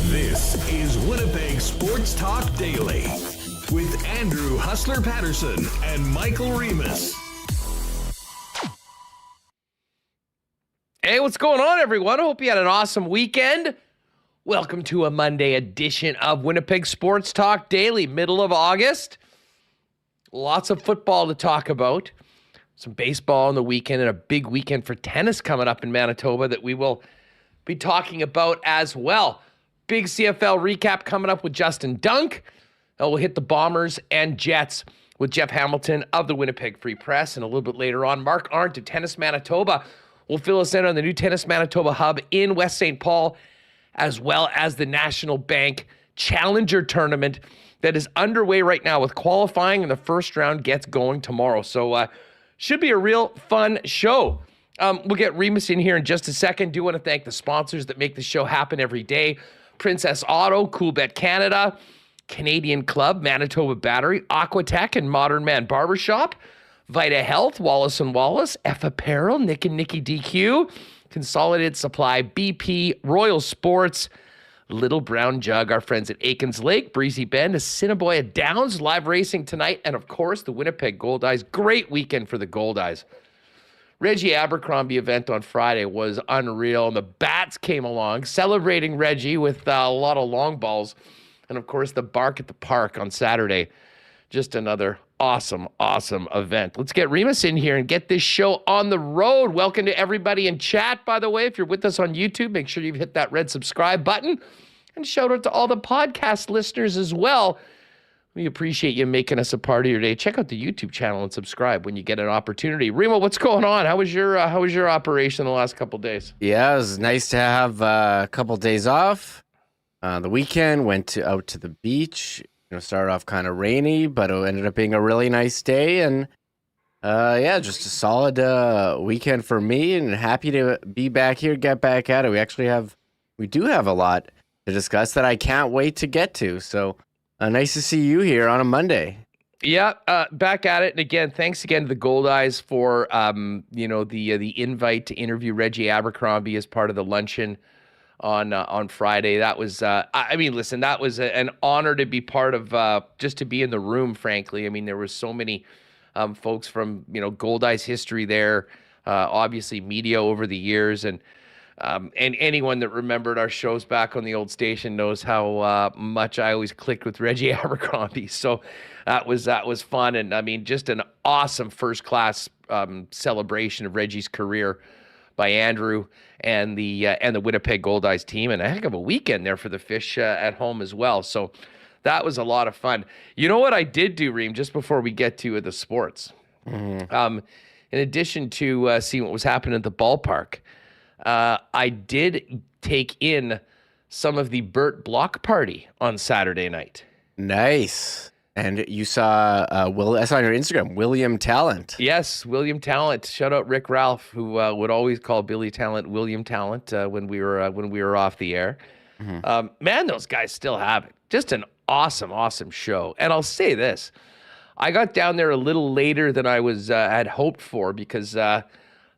This is Winnipeg Sports Talk Daily with Andrew Hustler Paterson and Michael Remis. Hey, what's going on, everyone? I hope you had an awesome weekend. Welcome to a Monday edition of Winnipeg Sports Talk Daily, middle of August. Lots of football to talk about. Some baseball on the weekend and a big weekend for tennis coming up in Manitoba that we will be talking about as well. Big CFL recap coming up with Justin Dunk. We'll hit the Bombers and Jets with Jeff Hamilton of the Winnipeg Free Press. And a little bit later on, Mark Arndt of Tennis Manitoba will fill us in on the new Tennis Manitoba hub in West St. Paul, as well as the National Bank Challenger Tournament that is underway right now with qualifying, and the first round gets going tomorrow. So should be a real fun show. We'll get Remis in here in just a second. Do want to thank the sponsors that make the show happen every day. Princess Auto, Coolbet Canada, Canadian Club, Manitoba Battery, Aquatech and Modern Man Barbershop, Vita Health, Wallace & Wallace, F Apparel, Nick and Nicky DQ, Consolidated Supply, BP, Royal Sports, Little Brown Jug, our friends at Aitken's Lake, Breezy Bend, Assiniboia Downs, live racing tonight, and of course, the Winnipeg Goldeyes. Great weekend for the Goldeyes. Reggie Abercrombie event on Friday was unreal, and the Bats came along, celebrating Reggie with a lot of long balls, and of course, the Bark at the Park on Saturday. Just another awesome event. Let's get Remis in here and get this show on the road. Welcome to everybody in chat, by the way. If you're with us on YouTube, make sure you've hit that red subscribe button. And shout out to all the podcast listeners as well. We appreciate you making us a part of your day. Check out the YouTube channel and subscribe when you get an opportunity. Remo, what's going on? How was your operation the last couple of days? Yeah, it was nice to have a couple of days off. The weekend went out to the beach. Started off kind of rainy, but it ended up being a really nice day. And just a solid weekend for me, and happy to be back here, get back at it. We do have a lot to discuss that I can't wait to get to. So nice to see you here on a Monday. Yeah, back at it. And again, thanks again to the Goldeyes for the invite to interview Reggie Abercrombie as part of the luncheon on Friday. That was listen, that was an honor to be part of, just to be in the room, frankly. I mean, there was so many folks from Goldeyes history there, obviously media over the years, and anyone that remembered our shows back on the old station knows how much I always clicked with Reggie Abercrombie. So that was fun, and I mean, just an awesome first class celebration of Reggie's career by Andrew and the Winnipeg Goldeyes team, and a heck of a weekend there for the Fish at home as well. So that was a lot of fun. You know what I did do, Reem, just before we get to the sports? Mm-hmm. In addition to seeing what was happening at the ballpark, I did take in some of the Burt Block party on Saturday night. Nice. And you saw, I saw on your Instagram, William Talent. Yes, William Talent. Shout out Rick Ralph, who would always call Billy Talent William Talent when we were off the air. Mm-hmm. Man, those guys still have it. Just an awesome show. And I'll say this, I got down there a little later than I was had hoped for, because I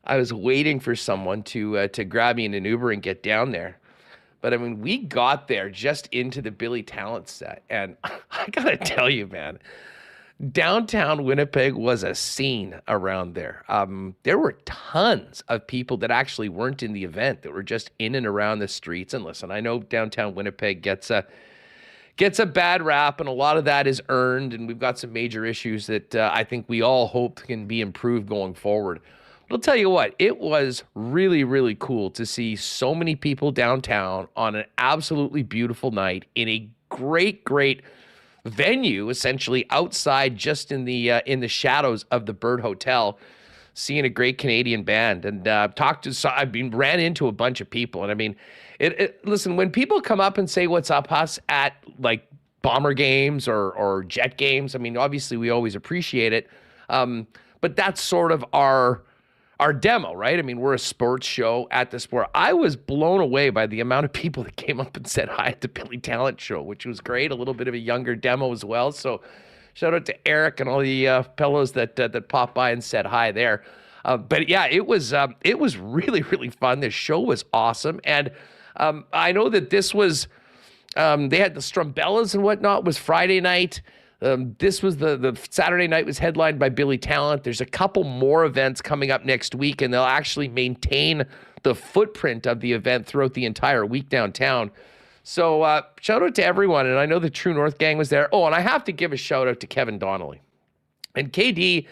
was waiting for someone to grab me in an Uber and get down there. But I mean, we got there just into the Billy Talent set, and I gotta tell you, man, downtown Winnipeg was a scene around there. There were tons of people that actually weren't in the event, that were just in and around the streets. And listen, I know downtown Winnipeg gets a bad rap, and a lot of that is earned, and we've got some major issues that I think we all hope can be improved going forward. I'll tell you what, it was really, really cool to see so many people downtown on an absolutely beautiful night in a great venue, essentially outside, just in the shadows of the Bird Hotel, seeing a great Canadian band, and ran into a bunch of people. And I mean, listen, when people come up and say what's up us at like Bomber games or Jet games, I mean, obviously we always appreciate it, but that's sort of our demo, right? I mean, we're a sports show at the sport. I was blown away by the amount of people that came up and said hi at the Billy Talent show, which was great. A little bit of a younger demo as well. So shout out to Eric and all the fellows that popped by and said hi there. But yeah, it was really, really fun. This show was awesome. And I know that this was They had the Strumbellas and whatnot was Friday night. This was the Saturday night was headlined by Billy Talent. There's a couple more events coming up next week, and they'll actually maintain the footprint of the event throughout the entire week downtown. So shout out to everyone, and I know the True North gang was there. Oh, and I have to give a shout out to Kevin Donnelly. And KD,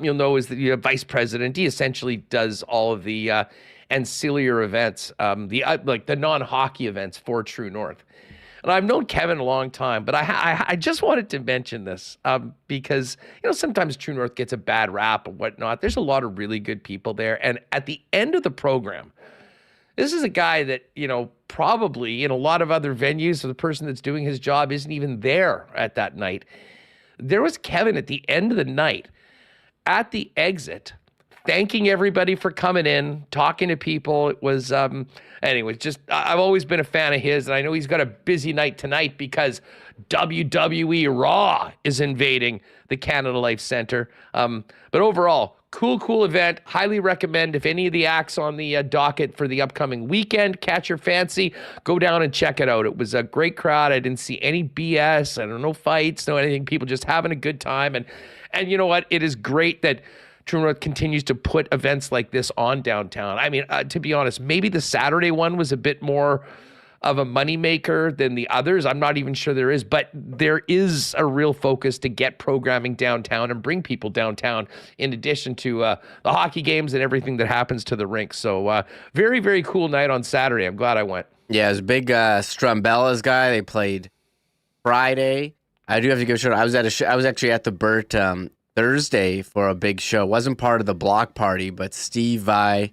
you'll know, is the vice president. He essentially does all of the ancillary events, like the non-hockey events for True North. And I've known Kevin a long time, but I just wanted to mention this because, sometimes True North gets a bad rap and whatnot. There's a lot of really good people there. And at the end of the program, this is a guy that, probably in a lot of other venues, the person that's doing his job isn't even there at that night. There was Kevin at the end of the night at the exit, thanking everybody for coming in, talking to people. It was, anyway, I've always been a fan of his, and I know he's got a busy night tonight because WWE Raw is invading the Canada Life Center. But overall, cool event. Highly recommend if any of the acts on the docket for the upcoming weekend catch your fancy, go down and check it out. It was a great crowd. I didn't see any BS. I don't know fights, no anything. People just having a good time. And you know what? It is great that True North continues to put events like this on downtown. I mean, to be honest, maybe the Saturday one was a bit more of a moneymaker than the others. I'm not even sure there is, but there is a real focus to get programming downtown and bring people downtown in addition to the hockey games and everything that happens to the rink. So very, very cool night on Saturday. I'm glad I went. Yeah, it was a big Strumbellas guy. They played Friday. I do have to give a shout out. I was actually at the Burt Thursday for a big show. Wasn't part of the block party, but Steve Vai,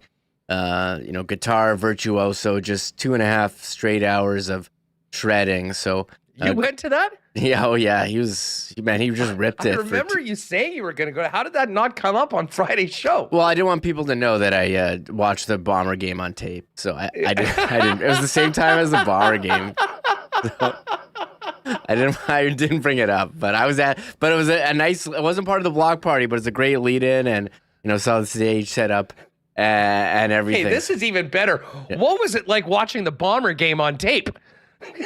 guitar virtuoso, just 2.5 straight hours of shredding. So you went to that? Yeah, oh yeah. He just ripped it. I remember you saying you were going to go. How did that not come up on Friday's show? Well, I didn't want people to know that I watched the Bomber game on tape, so I didn't. It was the same time as the Bomber game. So I didn't bring it up, but it was a nice. It wasn't part of the block party, but it's a great lead-in, and saw the stage set up and everything. Hey, this is even better. Yeah. What was it like watching the Bomber game on tape?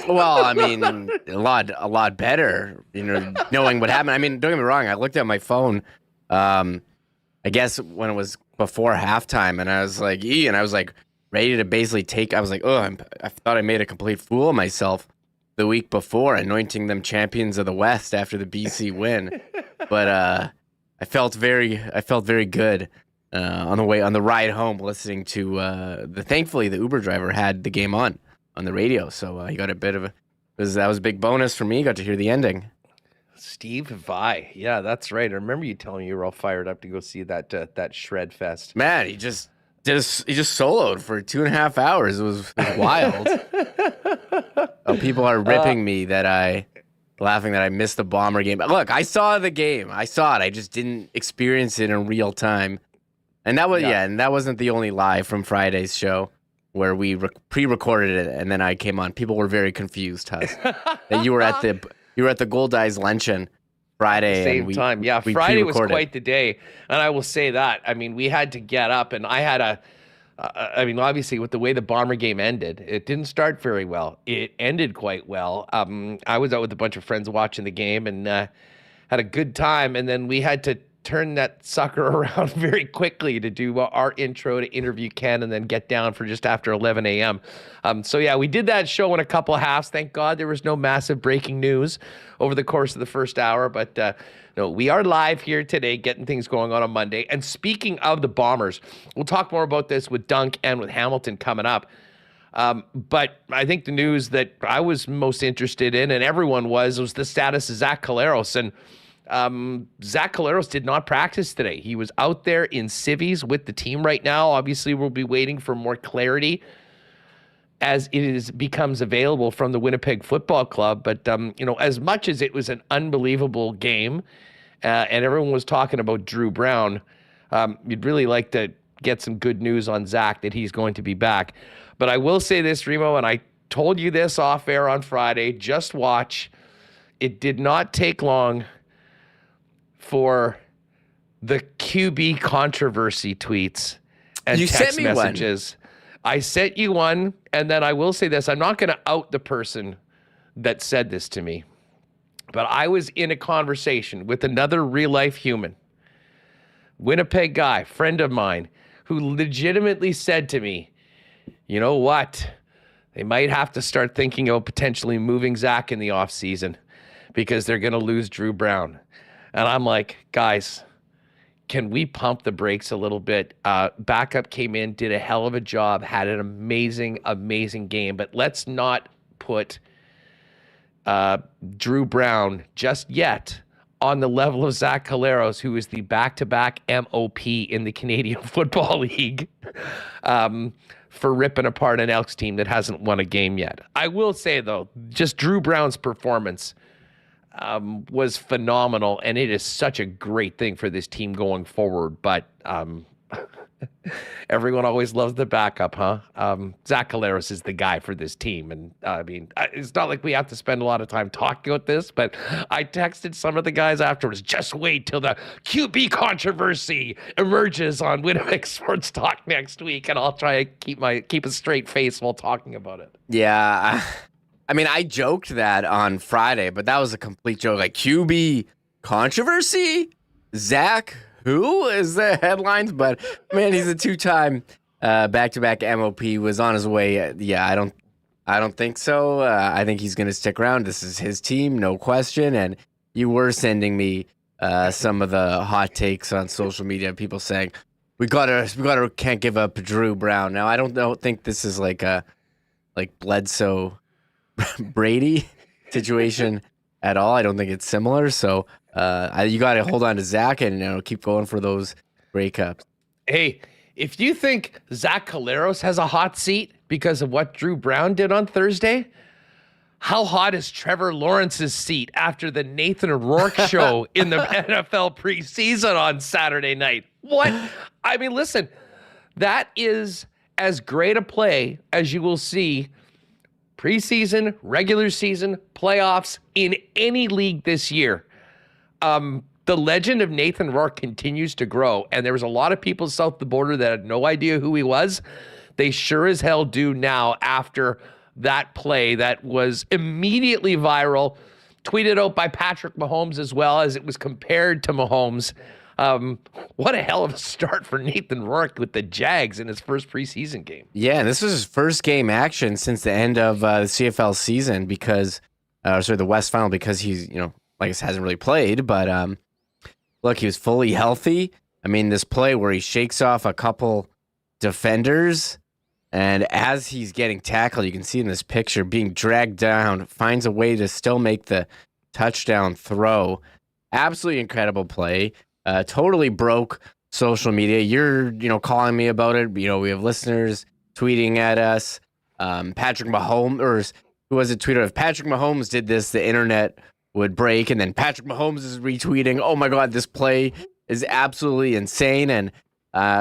Well, I mean, a lot better, knowing what happened. I mean, don't get me wrong. I looked at my phone, I guess when it was before halftime, and I was like, and I was like ready to basically take. I was like, I thought I made a complete fool of myself the week before, anointing them champions of the West after the BC win. But I felt very good on the ride home, listening to thankfully the Uber driver had the game on the radio, so he got a bit of that was a big bonus for me. Got to hear the ending. Steve Vai, yeah, that's right. I remember you telling me you were all fired up to go see that Shred Fest. Man, he just soloed for 2.5 hours. It was wild. People are ripping me laughing that I missed the Bomber game. Look, I saw the game. I saw it. I just didn't experience it in real time. And that was and that wasn't the only lie from Friday's show where we pre-recorded it and then I came on. People were very confused, Huss, that you were at the Gold Eyes luncheon Friday. Same time. Yeah, Friday was quite the day. And I will say that. I mean, we had to get up, and I had obviously with the way the Bomber game ended, it didn't start very well. It ended quite well. I was out with a bunch of friends watching the game and had a good time. And then we had to turn that sucker around very quickly to do our intro to interview Ken and then get down for just after 11 a.m. So yeah, we did that show in a couple of halves. Thank God there was no massive breaking news over the course of the first hour. But no, we are live here today, getting things going on Monday. And speaking of the Bombers, we'll talk more about this with Dunk and with Hamilton coming up. But I think the news that I was most interested in, and everyone was the status of Zach Collaros. And Zach Collaros did not practice today. He was out there in civvies with the team right now. Obviously, we'll be waiting for more clarity as becomes available from the Winnipeg Football Club. But, as much as it was an unbelievable game and everyone was talking about Drew Brown, you'd really like to get some good news on Zach that he's going to be back. But I will say this, Remo, and I told you this off air on Friday, just watch. It did not take long for the QB controversy tweets and text messages. I sent you one, and then I will say this. I'm not going to out the person that said this to me, but I was in a conversation with another real-life human, Winnipeg guy, friend of mine, who legitimately said to me, you know what? They might have to start thinking about potentially moving Zach in the offseason because they're going to lose Drew Brown. And I'm like, guys, can we pump the brakes a little bit? Backup came in, did a hell of a job, had an amazing, amazing game. But let's not put Drew Brown just yet on the level of Zach Collaros, who is the back-to-back MOP in the Canadian Football League, for ripping apart an Elks team that hasn't won a game yet. I will say, though, just Drew Brown's performance was phenomenal, and it is such a great thing for this team going forward. But everyone always loves the backup, huh? Zach Collaros is the guy for this team. And I mean, it's not like we have to spend a lot of time talking about this, but I texted some of the guys afterwards, just wait till the QB controversy emerges on Winnipeg Sports Talk next week, and I'll try to keep a straight face while talking about it. Yeah, I mean, I joked that on Friday, but that was a complete joke. Like, QB controversy? Zach, who is the headlines? But, man, he's a two-time back-to-back MOP, was on his way. Yeah, I don't think so. I think he's going to stick around. This is his team, no question. And you were sending me some of the hot takes on social media, people saying, we can't give up Drew Brown. Now, I don't think this is like a Bledsoe Brady situation at all. I don't think it's similar. So you got to hold on to Zach and keep going for those Grey Cups. Hey, if you think Zach Collaros has a hot seat because of what Drew Brown did on Thursday, how hot is Trevor Lawrence's seat after the Nathan Rourke show in the NFL preseason on Saturday night? What? I mean, listen, that is as great a play as you will see preseason, regular season, playoffs in any league this year. The legend of Nathan Rourke continues to grow, and there was a lot of people south of the border that had no idea who he was. They sure as hell do now after that play that was immediately viral, tweeted out by Patrick Mahomes as well, as it was compared to Mahomes. What a hell of a start for Nathan Rourke with the Jags in his first preseason game. Yeah, and this was his first game action since the end of the CFL season because, the West Final, because he's, like I said, hasn't really played. But look, he was fully healthy. I mean, this play where he shakes off a couple defenders, and as he's getting tackled, you can see in this picture, being dragged down, finds a way to still make the touchdown throw. Absolutely incredible play. Totally broke social media. You're, calling me about it. We have listeners tweeting at us. Patrick Mahomes, or who was it tweeted? If Patrick Mahomes did this, the internet would break. And then Patrick Mahomes is retweeting, oh my God, this play is absolutely insane. And,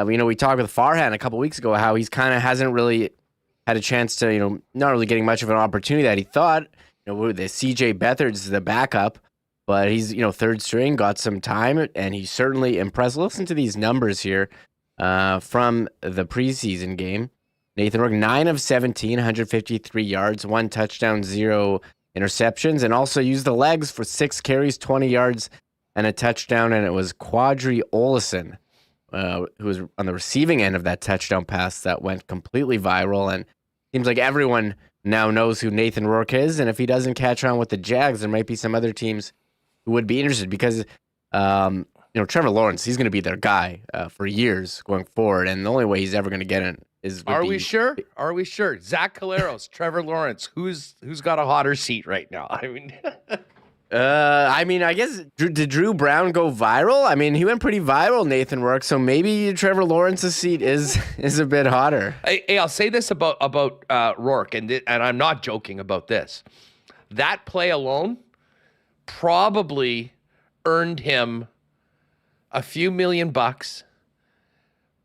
we talked with Farhan a couple weeks ago how he's kind of hasn't really had a chance to, not really getting much of an opportunity that he thought. The CJ Beathard is the backup. But he's, third string, got some time, and he's certainly impressed. Listen to these numbers here from the preseason game. Nathan Rourke, 9 of 17, 153 yards, 1 touchdown, 0 interceptions, and also used the legs for 6 carries, 20 yards, and a touchdown. And it was Quadri Olison, who was on the receiving end of that touchdown pass that went completely viral. And seems like everyone now knows who Nathan Rourke is. And if he doesn't catch on with the Jags, there might be some other teams would be interested because, Trevor Lawrence, he's going to be their guy for years going forward. And the only way he's ever going to get in is. We sure? Are we sure? Zach Collaros, Trevor Lawrence, who's got a hotter seat right now? I mean, I guess, did Drew Brown go viral? I mean, he went pretty viral, Nathan Rourke. So maybe Trevor Lawrence's seat is a bit hotter. Hey, I'll say this about Rourke, and I'm not joking about this. That play alone probably earned him a few $1 million,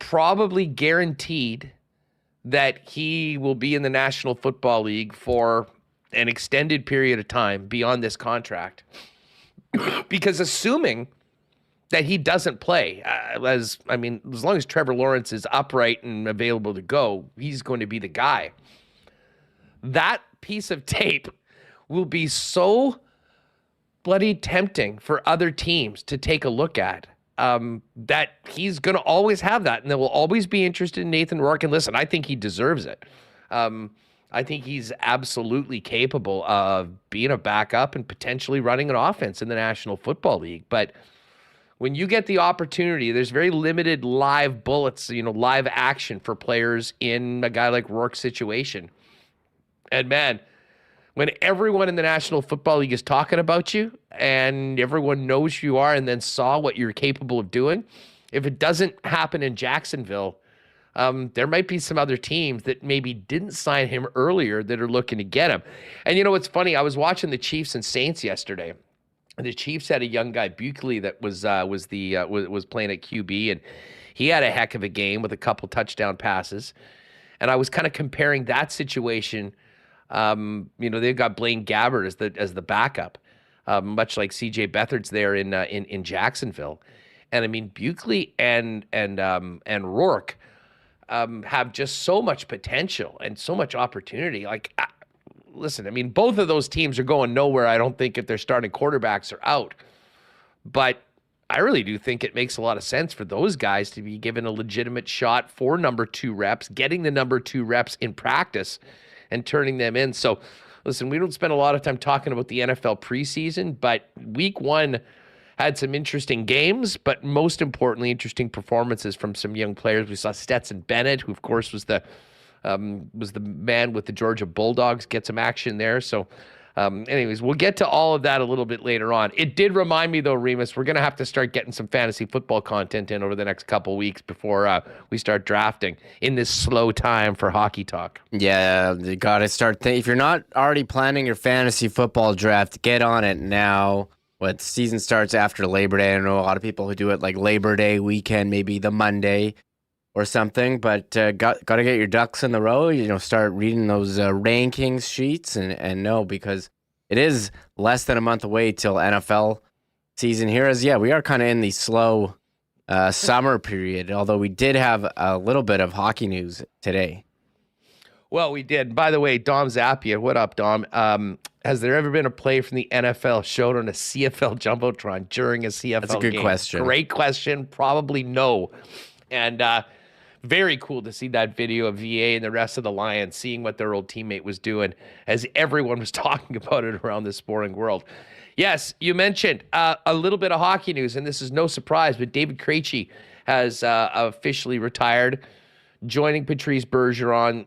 probably guaranteed that he will be in the National Football League for an extended period of time beyond this contract. Because assuming that he doesn't play, as long as Trevor Lawrence is upright and available to go, he's going to be the guy. That piece of tape will be so bloody tempting for other teams to take a look at, that he's going to always have that, and they will always be interested in Nathan Rourke. And listen, I think he deserves it. I think he's absolutely capable of being a backup and potentially running an offense in the National Football League. But when you get the opportunity, there's very limited live bullets, live action for players in a guy like Rourke's situation. And man, when everyone in the National Football League is talking about you and everyone knows who you are and then saw what you're capable of doing, if it doesn't happen in Jacksonville, there might be some other teams that maybe didn't sign him earlier that are looking to get him. And what's funny? I was watching the Chiefs and Saints yesterday. And the Chiefs had a young guy, Buckley, that was playing at QB, and he had a heck of a game with a couple touchdown passes. And I was kind of comparing that situation. They've got Blaine Gabbert as the backup, much like CJ Beathard's there in Jacksonville. And I mean, Buckley and Rourke have just so much potential and so much opportunity. Listen, I mean, both of those teams are going nowhere, I don't think, if their starting quarterbacks are out. But I really do think it makes a lot of sense for those guys to be given a legitimate shot for number 2 reps, getting the number 2 reps in practice and turning them in. So, listen, we don't spend a lot of time talking about the NFL preseason, but week 1 had some interesting games, but most importantly, interesting performances from some young players. We saw Stetson Bennett, who, of course, was the man with the Georgia Bulldogs, get some action there. So anyways, we'll get to all of that a little bit later on. It did remind me, though, Remis, we're going to have to start getting some fantasy football content in over the next couple weeks before we start drafting in this slow time for hockey talk. Yeah, you got to start. If you're not already planning your fantasy football draft, get on it now. What season starts after Labor Day. I know a lot of people who do it like Labor Day weekend, maybe the Monday or something, but got to get your ducks in the row. Start reading those rankings sheets and know, because it is less than a month away till NFL season here. We are kind of in the slow summer period, although we did have a little bit of hockey news today. Well, we did. By the way, Dom Zappia, what up, Dom? Has there ever been a play from the NFL showed on a CFL Jumbotron during a CFL game? That's a good question. Great question. Probably no. And very cool to see that video of VA and the rest of the Lions seeing what their old teammate was doing as everyone was talking about it around the sporting world. Yes, you mentioned a little bit of hockey news, and this is no surprise, but David Krejci has officially retired, joining Patrice Bergeron,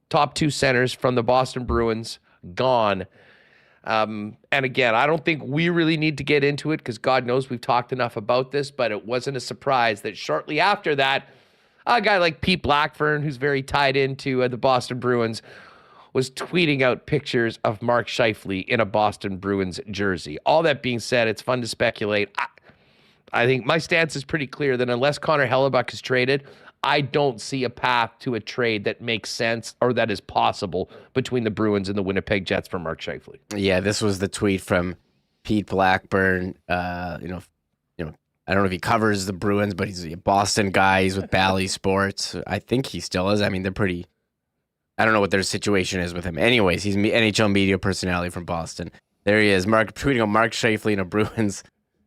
top 2 centers from the Boston Bruins, gone. And again, I don't think we really need to get into it because God knows we've talked enough about this, but it wasn't a surprise that shortly after that, a guy like Pete Blackburn, who's very tied into the Boston Bruins, was tweeting out pictures of Mark Scheifele in a Boston Bruins jersey. All that being said, it's fun to speculate. I think my stance is pretty clear that unless Connor Hellebuck is traded, I don't see a path to a trade that makes sense or that is possible between the Bruins and the Winnipeg Jets for Mark Scheifele. Yeah, this was the tweet from Pete Blackburn. I don't know if he covers the Bruins, but he's a Boston guy. He's with Bally Sports. I think he still is. I mean, they're pretty... I don't know what their situation is with him. Anyways, he's an NHL media personality from Boston. There he is, tweeting on Mark Scheifele in a Bruins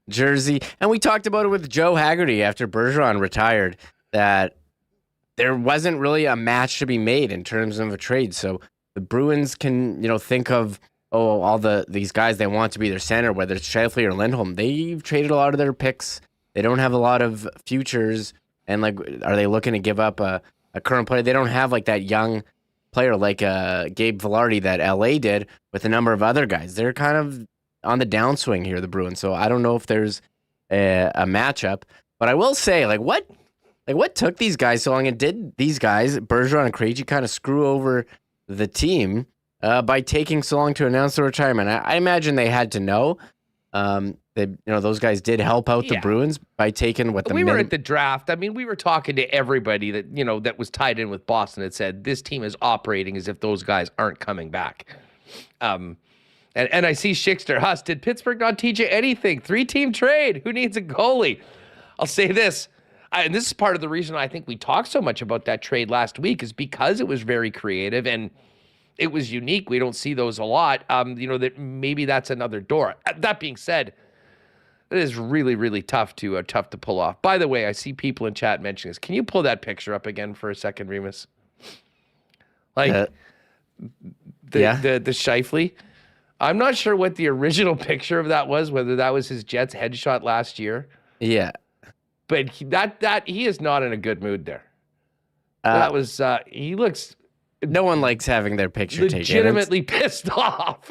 jersey. And we talked about it with Joe Haggerty after Bergeron retired, that there wasn't really a match to be made in terms of a trade. So the Bruins can, think of, all these guys they want to be their center, whether it's Scheifele or Lindholm. They've traded a lot of their picks. They don't have a lot of futures. And are they looking to give up a current player? They don't have that young player like Gabe Vilardi that LA did with a number of other guys. They're kind of on the downswing here, the Bruins. So I don't know if there's a matchup. But I will say, what took these guys so long? And did these guys, Bergeron and Krejci, kind of screw over the team by taking so long to announce the retirement? I imagine they had to know. Those guys did help out the Bruins by taking what we were at the draft. I mean, we were talking to everybody that that was tied in with Boston that said this team is operating as if those guys aren't coming back. And I see Schickster, Huss, did Pittsburgh not teach you anything? 3-team trade. Who needs a goalie? I'll say this. And this is part of the reason I think we talked so much about that trade last week is because it was very creative. And it was unique. We don't see those a lot. That maybe that's another door. That being said, it is really, really tough to pull off. By the way, I see people in chat mentioning this. Can you pull that picture up again for a second, Remis? The Scheifele. I'm not sure what the original picture of that was, whether that was his Jets headshot last year. Yeah. But he is not in a good mood there. He looks... No one likes having their picture taken. Legitimately pissed off.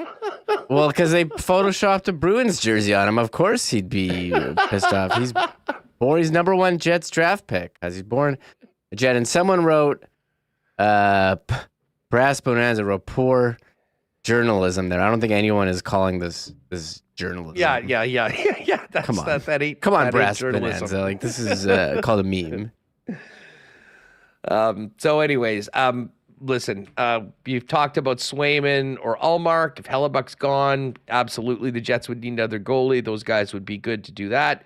Well, because they photoshopped a Bruins jersey on him. Of course he'd be pissed off. He's number one Jets draft pick because he's born a Jet. And someone wrote, Brass Bonanza wrote poor journalism there. I don't think anyone is calling this journalism. Yeah. Come on. That Come on, that Brass journalism. Bonanza. Like, this is called a meme. So anyways, listen, you've talked about Swayman or Allmark. If Hellebuck's gone, absolutely the Jets would need another goalie. Those guys would be good to do that.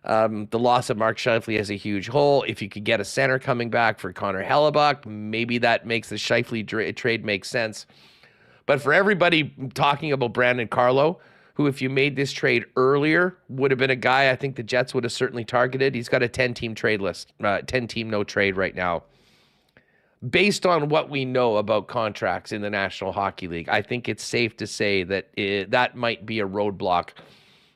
The loss of Mark Scheifele has a huge hole. If you could get a center coming back for Connor Hellebuck, maybe that makes the Scheifele trade make sense. But for everybody talking about Brandon Carlo, who if you made this trade earlier would have been a guy I think the Jets would have certainly targeted. He's got a 10-team trade list, 10-team no trade right now. Based on what we know about contracts in the National Hockey League, I think it's safe to say that that might be a roadblock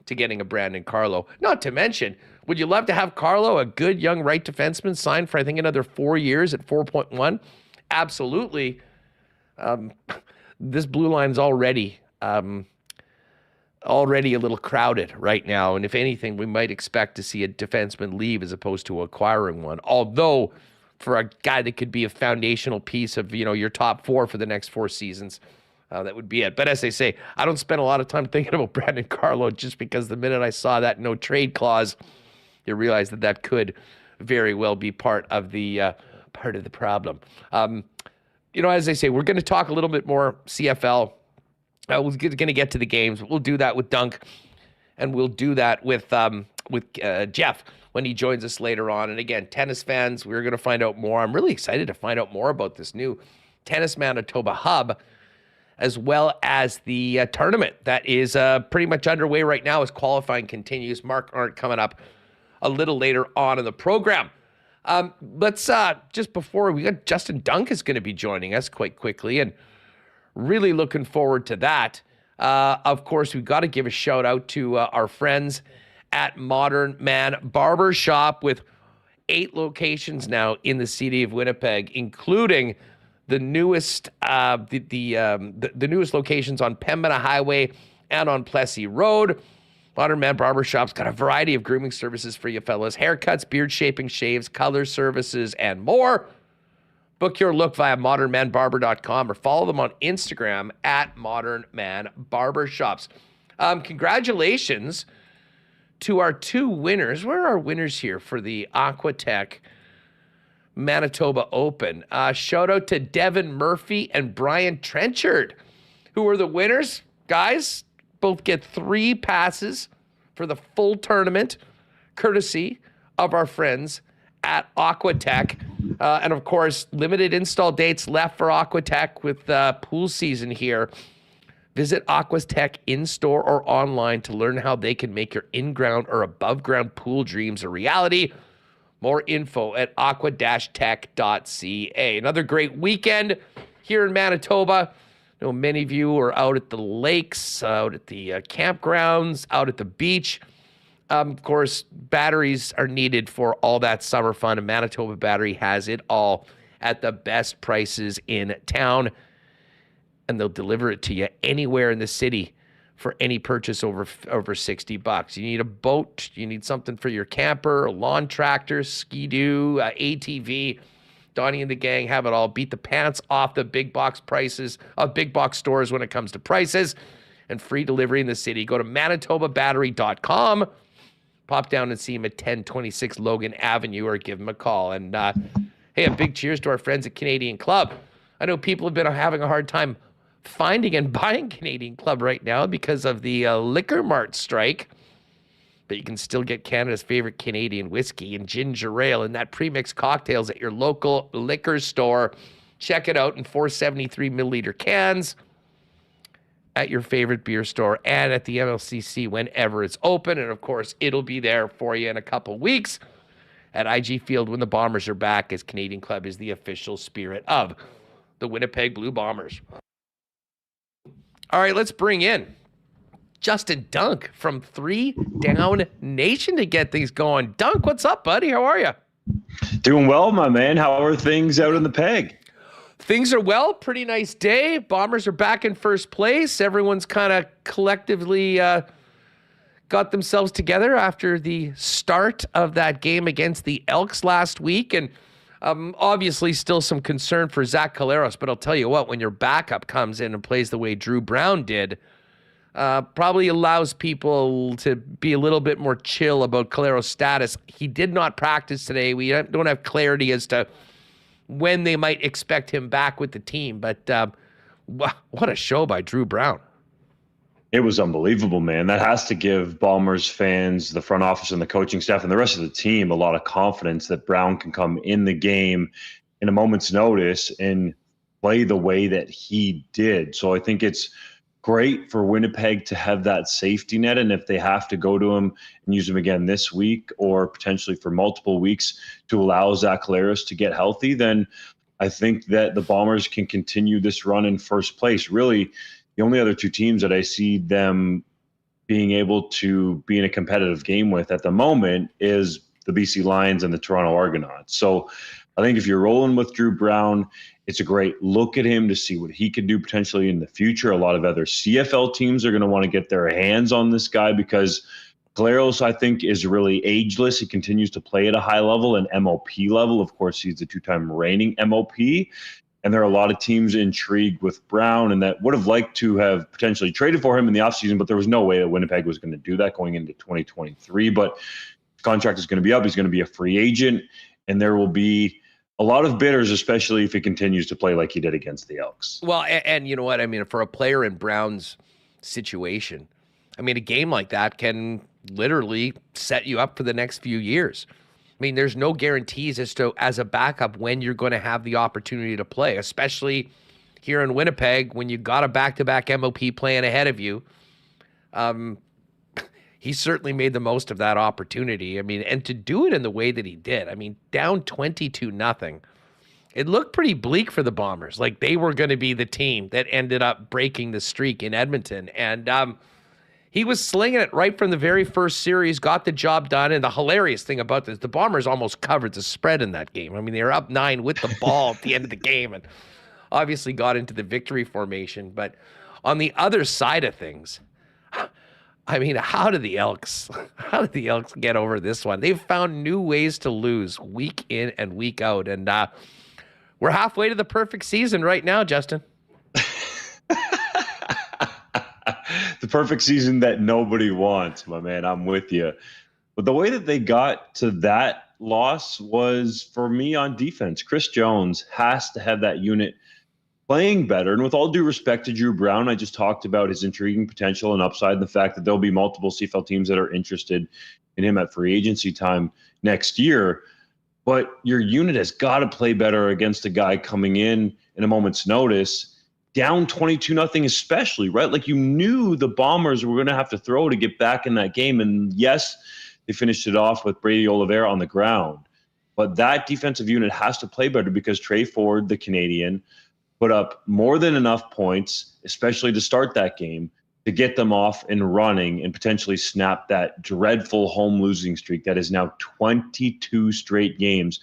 to getting a Brandon Carlo. Not to mention, would you love to have Carlo, a good young right defenseman, signed for I think another 4 years at 4.1? Absolutely. This blue line's already a little crowded right now, and if anything, we might expect to see a defenseman leave as opposed to acquiring one. Although, for a guy that could be a foundational piece of your top four for the next 4 seasons, that would be it. But as they say, I don't spend a lot of time thinking about Brandon Carlo just because the minute I saw that no trade clause, you realize that could very well be part of the problem. As they say, we're going to talk a little bit more CFL. We're going to get to the games. We'll do that with Dunk, and we'll do that with Jeff when he joins us later on. And again, tennis fans, we're going to find out more. I'm really excited to find out more about this new Tennis Manitoba hub, as well as the tournament that is pretty much underway right now as qualifying continues. Mark Arndt coming up a little later on in the program. Let's just before we got Justin Dunk is going to be joining us quite quickly, and really looking forward to that. Of course, we've got to give a shout out to our friends at Modern Man Barber Shop with 8 locations now in the city of Winnipeg, including the newest the newest locations on Pembina Highway and on Plessis Road. Modern Man Barber Shop's got a variety of grooming services for you fellas: haircuts, beard shaping, shaves, color services, and more. Book your look via modernmanbarber.com or follow them on Instagram at Modern Man Barber Shops. Congratulations to our 2 winners. Where are our winners here for the Aquatech Manitoba Open? Shout out to Devin Murphy and Brian Trenchard, who are the winners. Guys, both get 3 passes for the full tournament, courtesy of our friends at Aquatech. And of course, limited install dates left for Aquatech with pool season here. Visit Aquatech in-store or online to learn how they can make your in-ground or above-ground pool dreams a reality. More info at aqua-tech.ca. Another great weekend here in Manitoba. I know many of you are out at the lakes, out at the campgrounds, out at the beach. Of course, batteries are needed for all that summer fun, and Manitoba Battery has it all at the best prices in town. And they'll deliver it to you anywhere in the city for any purchase over $60. You need a boat, you need something for your camper, a lawn tractor, ski-doo, ATV. Donnie and the gang have it all. Beat the pants off the big box prices of big box stores when it comes to prices, and free delivery in the city. Go to manitobabattery.com. Pop down and see him at 1026 Logan Avenue, or give him a call. And hey, a big cheers to our friends at Canadian Club. I know people have been having a hard time finding and buying Canadian Club right now because of the Liquor Mart strike. But you can still get Canada's favorite Canadian whiskey and ginger ale and that pre-mixed cocktails at your local liquor store. Check it out in 473 milliliter cans at your favorite beer store and at the MLCC whenever it's open. And of course, it'll be there for you in a couple weeks at IG Field when the Bombers are back, as Canadian Club is the official spirit of the Winnipeg Blue Bombers. All right, let's bring in Justin Dunk from 3 Down Nation to get things going. Dunk, what's up, buddy? How are you? Doing well, my man. How are things out in the Peg? Things are well. Pretty nice day. Bombers are back in first place. Everyone's kind of collectively got themselves together after the start of that game against the Elks last week. And obviously still some concern for Zach Collaros. But I'll tell you what, when your backup comes in and plays the way Drew Brown did, probably allows people to be a little bit more chill about Collaros' status. He did not practice today. We don't have clarity as to when they might expect him back with the team. But what a show by Drew Brown. It was unbelievable, man. That has to give Bombers fans, the front office and the coaching staff and the rest of the team a lot of confidence that Brown can come in the game in a moment's notice and play the way that he did. So I think it's great for Winnipeg to have that safety net. And if they have to go to him and use him again this week or potentially for multiple weeks to allow Zach Collaros to get healthy, then I think that the Bombers can continue this run in first place. Really, the only other two teams that I see them being able to be in a competitive game with at the moment is the BC Lions and the Toronto Argonauts. So I think if you're rolling with Drew Brown, it's a great look at him to see what he can do potentially in the future. A lot of other CFL teams are going to want to get their hands on this guy because Collaros, I think, is really ageless. He continues to play at a high level, an MOP level. Of course, he's the two-time reigning MOP. And there are a lot of teams intrigued with Brown and that would have liked to have potentially traded for him in the offseason, but there was no way that Winnipeg was going to do that going into 2023. But his contract is going to be up. He's going to be a free agent, and there will be a lot of bidders, especially if he continues to play like he did against the Elks. Well, and you know what? I mean, for a player in Brown's situation, I mean, a game like that can literally set you up for the next few years. I mean, there's no guarantees as a backup when you're going to have the opportunity to play, especially here in Winnipeg when you got a back-to-back MOP playing ahead of you. He certainly made the most of that opportunity. I mean, and to do it in the way that he did, I mean, down 22-0, it looked pretty bleak for the Bombers. Like they were going to be the team that ended up breaking the streak in Edmonton. And he was slinging it right from the very first series, got the job done. And the hilarious thing about this, the Bombers almost covered the spread in that game. I mean, they were up 9 with the ball at the end of the game and obviously got into the victory formation. But on the other side of things, I mean, how did the Elks get over this one? They've found new ways to lose week in and week out. And we're halfway to the perfect season right now, Justin. The perfect season that nobody wants, my man. I'm with you. But the way that they got to that loss was, for me, on defense. Chris Jones has to have that unit playing better. And with all due respect to Drew Brown, I just talked about his intriguing potential and upside and the fact that there'll be multiple CFL teams that are interested in him at free agency time next year. But your unit has got to play better against a guy coming in a moment's notice, down 22-0 especially, right? Like you knew the Bombers were going to have to throw to get back in that game. And yes, they finished it off with Brady Oliveira on the ground. But that defensive unit has to play better because Trey Ford, the Canadian, put up more than enough points, especially to start that game, to get them off and running and potentially snap that dreadful home losing streak that is now 22 straight games.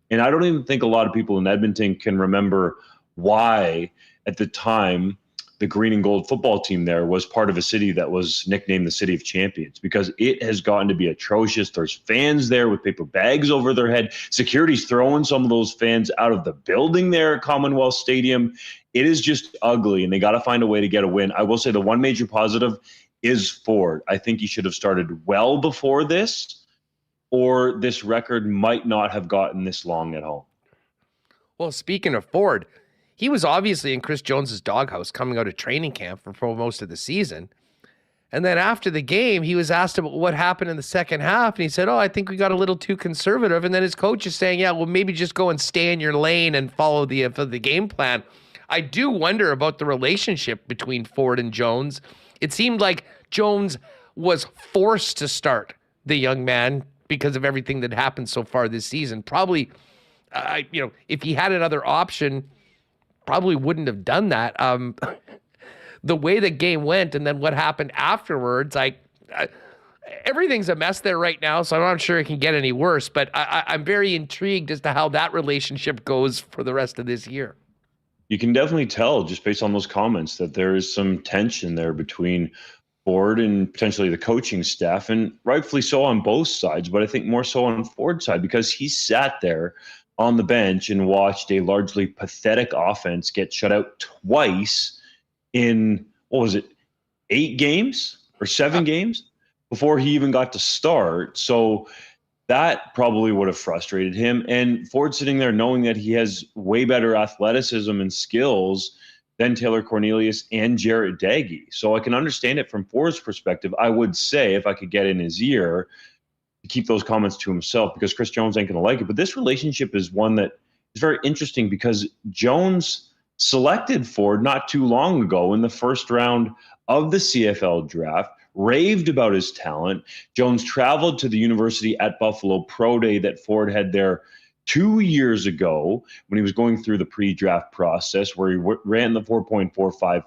And I don't even think a lot of people in Edmonton can remember why at the time the green and gold football team there was part of a city that was nicknamed the City of Champions, because it has gotten to be atrocious. There's fans there with paper bags over their head. Security's throwing some of those fans out of the building there at Commonwealth Stadium. It is just ugly, and they got to find a way to get a win. I will say the one major positive is Ford. I think he should have started well before this, or this record might not have gotten this long at home. Well, speaking of Ford, he was obviously in Chris Jones's doghouse coming out of training camp for most of the season. And then after the game, he was asked about what happened in the second half. And he said, I think we got a little too conservative. And then his coach is saying, yeah, well, maybe just go and stay in your lane and follow the game plan. I do wonder about the relationship between Ford and Jones. It seemed like Jones was forced to start the young man because of everything that happened so far this season. Probably, if he had another option, probably wouldn't have done that. The way the game went and then what happened afterwards, everything's a mess there right now, so I'm not sure it can get any worse, but I'm very intrigued as to how that relationship goes for the rest of this year. You can definitely tell just based on those comments that there is some tension there between Ford and potentially the coaching staff, and rightfully so on both sides, but I think more so on Ford's side because he sat there on the bench and watched a largely pathetic offense get shut out twice in, 8 games or 7 games before he even got to start. So that probably would have frustrated him. And Ford sitting there knowing that he has way better athleticism and skills than Taylor Cornelius and Jarrett Daggy. So I can understand it from Ford's perspective. I would say if I could get in his ear to keep those comments to himself because Chris Jones ain't going to like it. But this relationship is one that is very interesting because Jones selected Ford not too long ago in the first round of the CFL draft, raved about his talent. Jones traveled to the university at Buffalo Pro Day that Ford had there 2 years ago when he was going through the pre-draft process where he ran the 4.45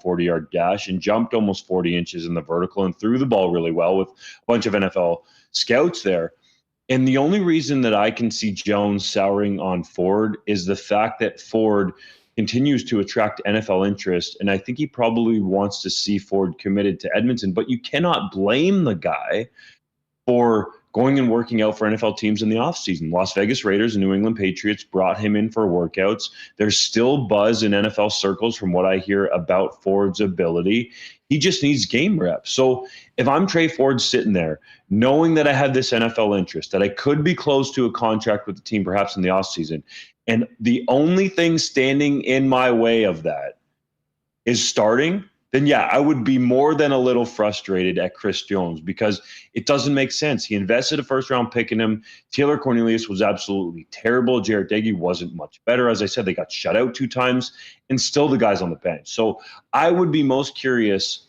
40-yard dash and jumped almost 40 inches in the vertical and threw the ball really well with a bunch of NFL scouts there. And the only reason that I can see Jones souring on Ford is the fact that Ford continues to attract NFL interest, and I think he probably wants to see Ford committed to Edmonton, but you cannot blame the guy for going and working out for NFL teams in the offseason. Las Vegas Raiders and New England Patriots brought him in for workouts. There's still buzz in NFL circles from what I hear about Ford's ability. He just needs game reps. So if I'm Trey Ford sitting there, knowing that I have this NFL interest, that I could be close to a contract with the team perhaps in the offseason, and the only thing standing in my way of that is starting, then yeah, I would be more than a little frustrated at Chris Jones because it doesn't make sense. He invested a first-round pick in him. Taylor Cornelius was absolutely terrible. Jarrett Daggy wasn't much better. As I said, they got shut out 2 times, and still the guy's on the bench. So I would be most curious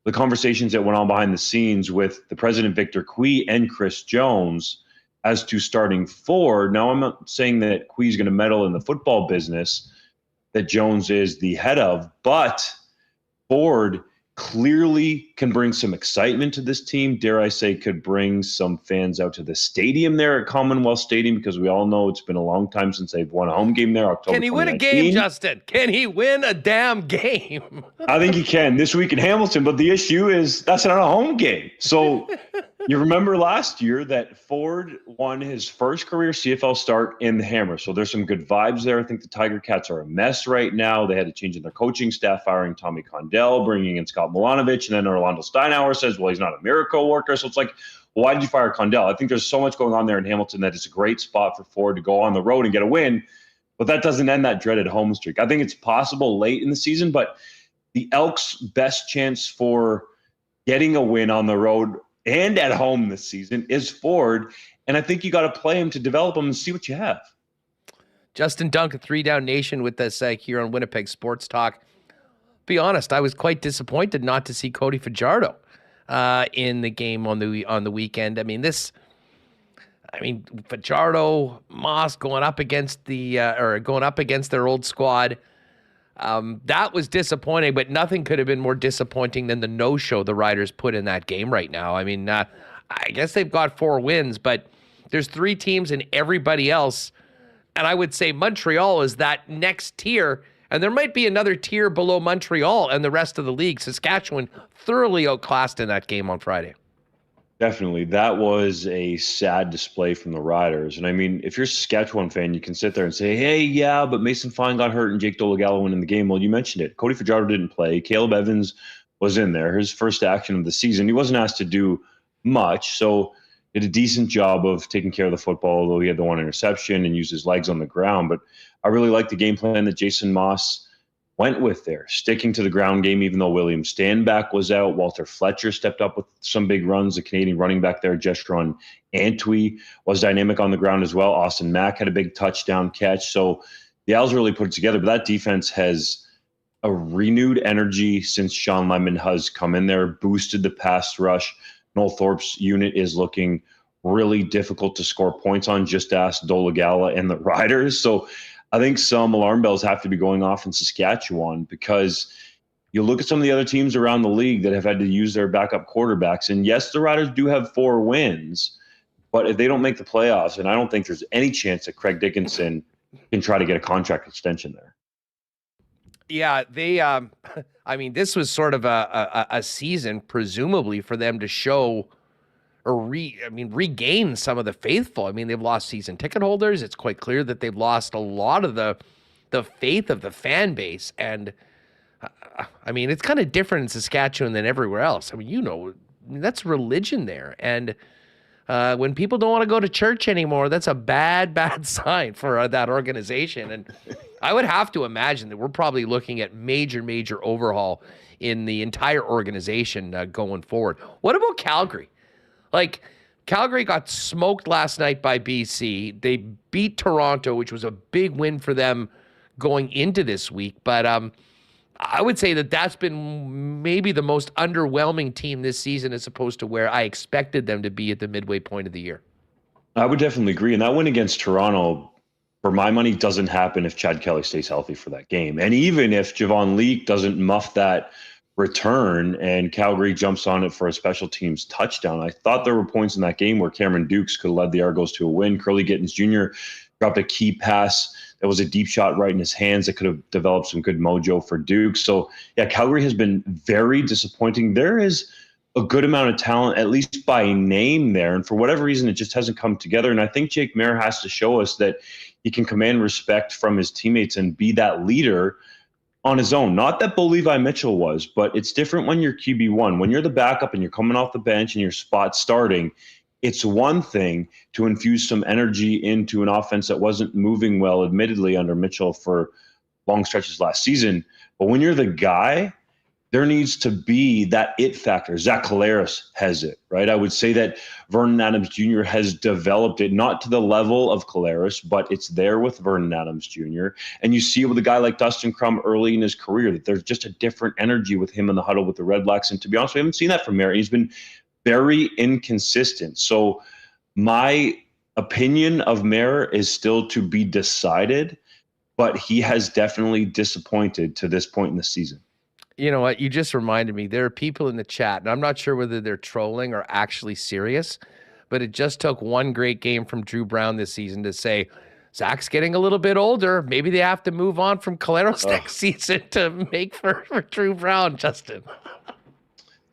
the conversations that went on behind the scenes with the president, Victor Cui, and Chris Jones as to starting Ford. Now, I'm not saying that Cui's going to meddle in the football business that Jones is the head of, but Ford clearly can bring some excitement to this team. Dare I say, could bring some fans out to the stadium there at Commonwealth Stadium because we all know it's been a long time since they've won a home game there. October Can he win a game, Justin? Can he win a damn game? I think he can this week in Hamilton, but the issue is that's not a home game. So you remember last year that Ford won his first career CFL start in the Hammer. So there's some good vibes there. I think the Tiger Cats are a mess right now. They had to change in their coaching staff, firing Tommy Condell, bringing in Scott Milanovic, and then Orlando Steinauer says, well, he's not a miracle worker. So it's like, well, why did you fire Condell? I think there's so much going on there in Hamilton that it's a great spot for Ford to go on the road and get a win, but that doesn't end that dreaded home streak. I think it's possible late in the season, but the Elks' best chance for getting a win on the road and at home this season is Ford, and I think you got to play him to develop him and see what you have. Justin Duncan, 3 Down Nation with us here on Winnipeg Sports Talk. Be honest, I was quite disappointed not to see Cody Fajardo in the game on the weekend. Fajardo, Moss going up against their old squad. That was disappointing, but nothing could have been more disappointing than the no-show the Riders put in that game right now. I mean, I guess they've got 4 wins, but there's 3 teams and everybody else. And I would say Montreal is that next tier. And there might be another tier below Montreal and the rest of the league. Saskatchewan thoroughly outclassed in that game on Friday. Definitely. That was a sad display from the Riders. And I mean, if you're a Saskatchewan fan, you can sit there and say, hey, yeah, but Mason Fine got hurt and Jake Dolegala went in the game. Well, you mentioned it. Cody Fajardo didn't play. Caleb Evans was in there. His first action of the season. He wasn't asked to do much. So did a decent job of taking care of the football, although he had the 1 interception and used his legs on the ground. But I really like the game plan that Jason Moss went with there, sticking to the ground game, even though William Stanback was out. Walter Fletcher stepped up with some big runs. The Canadian running back there, Jeshron Antwi, was dynamic on the ground as well. Austin Mack had a big touchdown catch. So the Owls really put it together, but that defense has a renewed energy since Sean Lemon has come in there, boosted the pass rush. Noel Thorpe's unit is looking really difficult to score points on. Just ask Dolagala and the Riders. So I think some alarm bells have to be going off in Saskatchewan, because you look at some of the other teams around the league that have had to use their backup quarterbacks. And yes, the Riders do have 4 wins, but if they don't make the playoffs, and I don't think there's any chance that Craig Dickinson can try to get a contract extension there. Yeah, they, I mean, this was sort of a season, presumably, for them to show or regain some of the faithful. I mean, they've lost season ticket holders. It's quite clear that they've lost a lot of the faith of the fan base. And I mean, it's kind of different in Saskatchewan than everywhere else. I mean, that's religion there. And when people don't want to go to church anymore, that's a bad sign for that organization. And I would have to imagine that we're probably looking at major overhaul in the entire organization going forward. What about Calgary? Like, Calgary got smoked last night by BC. They beat Toronto, which was a big win for them going into this week. But I would say that that's been maybe the most underwhelming team this season as opposed to where I expected them to be at the midway point of the year. I would definitely agree. And that win against Toronto, for my money, doesn't happen if Chad Kelly stays healthy for that game. And even if Javon Leake doesn't muff that return and Calgary jumps on it for a special teams touchdown. I thought there were points in that game where Cameron Dukes could have led the Argos to a win. Curly Gittins Jr. dropped a key pass that was a deep shot right in his hands that could have developed some good mojo for Dukes. So, yeah, Calgary has been very disappointing. There is a good amount of talent, at least by name there, and for whatever reason, it just hasn't come together. And I think Jake Mayer has to show us that he can command respect from his teammates and be that leader on his own. Not that Bo Levi Mitchell was, but it's different when you're QB1. When you're the backup and you're coming off the bench and your spot starting, it's one thing to infuse some energy into an offense that wasn't moving well, admittedly, under Mitchell for long stretches last season. But when you're the guy, there needs to be that it factor. Zach Collaros has it, right? I would say that Vernon Adams Jr. has developed it, not to the level of Collaros, but it's there with Vernon Adams Jr. And you see it with a guy like Dustin Crum early in his career, that there's just a different energy with him in the huddle with the Red Blacks. And to be honest, we haven't seen that from Mayer. He's been very inconsistent. So my opinion of Mayer is still to be decided, but he has definitely disappointed to this point in the season. You know what? You just reminded me. There are people in the chat, and I'm not sure whether they're trolling or actually serious, but it just took one great game from Drew Brown this season to say, Zach's getting a little bit older. Maybe they have to move on from Collaros next season to make for Drew Brown, Justin.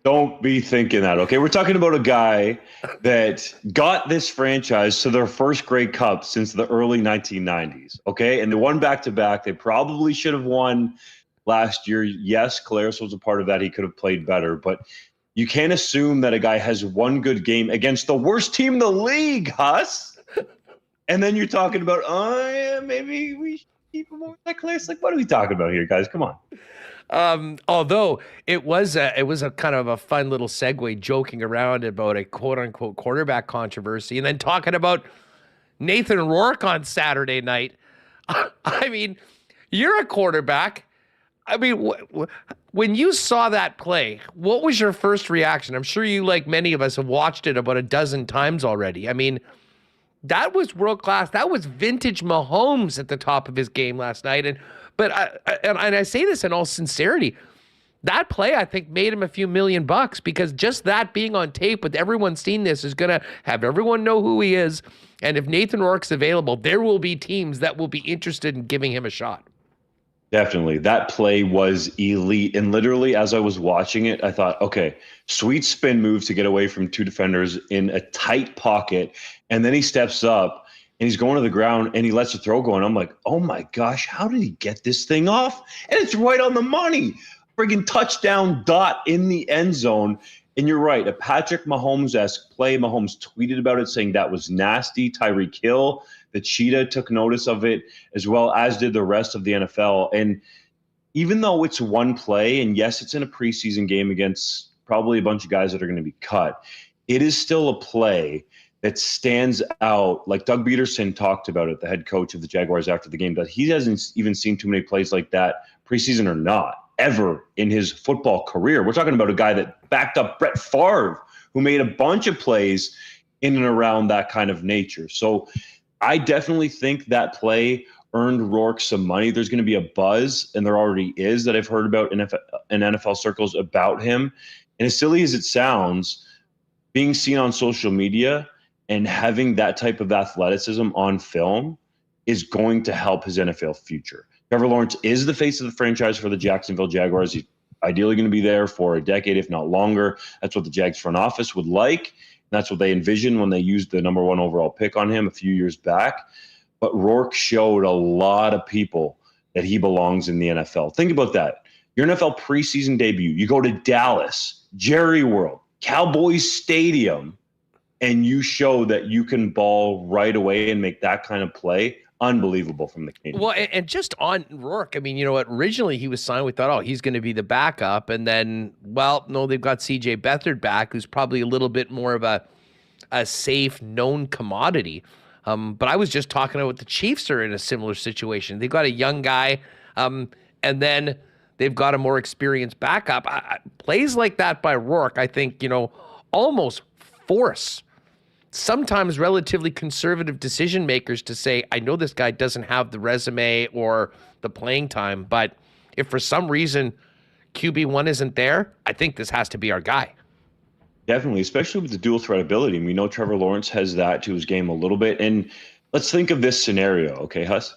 Don't be thinking that, okay? We're talking about a guy that got this franchise to their first Grey Cup since the early 1990s, okay? And they won back-to-back. They probably should have won last year. Yes, Collaros was a part of that. He could have played better, but you can't assume that a guy has one good game against the worst team in the league, Huss. And then you're talking about, oh, yeah, maybe we should keep him over that Collaros. Like, what are we talking about here, guys? Come on. Although it was a kind of a fun little segue, joking around about a quote unquote quarterback controversy and then talking about Nathan Rourke on Saturday night. I mean, you're a quarterback. I mean, when you saw that play, what was your first reaction? I'm sure you, like many of us, have watched it about a dozen times already. I mean, that was world class. That was vintage Mahomes at the top of his game last night. But I say this in all sincerity, that play, I think, made him a few $1 million because just that being on tape with everyone seeing this is going to have everyone know who he is. And if Nathan Rourke's available, there will be teams that will be interested in giving him a shot. Definitely. That play was elite. And literally, as I was watching it, I thought, okay, sweet spin move to get away from two defenders in a tight pocket. And then he steps up and he's going to the ground and he lets the throw go. And I'm like, oh my gosh, how did he get this thing off? And it's right on the money. Friggin' touchdown dot in the end zone. And you're right, a Patrick Mahomes-esque play. Mahomes tweeted about it saying that was nasty. Tyreek Hill, the cheetah, took notice of it, as well as did the rest of the NFL. And even though it's one play, and yes, it's in a preseason game against probably a bunch of guys that are going to be cut, it is still a play that stands out. Like Doug Peterson talked about it, the head coach of the Jaguars after the game, that he hasn't even seen too many plays like that, preseason or not, ever in his football career. We're talking about a guy that backed up Brett Favre, who made a bunch of plays in and around that kind of nature. So I definitely think that play earned Rourke some money. There's going to be a buzz, and there already is, that I've heard about in NFL circles about him. And as silly as it sounds, being seen on social media and having that type of athleticism on film is going to help his NFL future. Trevor Lawrence is the face of the franchise for the Jacksonville Jaguars. He's ideally going to be there for a decade, if not longer. That's what the Jags front office would like. And that's what they envisioned when they used the number 1 overall pick on him a few years back. But Rourke showed a lot of people that he belongs in the NFL. Think about that. Your NFL preseason debut, you go to Dallas, Jerry World, Cowboys Stadium, and you show that you can ball right away and make that kind of play. Unbelievable from the Canadian. Well, and just on Rourke, I mean, you know what? Originally he was signed, we thought, oh, he's going to be the backup. And then, well, no, they've got CJ Beathard back, who's probably a little bit more of a safe, known commodity. But I was just talking about the Chiefs are in a similar situation. They've got a young guy, and then they've got a more experienced backup. Plays like that by Rourke, I think, you know, almost force sometimes relatively conservative decision makers to say, I know this guy doesn't have the resume or the playing time, but if for some reason QB1 isn't there, I think this has to be our guy. Definitely, especially with the dual threat ability. And we know Trevor Lawrence has that to his game a little bit. And let's think of this scenario, okay, Huss?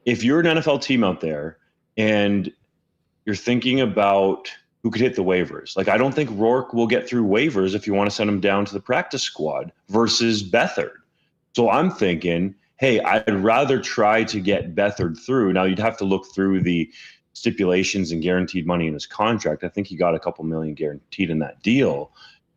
If you're an NFL team out there and you're thinking about who could hit the waivers, like I don't think Rourke will get through waivers if you want to send him down to the practice squad versus Beathard. So I'm thinking, hey, I'd rather try to get Beathard through. Now, you'd have to look through the stipulations and guaranteed money in his contract. I think he got a couple million guaranteed in that deal.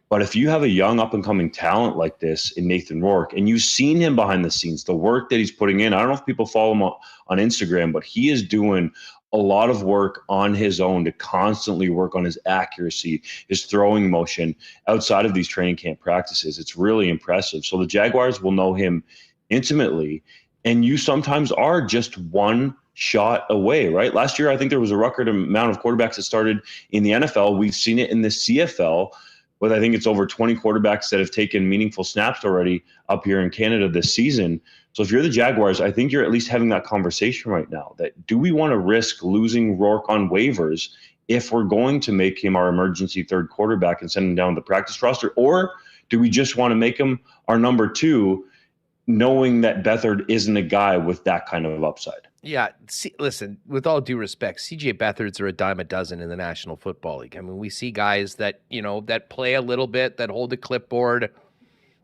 But if you have a young up-and-coming talent like this in Nathan Rourke, and you've seen him behind the scenes, the work that he's putting in, I don't know if people follow him on Instagram, but he is doing a lot of work on his own to constantly work on his accuracy, his throwing motion outside of these training camp practices. It's really impressive. So the Jaguars will know him intimately, and you sometimes are just one shot away, right? Last year, I think there was a record amount of quarterbacks that started in the NFL. We've seen it in the CFL, with I think it's over 20 quarterbacks that have taken meaningful snaps already up here in Canada this season. So if you're the Jaguars, I think you're at least having that conversation right now that do we want to risk losing Rourke on waivers if we're going to make him our emergency third quarterback and send him down the practice roster? Or do we just want to make him our number 2, knowing that Beathard isn't a guy with that kind of upside? Yeah, listen, with all due respect, CJ Beathards are a dime a dozen in the National Football League. I mean, we see guys that, you know, that play a little bit, that hold a clipboard,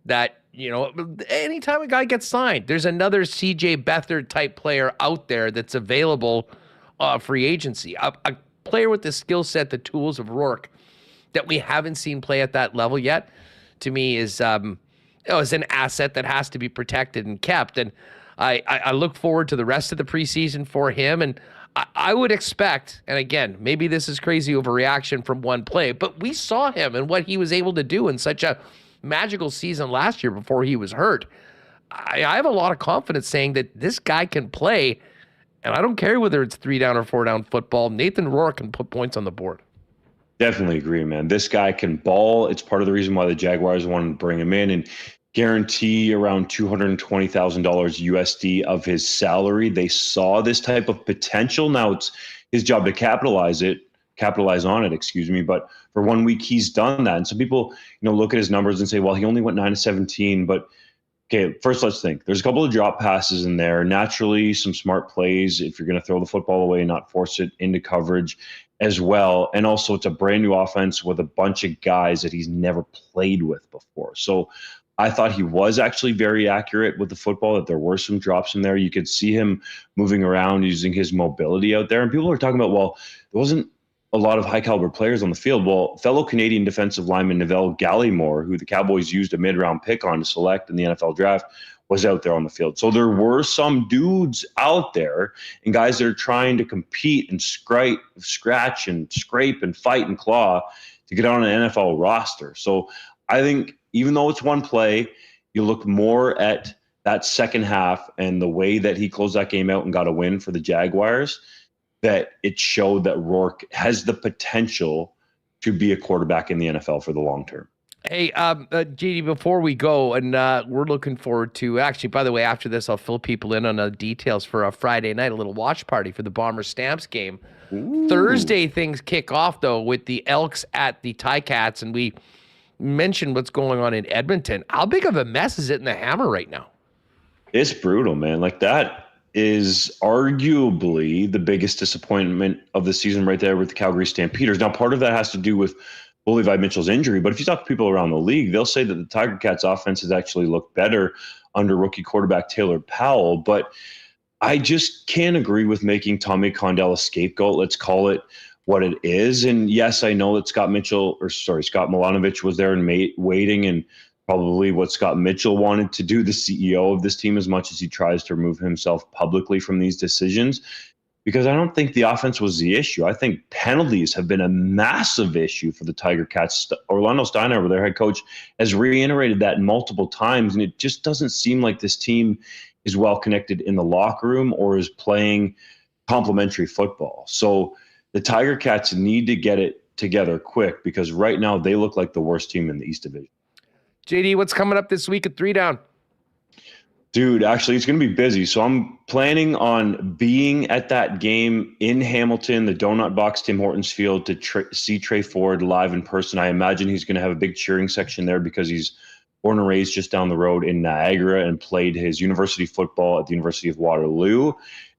that, you know, anytime a guy gets signed, there's another CJ Beathard type player out there that's available free agency. A player with the skill set, the tools of Rourke that we haven't seen play at that level yet, to me is an asset that has to be protected and kept. And I look forward to the rest of the preseason for him. And I would expect, and again, maybe this is crazy overreaction from one play, but we saw him and what he was able to do in such a magical season last year before he was hurt. I have a lot of confidence saying that this guy can play, and I don't care whether it's 3-down or 4-down football. Nathan Rourke can put points on the board. Definitely agree, man. This guy can ball. It's part of the reason why the Jaguars wanted to bring him in and guarantee around $220,000 USD of his salary. They saw this type of potential. Now it's his job to capitalize on it, but for 1 week he's done that. And so people, look at his numbers and say, well, he only went 9-17, but okay, first let's think. There's a couple of drop passes in there, naturally some smart plays if you're going to throw the football away and not force it into coverage as well. And also it's a brand new offense with a bunch of guys that he's never played with before. So I thought he was actually very accurate with the football, that there were some drops in there. You could see him moving around using his mobility out there. And people were talking about, well, there wasn't a lot of high caliber players on the field. Well, fellow Canadian defensive lineman Neville Gallimore, who the Cowboys used a mid-round pick on to select in the NFL draft, was out there on the field. So there were some dudes out there and guys that are trying to compete and scratch and scrape and fight and claw to get on an NFL roster. So I think even though it's one play, you look more at that second half and the way that he closed that game out and got a win for the Jaguars, that it showed that Rourke has the potential to be a quarterback in the NFL for the long term. Hey, JD, before we go, and we're looking forward to, actually, by the way, after this, I'll fill people in on the details for a Friday night, a little watch party for the Bombers Stamps game. Ooh. Thursday, things kick off, though, with the Elks at the Ticats, and we mentioned what's going on in Edmonton. How big of a mess is it in the Hammer right now? It's brutal, man. Like, that is arguably the biggest disappointment of the season right there with the Calgary Stampeders. Now, part of that has to do with Levi Mitchell's injury, but if you talk to people around the league, they'll say that the Tiger Cats offense has actually looked better under rookie quarterback Taylor Powell. But I just can't agree with making Tommy Condell a scapegoat. Let's call it what it is. And yes, I know that Scott Milanovic was there and waiting, and probably what Scott Mitchell wanted to do, the CEO of this team, as much as he tries to remove himself publicly from these decisions. Because I don't think the offense was the issue. I think penalties have been a massive issue for the Tiger Cats. Orlando Steinauer, their head coach, has reiterated that multiple times, and it just doesn't seem like this team is well connected in the locker room or is playing complementary football. So the Tiger Cats need to get it together quick, because right now they look like the worst team in the East Division. JD, what's coming up this week at 3 Down? Dude, actually, it's going to be busy. So I'm planning on being at that game in Hamilton, the Donut Box, Tim Hortons Field, to see Trey Ford live in person. I imagine he's going to have a big cheering section there because he's born and raised just down the road in Niagara and played his university football at the University of Waterloo.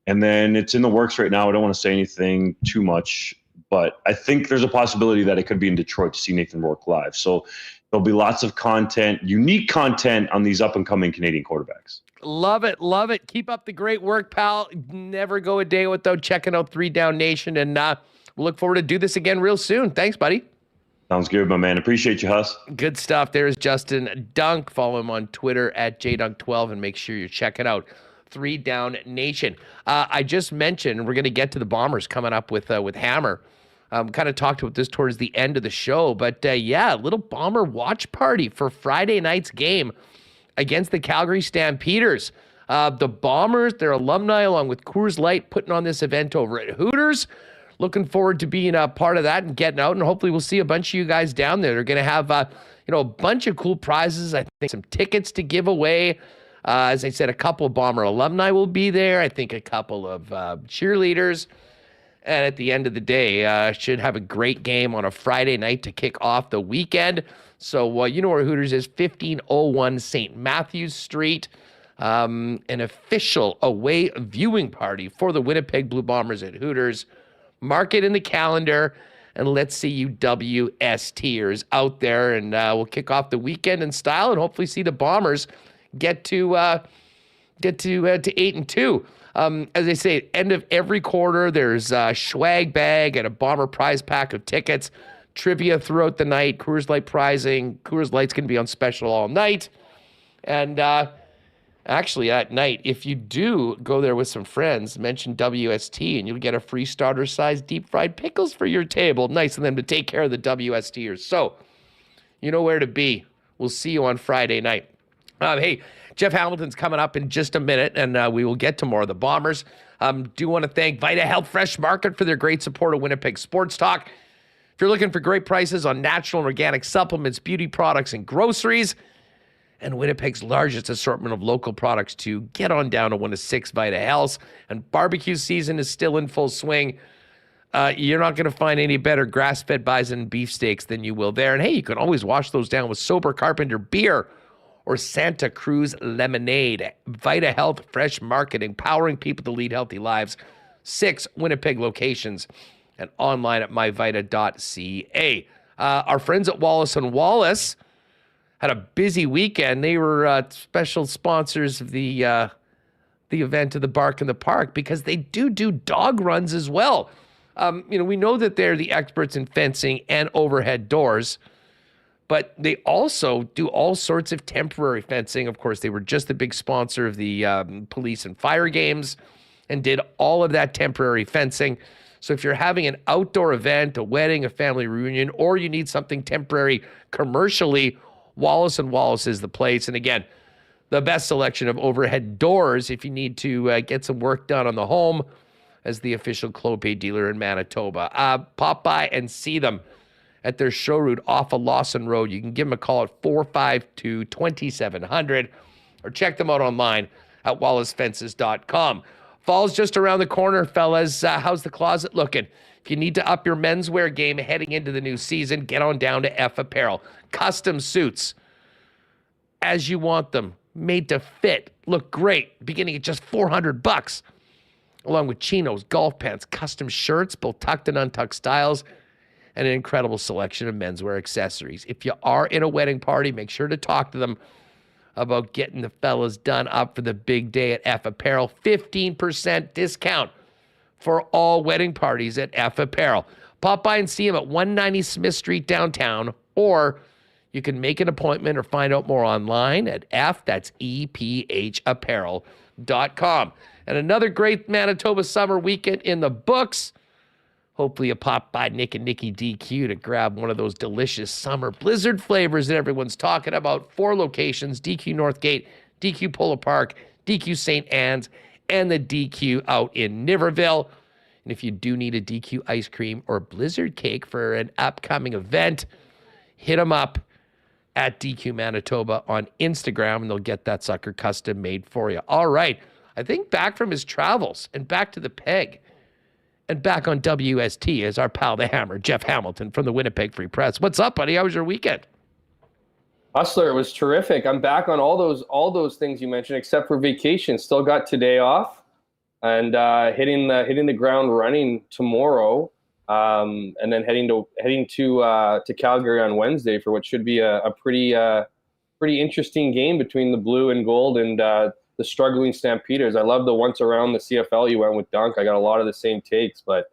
And then it's in the works right now. I don't want to say anything too much, but I think there's a possibility that it could be in Detroit to see Nathan Rourke live. So there'll be lots of content, unique content on these up-and-coming Canadian quarterbacks. Love it, love it. Keep up the great work, pal. Never go a day without checking out 3 Down Nation, and we'll look forward to do this again real soon. Thanks, buddy. Sounds good, my man. Appreciate you, Huss. Good stuff. There's Justin Dunk. Follow him on Twitter at JDunk12, and make sure you're checking out 3 Down Nation. I just mentioned we're going to get to the Bombers coming up with Hammer. Kind of talked about this towards the end of the show, but a little Bomber watch party for Friday night's game against the Calgary Stampeders. The Bombers, their alumni, along with Coors Light, putting on this event over at Hooters. Looking forward to being a part of that and getting out, and hopefully we'll see a bunch of you guys down there. They're going to have a bunch of cool prizes. I think some tickets to give away. As I said, a couple of Bomber alumni will be there. I think a couple of cheerleaders. And at the end of the day, should have a great game on a Friday night to kick off the weekend. So you know where Hooters is, 1501 St. Matthews Street. An official away viewing party for the Winnipeg Blue Bombers at Hooters. Mark it in the calendar, and let's see you WSTers out there. And we'll kick off the weekend in style, and hopefully see the Bombers get to 8-2. As I say, end of every quarter, there's a swag bag and a Bomber prize pack of tickets, trivia throughout the night, Coors Light prizing. Coors Light's going to be on special all night. And actually, at night, if you do go there with some friends, mention WST, and you'll get a free starter-sized deep-fried pickles for your table. Nice of them to take care of the WSTers. So, you know where to be. We'll see you on Friday night. Hey, Jeff Hamilton's coming up in just a minute, and we will get to more of the Bombers. Do want to thank Vita Health Fresh Market for their great support of Winnipeg Sports Talk. If you're looking for great prices on natural and organic supplements, beauty products, and groceries, and Winnipeg's largest assortment of local products, to get on down to one of 6 Vita Healths. And barbecue season is still in full swing. You're not going to find any better grass-fed bison beefsteaks than you will there. And hey, you can always wash those down with Sober Carpenter beer or Santa Cruz lemonade. Vita Health Fresh Market, empowering people to lead healthy lives. 6 Winnipeg locations and online at myvita.ca. Our friends at Wallace & Wallace had a busy weekend. They were special sponsors of the event of the Bark in the Park, because they do dog runs as well. We know that they're the experts in fencing and overhead doors, But they also do all sorts of temporary fencing. Of course, they were just the big sponsor of the police and fire games and did all of that temporary fencing. So if you're having an outdoor event, a wedding, a family reunion, or you need something temporary commercially, Wallace & Wallace is the place. And again, the best selection of overhead doors if you need to get some work done on the home as the official Clopay dealer in Manitoba. Pop by and see them at their showroom off of Lawson Road. You can give them a call at 452-2700 or check them out online at wallacefences.com. Fall's just around the corner, fellas. How's the closet looking? If you need to up your menswear game heading into the new season, get on down to F Apparel. Custom suits as you want them, made to fit, look great, beginning at just $400, along with chinos, golf pants, custom shirts, both tucked and untucked styles, and an incredible selection of menswear accessories. If you are in a wedding party, make sure to talk to them about getting the fellas done up for the big day at F Apparel. 15% discount for all wedding parties at F Apparel. Pop by and see them at 190 Smith Street downtown, or you can make an appointment or find out more online at EPHapparel.com. And another great Manitoba summer weekend in the books. Hopefully you pop by Nick and Nikki DQ to grab one of those delicious summer blizzard flavors that everyone's talking about. 4 locations: DQ Northgate, DQ Polo Park, DQ St. Anne's, and the DQ out in Niverville. And if you do need a DQ ice cream or blizzard cake for an upcoming event, hit them up at DQ Manitoba on Instagram, and they'll get that sucker custom made for you. All right. I think back from his travels and back to the peg and back on WST is our pal, the Hammer, Jeff Hamilton from the Winnipeg Free Press. What's up, buddy? How was your weekend? Hustler, it was terrific. I'm back on all those things you mentioned, except for vacation. Still got today off, and hitting the ground running tomorrow, and then heading to Calgary on Wednesday for what should be a pretty interesting game between the blue and gold and the struggling Stampeders. I love the once around the CFL you went with Dunk. I got a lot of the same takes, but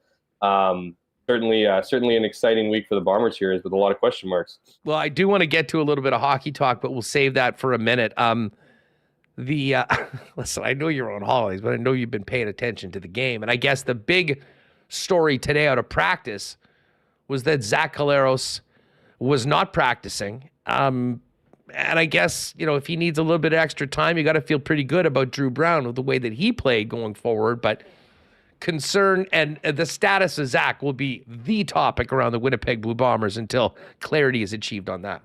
certainly an exciting week for the Bombers here with a lot of question marks. Well, I do want to get to a little bit of hockey talk, but we'll save that for a minute. Listen, I know you're on holidays, but I know you've been paying attention to the game. And I guess the big story today out of practice was that Zach Collaros was not practicing. And I guess, if he needs a little bit of extra time, you got to feel pretty good about Drew Brown with the way that he played going forward. But concern and the status of Zach will be the topic around the Winnipeg Blue Bombers until clarity is achieved on that.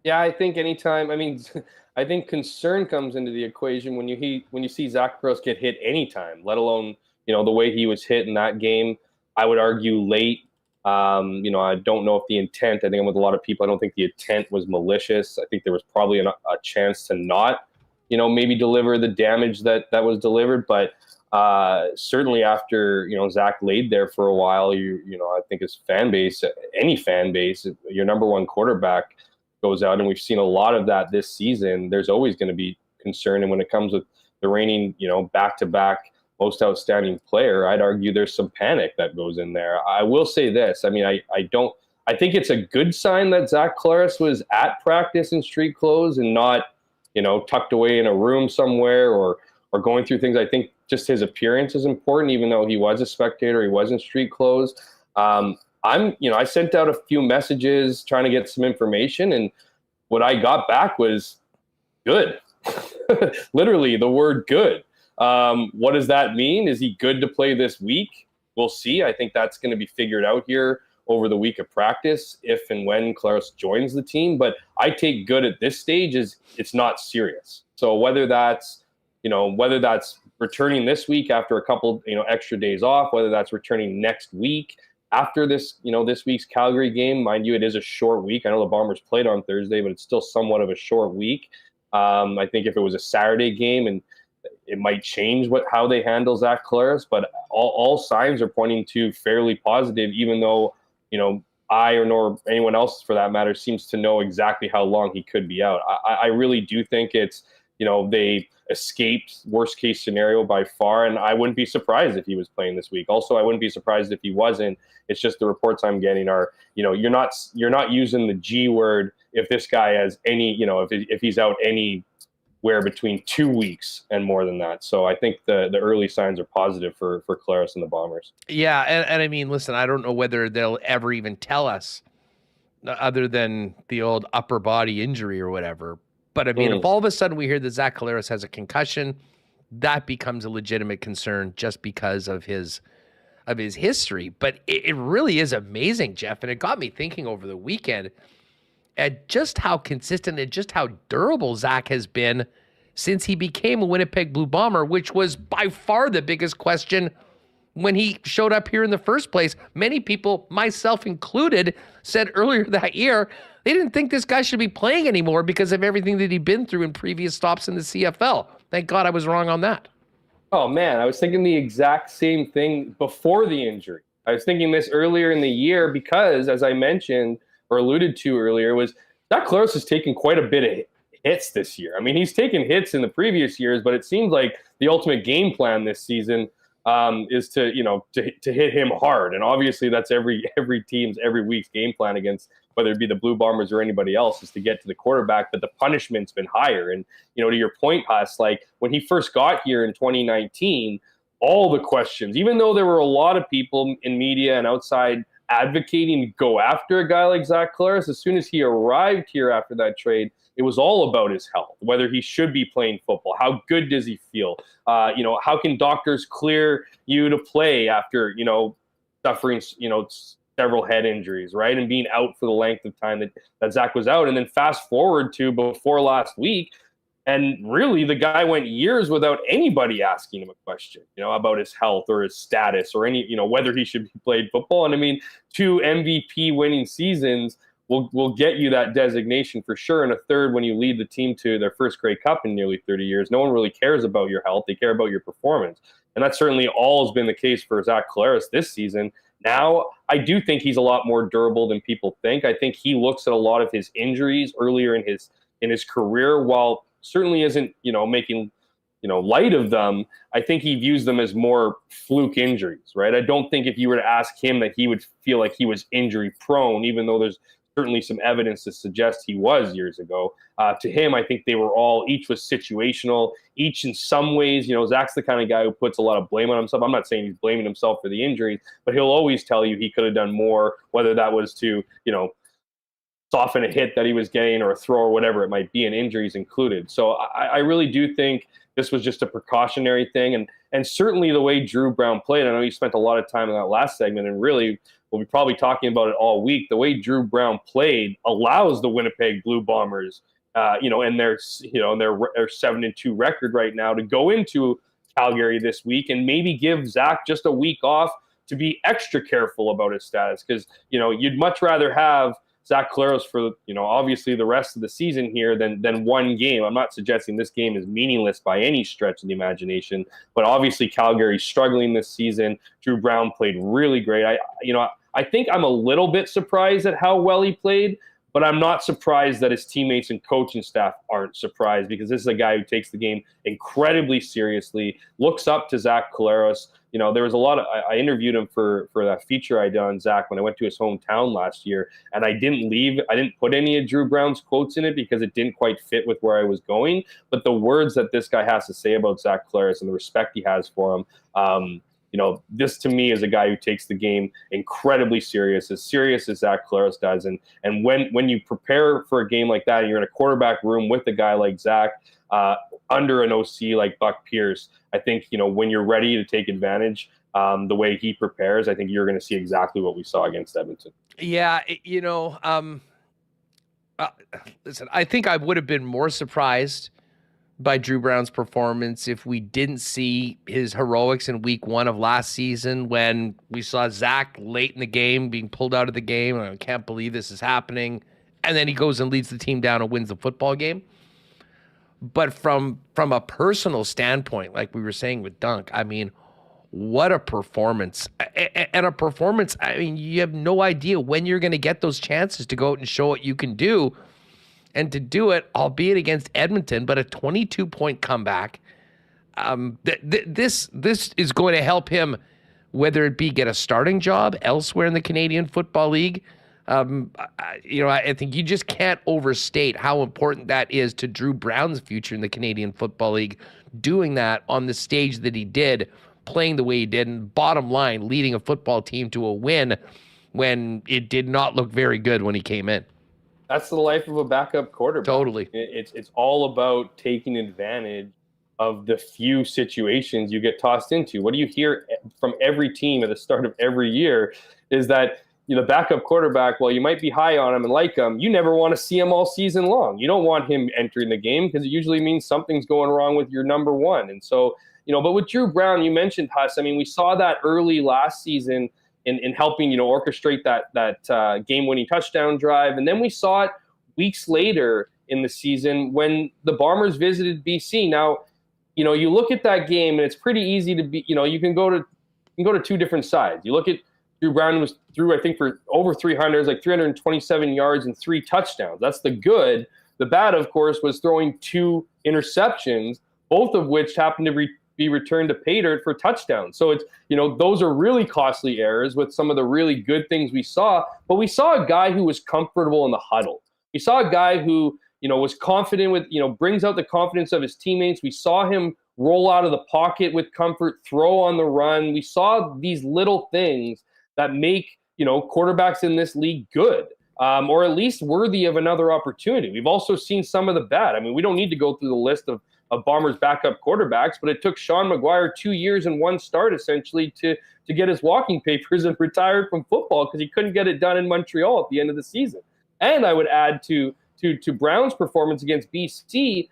Yeah, I think anytime. I think concern comes into the equation when you see Zach Collaros get hit anytime, let alone the way he was hit in that game. I would argue late. I don't know if the intent, I think I'm with a lot of people, I don't think the intent was malicious. I think there was probably a chance to not, maybe deliver the damage that was delivered. But certainly after, Zach laid there for a while, I think his fan base, any fan base, your number one quarterback goes out, and we've seen a lot of that this season. There's always going to be concern. And when it comes with the reigning, back-to-back most outstanding player, I'd argue there's some panic that goes in there. I will say this. I think it's a good sign that Zach Collaros was at practice in street clothes and not, tucked away in a room somewhere or going through things. I think just his appearance is important, even though he was a spectator, he was in street clothes. I sent out a few messages trying to get some information, and what I got back was good. Literally the word good. What does that mean? Is he good to play this week? We'll see. I think that's going to be figured out here over the week of practice, if and when Collaros joins the team. But I take good at this stage is it's not serious. So whether that's returning this week after a couple, extra days off, whether that's returning next week after this, this week's Calgary game, mind you, it is a short week. I know the Bombers played on Thursday, but it's still somewhat of a short week. I think if it was a Saturday game, and it might change how they handle Zach Collaros, but all signs are pointing to fairly positive, even though, I or nor anyone else for that matter seems to know exactly how long he could be out. I really do think it's they escaped worst case scenario by far. And I wouldn't be surprised if he was playing this week. Also, I wouldn't be surprised if he wasn't. It's just the reports I'm getting are, you're not using the G word if this guy has any, if he's out anywhere between 2 weeks and more than that. So I think the early signs are positive for Collaros and the Bombers. Yeah, and I mean, listen, I don't know whether they'll ever even tell us other than the old upper body injury or whatever. But I mean, if all of a sudden we hear that Zach Collaros has a concussion, that becomes a legitimate concern just because of his history. But it really is amazing, Jeff, and it got me thinking over the weekend at just how consistent and just how durable Zach has been since he became a Winnipeg Blue Bomber, which was by far the biggest question when he showed up here in the first place. Many people, myself included, said earlier that year they didn't think this guy should be playing anymore because of everything that he'd been through in previous stops in the CFL. Thank God I was wrong on that. Oh, man, I was thinking the exact same thing before the injury. I was thinking this earlier in the year because, as I mentioned or alluded to earlier, was Zach Collaros has taken quite a bit of hits this year. I mean, he's taken hits in the previous years, but it seems like the ultimate game plan this season is to hit him hard. And obviously that's every team's every week's game plan against, whether it be the Blue Bombers or anybody else, is to get to the quarterback, but the punishment's been higher. And, to your point, Huss, like when he first got here in 2019, all the questions, even though there were a lot of people in media and outside advocating to go after a guy like Zach Collaros, as soon as he arrived here after that trade, it was all about his health, whether he should be playing football. How good does he feel? How can doctors clear you to play after, suffering, several head injuries, right? And being out for the length of time that Zach was out. And then fast forward to before last week, and really the guy went years without anybody asking him a question, about his health or his status or whether he should be playing football. And I mean, 2 MVP winning seasons will get you that designation for sure. And a third when you lead the team to their first Grey Cup in nearly 30 years. No one really cares about your health. They care about your performance. And that certainly all has been the case for Zach Collaros this season. Now, I do think he's a lot more durable than people think. I think he looks at a lot of his injuries earlier in his career, while certainly isn't, making, light of them. I think he views them as more fluke injuries, right? I don't think if you were to ask him that he would feel like he was injury prone, even though there's certainly some evidence to suggest he was years ago. To him, I think they were each was situational, each in some ways. Zach's the kind of guy who puts a lot of blame on himself. I'm not saying he's blaming himself for the injuries, but he'll always tell you he could have done more, whether that was to, soften a hit that he was getting or a throw or whatever it might be, and injuries included. So I really do think this was just a precautionary thing. And certainly the way Drew Brown played, I know you spent a lot of time in that last segment, and really we'll be probably talking about it all week. The way Drew Brown played allows the Winnipeg Blue Bombers, and their 7-2 record right now, to go into Calgary this week and maybe give Zach just a week off to be extra careful about his status. Because, you'd much rather have Zach Collaros for, obviously the rest of the season here than one game. I'm not suggesting this game is meaningless by any stretch of the imagination, but obviously Calgary's struggling this season. Drew Brown played really great. I think I'm a little bit surprised at how well he played, but I'm not surprised that his teammates and coaching staff aren't surprised, because this is a guy who takes the game incredibly seriously, looks up to Zach Collaros. There was a lot of, I interviewed him for that feature I did on Zach when I went to his hometown last year, and I didn't put any of Drew Brown's quotes in it because it didn't quite fit with where I was going. But the words that this guy has to say about Zach Collaros and the respect he has for him, this to me is a guy who takes the game incredibly serious as Zach Collaros does. And when you prepare for a game like that, and you're in a quarterback room with a guy like Zach, under an OC like Buck Pierce, I think, when you're ready to take advantage, the way he prepares, I think you're going to see exactly what we saw against Edmonton. Yeah, listen, I think I would have been more surprised by Drew Brown's performance if we didn't see his heroics in week 1 of last season, when we saw Zach late in the game being pulled out of the game. I can't believe this is happening. And then he goes and leads the team down and wins the football game. But from a personal standpoint, like we were saying with Dunk, I mean, what a performance. And a performance, I mean, you have no idea when you're going to get those chances to go out and show what you can do. And to do it, albeit against Edmonton, but a 22-point comeback, this is going to help him, whether it be get a starting job elsewhere in the Canadian Football League. I think you just can't overstate how important that is to Drew Brown's future in the Canadian Football League, doing that on the stage that he did, playing the way he did, and bottom line, leading a football team to a win when it did not look very good when he came in. That's the life of a backup quarterback. Totally. It's all about taking advantage of the few situations you get tossed into. What do you hear from every team at the start of every year is that the backup quarterback, while you might be high on him and like him, you never want to see him all season long. You don't want him entering the game because it usually means something's going wrong with your number one. And so, but with Drew Brown, you mentioned, Huss, I mean, we saw that early last season in helping, orchestrate that game-winning touchdown drive. And then we saw it weeks later in the season when the Bombers visited BC. Now, you look at that game and it's pretty easy to be, you can go to two different sides. You look at Drew Brown was threw, I think, for over 300, like 327 yards and 3 touchdowns. That's the good. The bad, of course, was throwing 2 interceptions, both of which happened to be returned to Paterson for touchdowns. So it's, those are really costly errors with some of the really good things we saw. But we saw a guy who was comfortable in the huddle. We saw a guy who, was confident with, brings out the confidence of his teammates. We saw him roll out of the pocket with comfort, throw on the run. We saw these little things that make, quarterbacks in this league good, or at least worthy of another opportunity. We've also seen some of the bad. I mean, we don't need to go through the list of Bombers backup quarterbacks, but it took Sean McGuire 2 years and 1 start essentially to get his walking papers and retired from football because he couldn't get it done in Montreal at the end of the season. And I would add to Brown's performance against BC,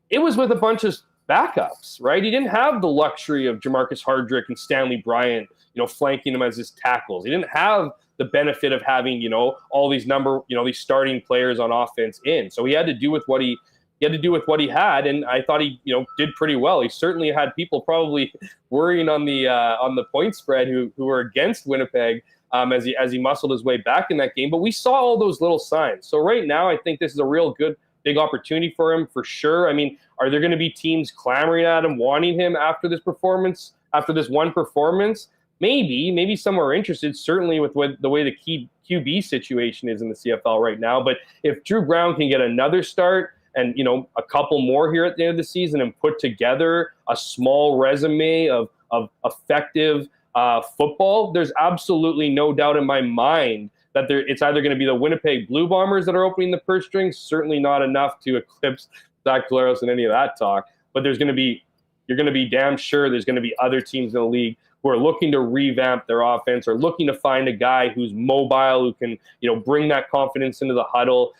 it was with a bunch of backups, right? He didn't have the luxury of Jamarcus Hardrick and Stanley Bryant, flanking him as his tackles. He didn't have the benefit of having, all these these starting players on offense in. So he had to do with what he had, and I thought he, did pretty well. He certainly had people probably worrying on the point spread who were against Winnipeg as he muscled his way back in that game. But we saw all those little signs. So right now, I think this is a real good big opportunity for him for sure. I mean, are there going to be teams clamoring at him, wanting him after this one performance? Maybe some are interested, certainly with the way the QB situation is in the CFL right now. But if Drew Brown can get another start and, a couple more here at the end of the season and put together a small resume of effective football, there's absolutely no doubt in my mind that it's either going to be the Winnipeg Blue Bombers that are opening the purse strings, certainly not enough to eclipse Zach Collaros and any of that talk, but you're going to be damn sure there's going to be other teams in the league who are looking to revamp their offense or looking to find a guy who's mobile, who can, bring that confidence into the huddle.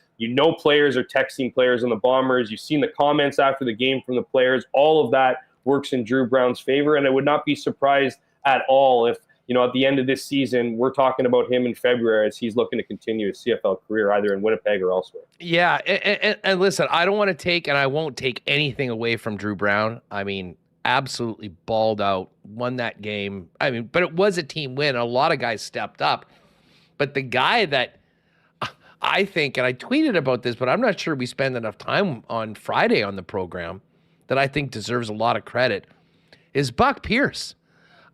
Players are texting players on the Bombers. You've seen the comments after the game from the players. All of that works in Drew Brown's favor, and I would not be surprised at all if, at the end of this season, we're talking about him in February as he's looking to continue his CFL career either in Winnipeg or elsewhere. Yeah, and listen, I don't want to take and I won't take anything away from Drew Brown. I mean, absolutely balled out, won that game. I mean, but it was a team win. A lot of guys stepped up. But the guy that I think, and I tweeted about this, but I'm not sure we spend enough time on Friday on the program, that I think deserves a lot of credit, is Buck Pierce.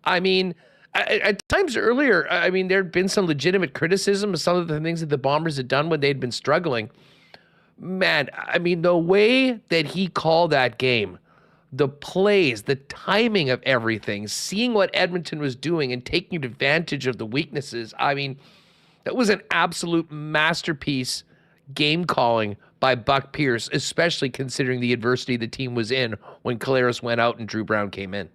I mean, at times earlier, I mean, there had been some legitimate criticism of some of the things that the Bombers had done when they'd been struggling. Man, I mean, the way that he called that game, the plays, the timing of everything, seeing what Edmonton was doing and taking advantage of the weaknesses, I mean, that was an absolute masterpiece game calling by Buck Pierce, especially considering the adversity the team was in when Collaros went out and Drew Brown came in.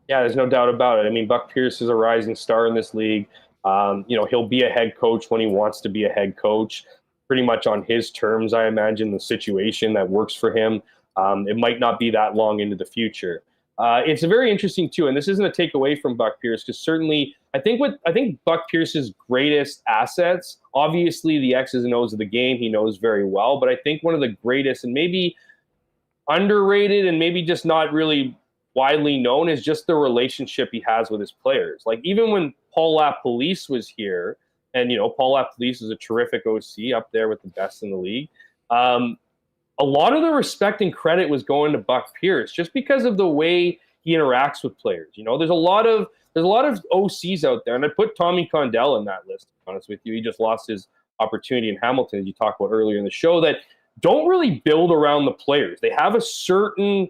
Yeah, there's no doubt about it. I mean, Buck Pierce is a rising star in this league. He'll be a head coach when he wants to be a head coach, pretty much on his terms, I imagine, the situation that works for him. It might not be that long into the future. It's very interesting, too, and this isn't a takeaway from Buck Pierce, because certainly I think Buck Pierce's greatest assets, obviously the X's and O's of the game, he knows very well, but I think one of the greatest and maybe underrated and maybe just not really widely known is just the relationship he has with his players. Like, even when Paul LaPolice was here, and Paul LaPolice is a terrific OC up there with the best in the league, a lot of the respect and credit was going to Buck Pierce just because of the way he interacts with players. There's a lot of OCs out there, and I put Tommy Condell in that list, to be honest with you. He just lost his opportunity in Hamilton, as you talked about earlier in the show, that don't really build around the players. They have a certain,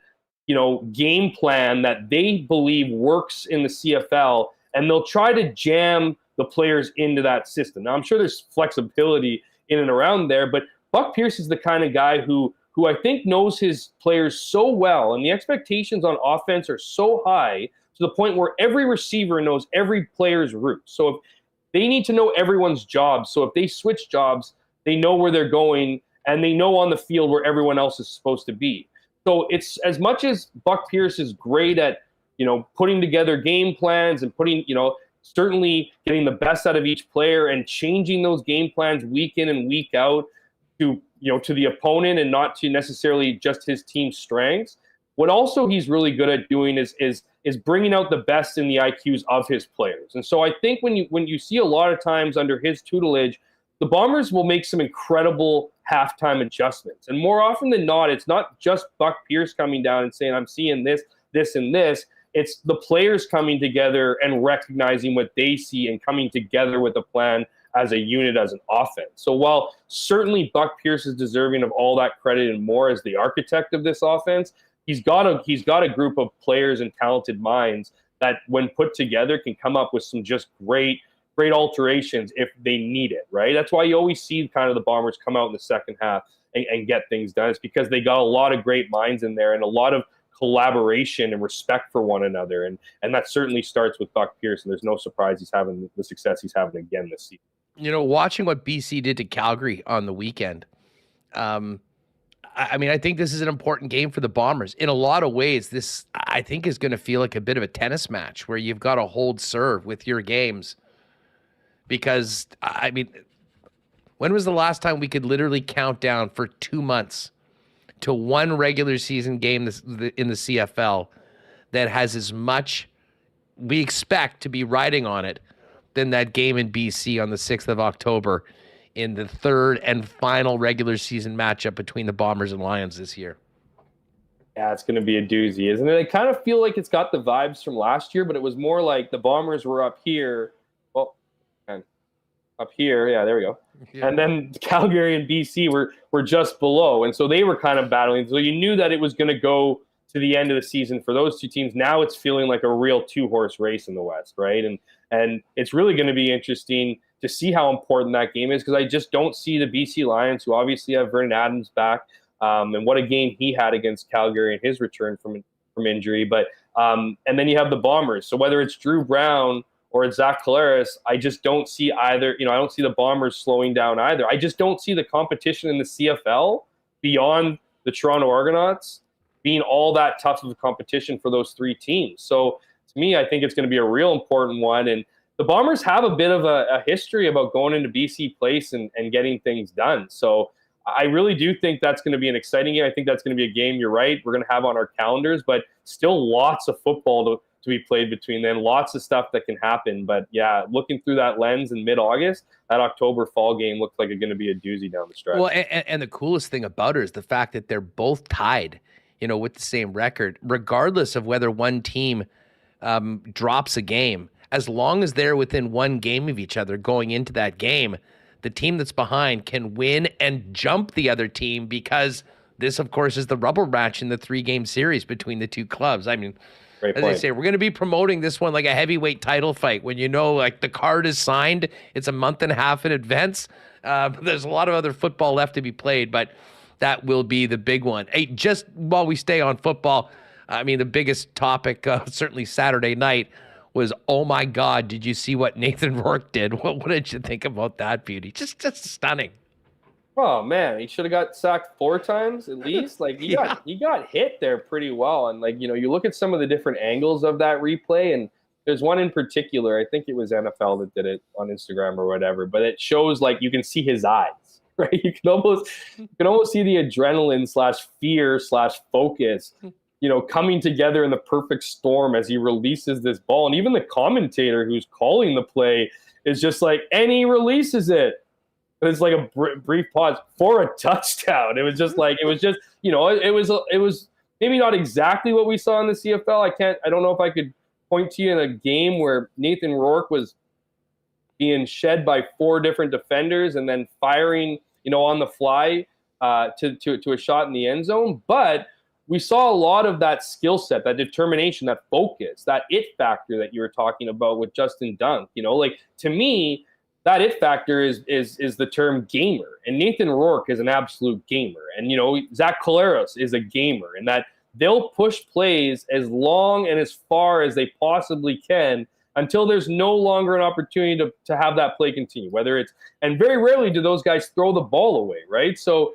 game plan that they believe works in the CFL, and they'll try to jam the players into that system. Now, I'm sure there's flexibility in and around there, but Buck Pierce is the kind of guy who I think knows his players so well, and the expectations on offense are so high to the point where every receiver knows every player's route. So if they need to know everyone's job, so if they switch jobs, they know where they're going, and they know on the field where everyone else is supposed to be. So it's as much as Buck Pierce is great at, putting together game plans and putting, certainly getting the best out of each player and changing those game plans week in and week out to the opponent and not to necessarily just his team's strengths. What also he's really good at doing is bringing out the best in the IQs of his players. And so I think when you see a lot of times under his tutelage, the Bombers will make some incredible halftime adjustments. And more often than not, it's not just Buck Pierce coming down and saying, I'm seeing this, this, and this. It's the players coming together and recognizing what they see and coming together with a plan as a unit, as an offense. So while certainly Buck Pierce is deserving of all that credit and more as the architect of this offense, he's got a group of players and talented minds that, when put together, can come up with some just great alterations if they need it, right? That's why you always see kind of the Bombers come out in the second half and get things done. It's because they got a lot of great minds in there and a lot of collaboration and respect for one another. And that certainly starts with Buck Pierce, and there's no surprise he's having the success he's having again this season. Watching what BC did to Calgary on the weekend, I think this is an important game for the Bombers. In a lot of ways, this, I think, is going to feel like a bit of a tennis match where you've got to hold serve with your games. Because, when was the last time we could literally count down for 2 months to one regular season game in the CFL that has as much we expect to be riding on it than that game in BC on the 6th of October in the third and final regular season matchup between the Bombers and Lions this year? Yeah, it's going to be a doozy, isn't it? I kind of feel like it's got the vibes from last year, but it was more like the Bombers were up here. Up here, yeah, there we go. Yeah. And then Calgary and BC were just below, and so they were kind of battling. So you knew that it was going to go to the end of the season for those two teams. Now it's feeling like a real two-horse race in the West, right? And it's really going to be interesting to see how important that game is, because I just don't see the BC Lions, who obviously have Vernon Adams back, and what a game he had against Calgary in his return from injury. But and then you have the Bombers. So whether it's Drew Brown or it's Zach Collaros, I just don't see either. I don't see the Bombers slowing down either. I just don't see the competition in the CFL beyond the Toronto Argonauts being all that tough of a competition for those three teams. So to me, I think it's going to be a real important one. And the Bombers have a bit of a history about going into BC Place and getting things done. So I really do think that's going to be an exciting game. I think that's going to be a game, you're right, we're going to have on our calendars, but still lots of football to be played between then. Lots of stuff that can happen. But yeah, looking through that lens in mid-August, that October fall game looks like it's going to be a doozy down the stretch. Well, and the coolest thing about it is the fact that they're both tied, with the same record, regardless of whether one team drops a game. As long as they're within one game of each other going into that game, the team that's behind can win and jump the other team, because this, of course, is the rubber match in the 3-game series between the two clubs. As I say, we're going to be promoting this one like a heavyweight title fight when like the card is signed. It's a month and a half in advance. There's a lot of other football left to be played, but that will be the big one. Hey, just while we stay on football, the biggest topic, certainly Saturday night, was, oh my God, did you see what Nathan Rourke did? What did you think about that beauty? Just stunning. Oh man, he should have got sacked 4 times at least. Like he got hit there pretty well. And you look at some of the different angles of that replay, and there's one in particular, I think it was NFL that did it on Instagram or whatever, but it shows you can see his eyes, right? You can almost see the adrenaline /fear/focus, coming together in the perfect storm as he releases this ball. And even the commentator who's calling the play is just and he releases it. It was like a brief pause for a touchdown. It was just, it was maybe not exactly what we saw in the CFL. I don't know if I could point to you in a game where Nathan Rourke was being shed by 4 different defenders and then firing, on the fly to a shot in the end zone. But we saw a lot of that skill set, that determination, that focus, that it factor that you were talking about with Justin Dunk. To me, that it factor is the term gamer. And Nathan Rourke is an absolute gamer. And, Zach Collaros is a gamer, and that they'll push plays as long and as far as they possibly can until there's no longer an opportunity to have that play continue. And very rarely do those guys throw the ball away, right? So,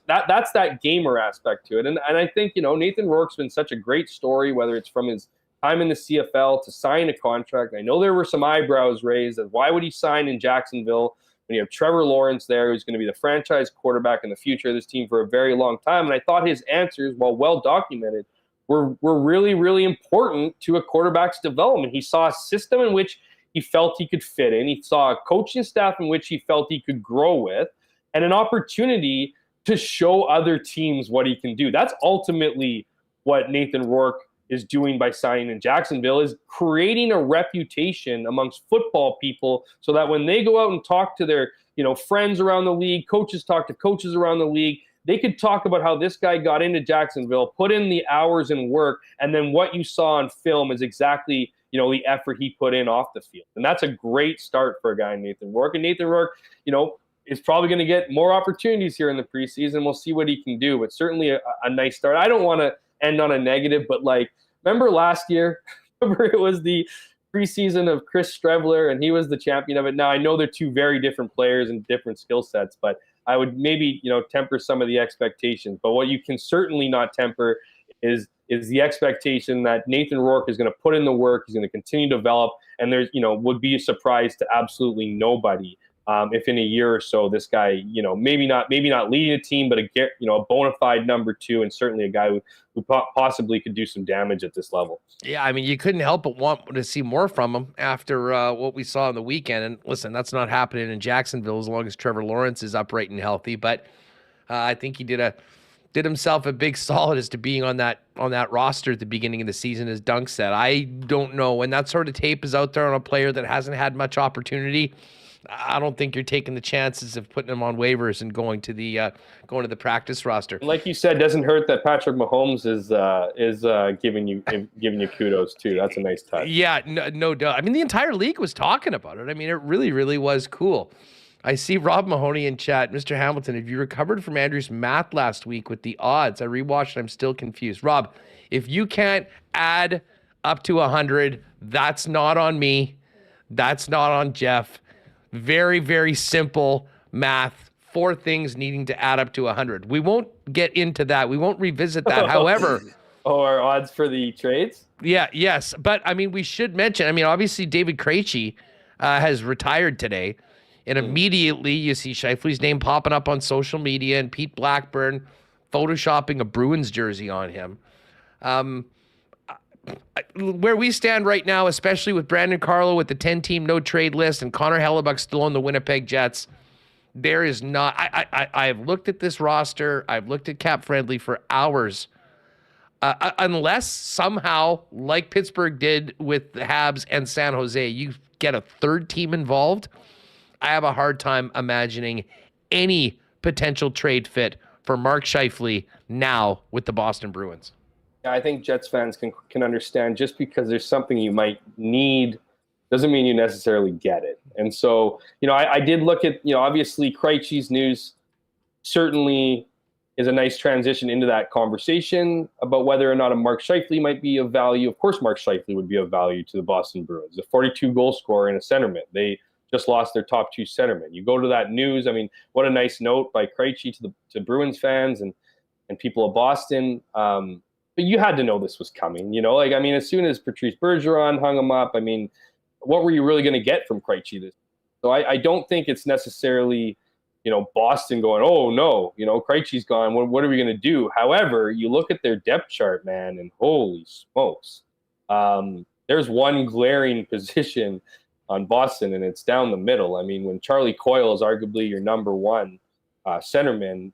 that's that gamer aspect to it. And I think, Nathan Rourke's been such a great story, whether it's from his time in the CFL to sign a contract. I know there were some eyebrows raised as why would he sign in Jacksonville when you have Trevor Lawrence there, who's going to be the franchise quarterback in the future of this team for a very long time. And I thought his answers, while well documented, were really, really important to a quarterback's development. He saw a system in which he felt he could fit in. He saw a coaching staff in which he felt he could grow with, and an opportunity to show other teams what he can do. That's ultimately what Nathan Rourke is doing by signing in Jacksonville, is creating a reputation amongst football people so that when they go out and talk to their, friends around the league, coaches talk to coaches around the league, they could talk about how this guy got into Jacksonville, put in the hours and work, and then what you saw on film is exactly, the effort he put in off the field. And that's a great start for a guy, Nathan Rourke. And Nathan Rourke, is probably going to get more opportunities here in the preseason. We'll see what he can do, but certainly a nice start. I don't want to end on a negative, but remember last year? Remember it was the preseason of Chris Streveler, and he was the champion of it. Now, I know they're 2 very different players and different skill sets, but I would maybe, temper some of the expectations. But what you can certainly not temper is the expectation that Nathan Rourke is going to put in the work, he's going to continue to develop, and there's, would be a surprise to absolutely nobody if in a year or so this guy, maybe not leading a team, but a bona fide number 2, and certainly a guy who possibly could do some damage at this level. Yeah, I mean, you couldn't help but want to see more from him after what we saw on the weekend. And listen, that's not happening in Jacksonville as long as Trevor Lawrence is upright and healthy. But I think he did himself a big solid as to being on that roster at the beginning of the season, as Dunk said. I don't know, when that sort of tape is out there on a player that hasn't had much opportunity, I don't think you're taking the chances of putting him on waivers and going to the practice roster. Like you said, doesn't hurt that Patrick Mahomes is giving you kudos too. That's a nice touch. Yeah, no doubt. I mean, the entire league was talking about it. I mean, it really, really was cool. I see Rob Mahoney in chat. Mr. Hamilton, have you recovered from Andrew's math last week with the odds? I rewatched. I'm still confused. Rob, if you can't add up to 100, that's not on me. That's not on Jeff. Very, very simple math. 4 things needing to add up to 100. We won't get into that. We won't revisit that. However, our odds for the trades? Yeah, yes. But I mean, we should mention, obviously David Krejci has retired today. And immediately you see Scheifele's name popping up on social media and Pete Blackburn photoshopping a Bruins jersey on him. Where we stand right now, especially with Brandon Carlo with the 10-team no-trade list and Connor Hellebuck still on the Winnipeg Jets, there is not... I've looked at this roster. I've looked at Cap Friendly for hours. Unless somehow, like Pittsburgh did with the Habs and San Jose, you get a 3rd team involved, I have a hard time imagining any potential trade fit for Mark Scheifele now with the Boston Bruins. I think Jets fans can understand, just because there's something you might need doesn't mean you necessarily get it. And so, I did look at, obviously Krejci's news certainly is a nice transition into that conversation about whether or not a Mark Scheifele might be of value. Of course, Mark Scheifele would be of value to the Boston Bruins, a 42 goal scorer and a centerman. They just lost their top 2 centermen. You go to that news. I mean, what a nice note by Krejci to Bruins fans and people of Boston. But you had to know this was coming, as soon as Patrice Bergeron hung him up, what were you really going to get from Krejci this? So I don't think it's necessarily, Boston going, oh no, Krejci's gone. What are we going to do? However, you look at their depth chart, man, and holy smokes. There's one glaring position on Boston, and it's down the middle. I mean, when Charlie Coyle is arguably your number one centerman,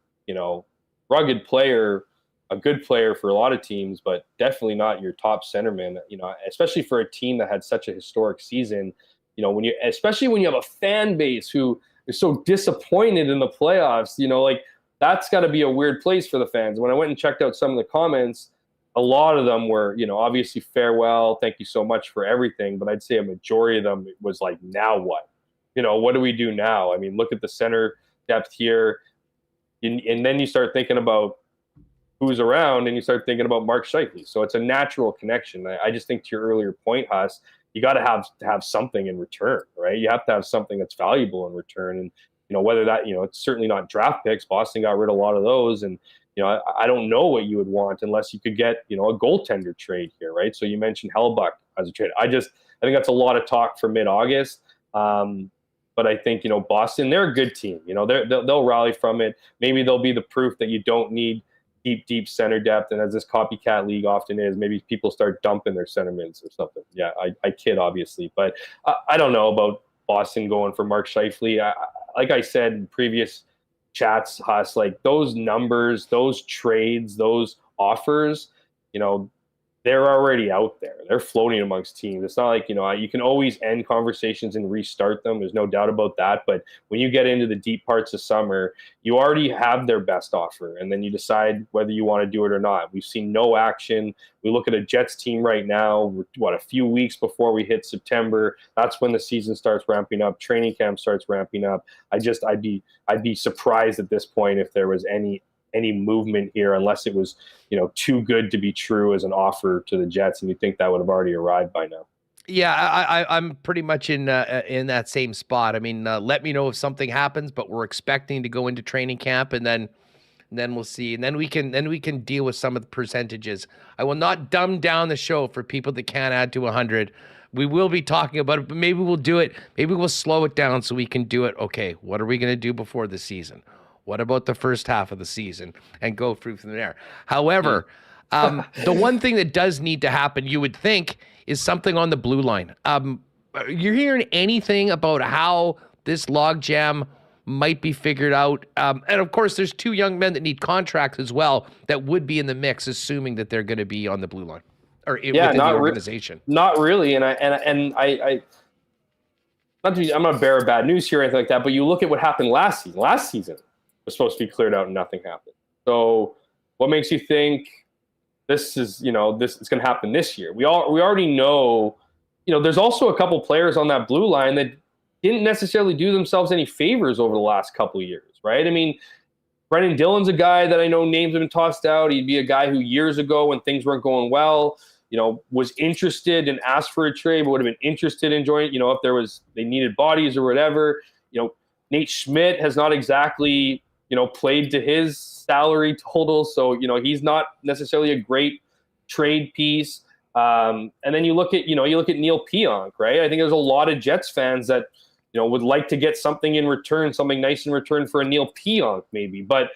rugged player, a good player for a lot of teams, but definitely not your top centerman, especially for a team that had such a historic season, especially when you have a fan base who is so disappointed in the playoffs, that's got to be a weird place for the fans. When I went and checked out some of the comments, a lot of them were, obviously farewell, thank you so much for everything. But I'd say a majority of them was like, now what? What do we do now? I mean, look at the center depth here. And then you start thinking about who's around, and you start thinking about Mark Scheifele. So it's a natural connection. I just think to your earlier point, Huss, you got to have something in return, right? You have to have something that's valuable in return. And, whether that, it's certainly not draft picks. Boston got rid of a lot of those. And, I don't know what you would want unless you could get, a goaltender trade here, right? So you mentioned Hellbuck as a trade. I think that's a lot of talk for mid-August. But I think, Boston, they're a good team. They'll rally from it. Maybe they'll be the proof that you don't need deep center depth. And as this copycat league often is, maybe people start dumping their centermans or something. Yeah, I kid, obviously. But I don't know about Boston going for Mark Scheifele. Like I said in previous chats, Huss, like those numbers, those trades, those offers, they're already out there. They're floating amongst teams. It's not like, you can always end conversations and restart them. There's no doubt about that. But when you get into the deep parts of summer, you already have their best offer, and then you decide whether you want to do it or not. We've seen no action. We look at a Jets team right now, a few weeks before we hit September. That's when the season starts ramping up. Training camp starts ramping up. I'd be surprised at this point if there was any movement here, unless it was, too good to be true as an offer to the Jets, and you think that would have already arrived by now. Yeah, I'm pretty much in that same spot. I mean, let me know if something happens, but we're expecting to go into training camp, and then we'll see, and then we can deal with some of the percentages. I will not dumb down the show for people that can't add to 100. We will be talking about it, but maybe we'll do it. Maybe we'll slow it down so we can do it. Okay, what are we going to do before the season? What about the first half of the season, and go through from there? However, the one thing that does need to happen, you would think, is something on the blue line. You're hearing anything about how this logjam might be figured out? And of course, there's two young men that need contracts as well that would be in the mix, assuming that they're going to be on the blue line or within the organization. Not really, and I not to, I'm not bearer of bad news here or anything like that, but you look at what happened last season. Last season was supposed to be cleared out and nothing happened. So what makes you think this is going to happen this year? We already know, there's also a couple players on that blue line that didn't necessarily do themselves any favors over the last couple of years, right? I mean, Brendan Dillon's a guy that I know names have been tossed out. He'd be a guy who years ago when things weren't going well, was interested and asked for a trade, but would have been interested in joining, if they needed bodies or whatever. Nate Schmidt has not exactly, played to his salary total. So, he's not necessarily a great trade piece. And then you look at Neil Pionk, right? I think there's a lot of Jets fans that, would like to get something in return, something nice in return for a Neil Pionk maybe. But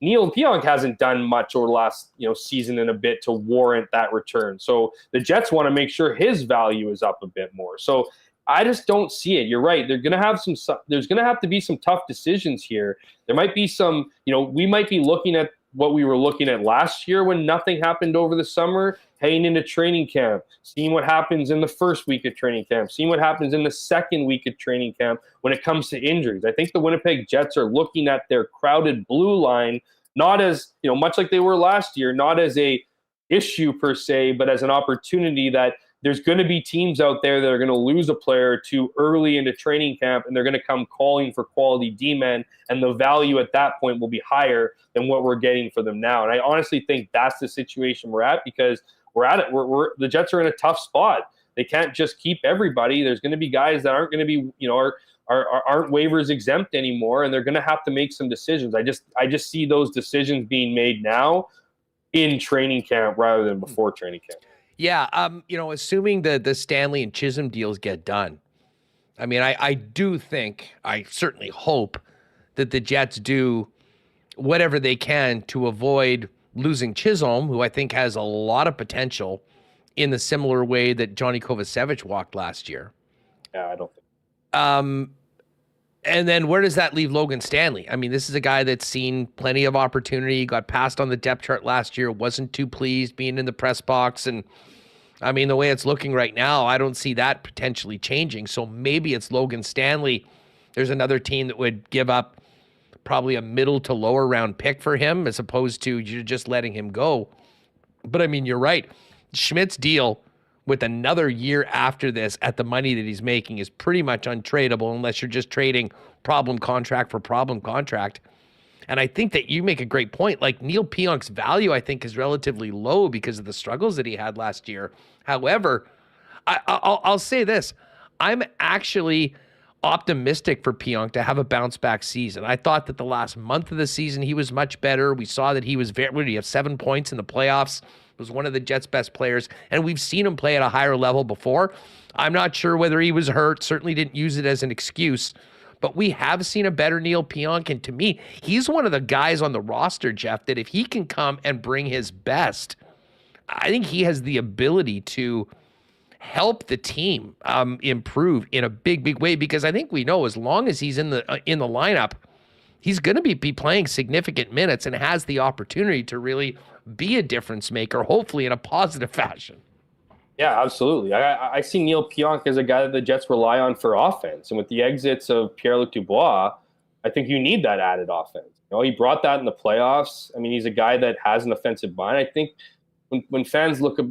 Neil Pionk hasn't done much over the last, season and a bit to warrant that return. So the Jets want to make sure his value is up a bit more. So I just don't see it. You're right. There's going to have to be some tough decisions here. There might be some, we might be looking at what we were looking at last year when nothing happened over the summer, heading into training camp, seeing what happens in the first week of training camp, seeing what happens in the second week of training camp when it comes to injuries. I think the Winnipeg Jets are looking at their crowded blue line, not as, much like they were last year, not as a issue per se, but as an opportunity that there's going to be teams out there that are going to lose a player or two early into training camp, and they're going to come calling for quality D-men, and the value at that point will be higher than what we're getting for them now. And I honestly think that's the situation we're at, because the Jets are in a tough spot. They can't just keep everybody. There's going to be guys that aren't going to be, aren't waivers exempt anymore, and they're going to have to make some decisions. I just see those decisions being made now in training camp rather than before training camp. Yeah, assuming the Stanley and Chisholm deals get done, I mean, I do think, I certainly hope that the Jets do whatever they can to avoid losing Chisholm, who I think has a lot of potential in the similar way that Johnny Kovacevic walked last year. Yeah, I don't think. And then where does that leave Logan Stanley? I mean, this is a guy that's seen plenty of opportunity, got passed on the depth chart last year, wasn't too pleased being in the press box. And I mean, the way it's looking right now, I don't see that potentially changing. So maybe it's Logan Stanley. There's another team that would give up probably a middle to lower round pick for him as opposed to you're just letting him go. But I mean, you're right. Schmidt's deal with another year after this at the money that he's making is pretty much untradeable unless you're just trading problem contract for problem contract. And I think that you make a great point. Like Neil Pionk's value, I think, is relatively low because of the struggles that he had last year. However, I'll say this. I'm actually optimistic for Pionk to have a bounce back season. I thought that the last month of the season, he was much better. We saw that he was what did he have, 7 points in the playoffs? Was one of the Jets' best players, and we've seen him play at a higher level before. I'm not sure whether he was hurt, certainly didn't use it as an excuse, but we have seen a better Neil Pionk, and to me, he's one of the guys on the roster, Jeff, that if he can come and bring his best, I think he has the ability to help the team improve in a big, big way, because I think we know as long as he's in the lineup, he's going to be playing significant minutes and has the opportunity to really be a difference maker, hopefully in a positive fashion. Yeah, absolutely. I see Neil Pionk as a guy that the Jets rely on for offense. And with the exits of Pierre-Luc Dubois, I think you need that added offense. You know, he brought that in the playoffs. I mean, he's a guy that has an offensive mind. I think when fans look at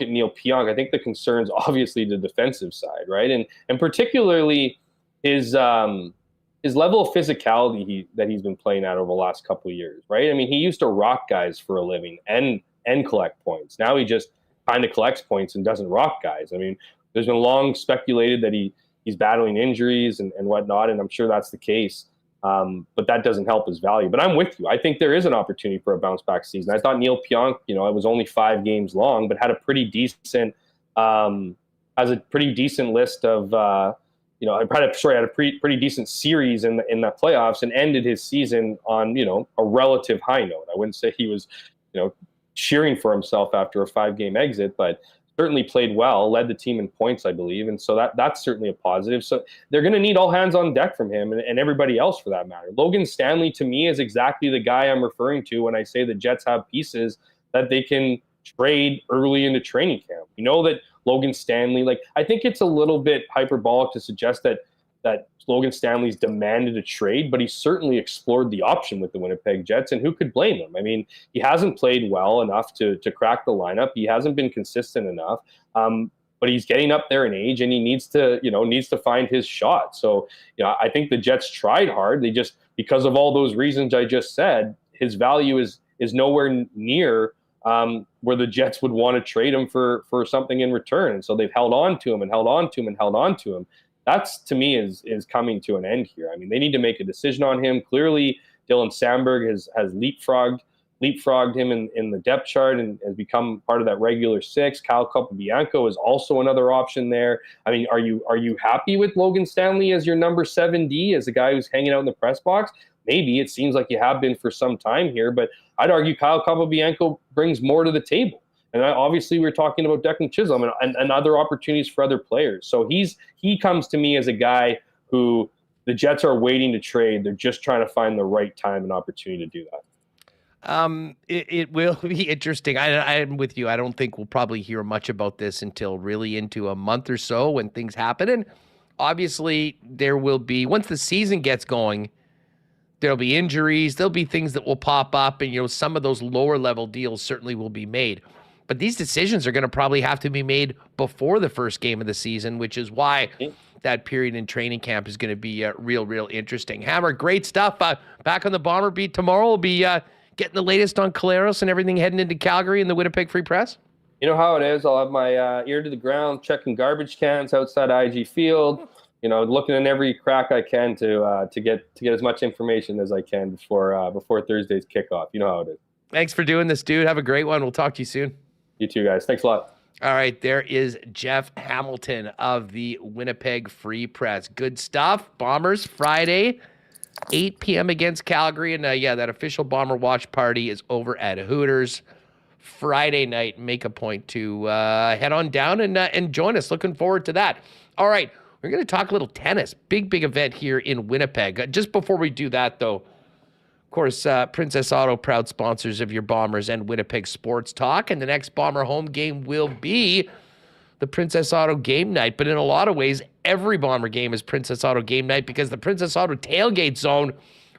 Neil Pionk, I think the concern's obviously the defensive side, right? And particularly his level of physicality that he's been playing at over the last couple of years, right? I mean, he used to rock guys for a living and collect points. Now he just kind of collects points and doesn't rock guys. I mean, there's been long speculated that he's battling injuries and whatnot, and I'm sure that's the case. But that doesn't help his value. But I'm with you. I think there is an opportunity for a bounce back season. I thought Neil Pionk, it was only 5 games long, but had a pretty decent list of had a pretty decent series in the playoffs and ended his season on a relative high note. I wouldn't say he was cheering for himself after a 5-game exit, but certainly played well, led the team in points, I believe, and so that's certainly a positive. So they're going to need all hands on deck from him and everybody else for that matter. Logan Stanley to me is exactly the guy I'm referring to when I say the Jets have pieces that they can trade early into training camp. You know that Logan Stanley, I think it's a little bit hyperbolic to suggest that Logan Stanley's demanded a trade, but he certainly explored the option with the Winnipeg Jets, and who could blame him? I mean, he hasn't played well enough to crack the lineup. He hasn't been consistent enough, but he's getting up there in age, and he needs to find his shot. So, I think the Jets tried hard. They just, because of all those reasons I just said, his value is nowhere near where the Jets would want to trade him for something in return. And so they've held on to him and held on to him and held on to him. That's, to me, is coming to an end here. I mean, they need to make a decision on him. Clearly, Dylan Sandberg has leapfrogged him in the depth chart and has become part of that regular 6. Kyle Capobianco is also another option there. I mean, are you happy with Logan Stanley as your number 7D, as a guy who's hanging out in the press box? Maybe. It seems like you have been for some time here, but I'd argue Kyle Capobianco brings more to the table. And obviously, we're talking about Declan Chisholm and other opportunities for other players. So he comes to me as a guy who the Jets are waiting to trade. They're just trying to find the right time and opportunity to do that. It will be interesting. I'm with you. I don't think we'll probably hear much about this until really into a month or so when things happen. And obviously, there will be, once the season gets going, there'll be injuries. There'll be things that will pop up. And, some of those lower level deals certainly will be made. But these decisions are going to probably have to be made before the first game of the season, which is why that period in training camp is going to be real interesting. Hammer, great stuff. Back on the Bomber Beat tomorrow. We'll be getting the latest on Collaros and everything heading into Calgary and the Winnipeg Free Press. You know how it is. I'll have my ear to the ground, checking garbage cans outside IG Field. Looking in every crack I can to get as much information as I can before Thursday's kickoff. You know how it is. Thanks for doing this, dude. Have a great one. We'll talk to you soon. You too, guys. Thanks a lot. All right, there is Jeff Hamilton of the Winnipeg Free Press. Good stuff. Bombers Friday, 8 p.m. against Calgary. And that official Bomber watch party is over at Hooters Friday night. Make a point to head on down and join us. Looking forward to that. All right, We're going to talk a little tennis. Big event here in Winnipeg. Just before we do that, though, of course, Princess Auto, proud sponsors of your Bombers and Winnipeg Sports Talk. And the next Bomber home game will be the Princess Auto game night. But in a lot of ways, every Bomber game is Princess Auto game night because the Princess Auto tailgate zone,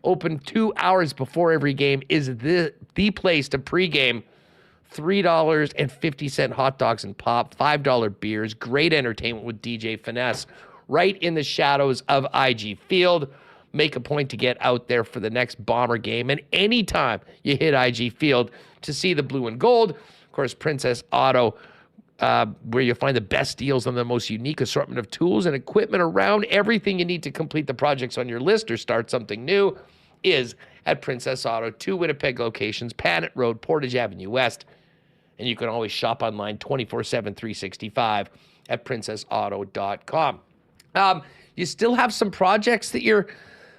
open 2 hours before every game, is the place to pregame. $3.50 hot dogs and pop, $5 beers, great entertainment with DJ Finesse right in the shadows of IG Field. Make a point to get out there for the next Bomber game. And anytime you hit IG Field to see the blue and gold, of course, Princess Auto, where you'll find the best deals on the most unique assortment of tools and equipment around. Everything you need to complete the projects on your list or start something new is at Princess Auto. 2 Winnipeg locations, Panet Road, Portage Avenue West. And you can always shop online 24/7, 365 at princessauto.com. You still have some projects that you're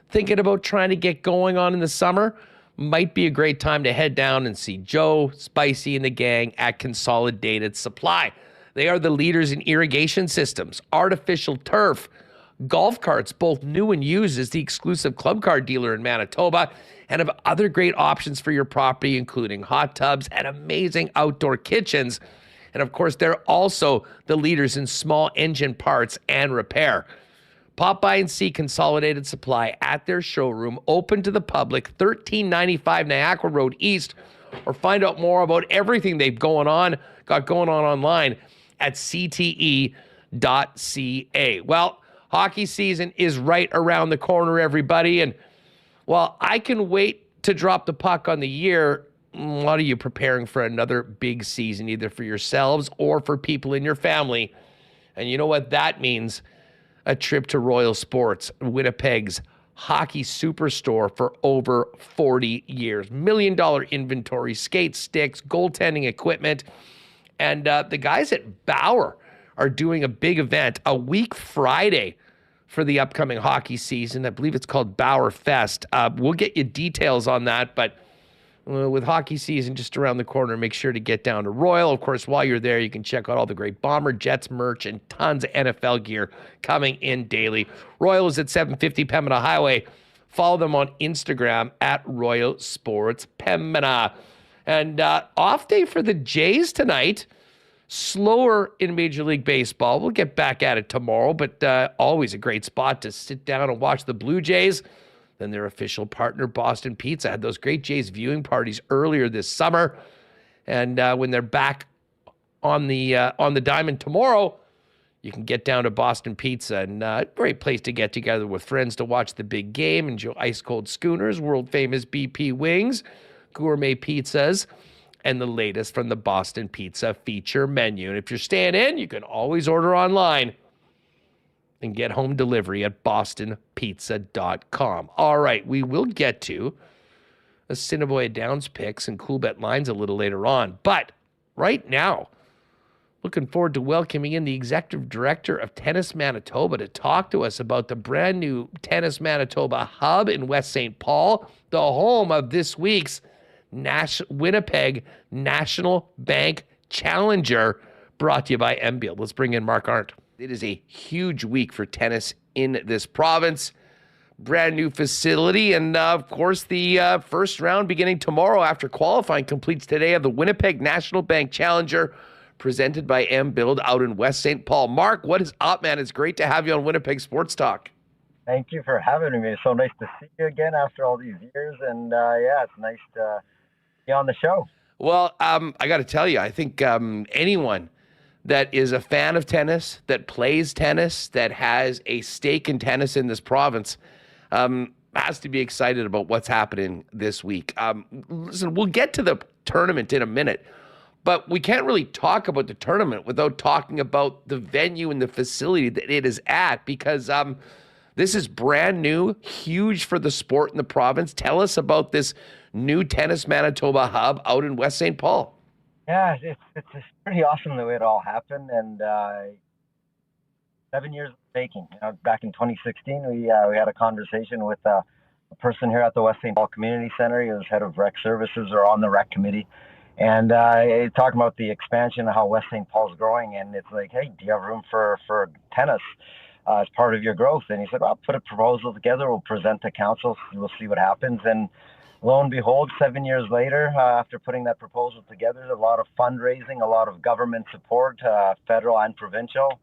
thinking about trying to get going on in the summer? Might be a great time to head down and see Joe, Spicy, and the gang at Consolidated Supply. They are the leaders in irrigation systems, artificial turf, golf carts, both new and used, as the exclusive club car dealer in Manitoba, and have other great options for your property, including hot tubs and amazing outdoor kitchens. And of course, they're also the leaders in small engine parts and repair. Pop by and see Consolidated Supply at their showroom, open to the public, 1395 Niagara Road East, or find out more about everything they've got going on online at cte.ca. Well, hockey season is right around the corner, everybody, and while I can wait to drop the puck on the year, a lot of you preparing for another big season, either for yourselves or for people in your family. And you know what that means? A trip to Royal Sports, Winnipeg's hockey superstore for over 40 years. $1 million inventory, skates, sticks, goaltending equipment. And the guys at Bauer are doing a big event a week Friday for the upcoming hockey season. I believe it's called Bauer Fest. We'll get you details on that, but with hockey season just around the corner, make sure to get down to Royal. Of course, while you're there, you can check out all the great Bomber, Jets merch, and tons of NFL gear coming in daily. Royal is at 750 Pembina Highway. Follow them on Instagram at Royal Sports Pembina. And off day for the Jays tonight. Slower in Major League Baseball. We'll get back at it tomorrow, but always a great spot to sit down and watch the Blue Jays. Then their official partner, Boston Pizza, had those great Jays viewing parties earlier this summer. And when they're back on the diamond tomorrow, you can get down to Boston Pizza. And a great place to get together with friends to watch the big game, enjoy ice-cold schooners, world-famous BP wings, gourmet pizzas, and the latest from the Boston Pizza feature menu. And if you're staying in, you can always order online and get home delivery at bostonpizza.com. All right, we will get to Assiniboia Downs picks and Coolbet Lines a little later on. But right now, looking forward to welcoming in the Executive Director of Tennis Manitoba to talk to us about the brand new Tennis Manitoba Hub in West St. Paul, the home of this week's Winnipeg National Bank Challenger, brought to you by MBield. Let's bring in Mark Arndt. It is a huge week for tennis in this province. Brand new facility, and of course, the first round beginning tomorrow after qualifying completes today of the Winnipeg National Bank Challenger, presented by MBield out in West St. Paul. Mark, what is up, man? It's great to have you on Winnipeg Sports Talk. Thank you for having me. It's so nice to see you again after all these years, and yeah, it's nice to be on the show. Well, I got to tell you, I think anyone that is a fan of tennis, that plays tennis, that has a stake in tennis in this province, has to be excited about what's happening this week. Listen, we'll get to the tournament in a minute, but we can't really talk about the tournament without talking about the venue and the facility that it is at, because this is brand new, huge for the sport in the province. Tell us about this new Tennis Manitoba Hub out in West St. Paul. Yeah, it's pretty awesome the way it all happened, and 7 years making. Back in 2016, we had a conversation with a person here at the West St. Paul Community Center. He was head of rec services or on the rec committee, and talking about the expansion of how West St. Paul's growing. And it's like, hey, do you have room for tennis? as part of your growth. And he said, well, put a proposal together. We'll present to council. We'll see what happens. And lo and behold, 7 years later, after putting that proposal together, a lot of fundraising, a lot of government support, federal and provincial.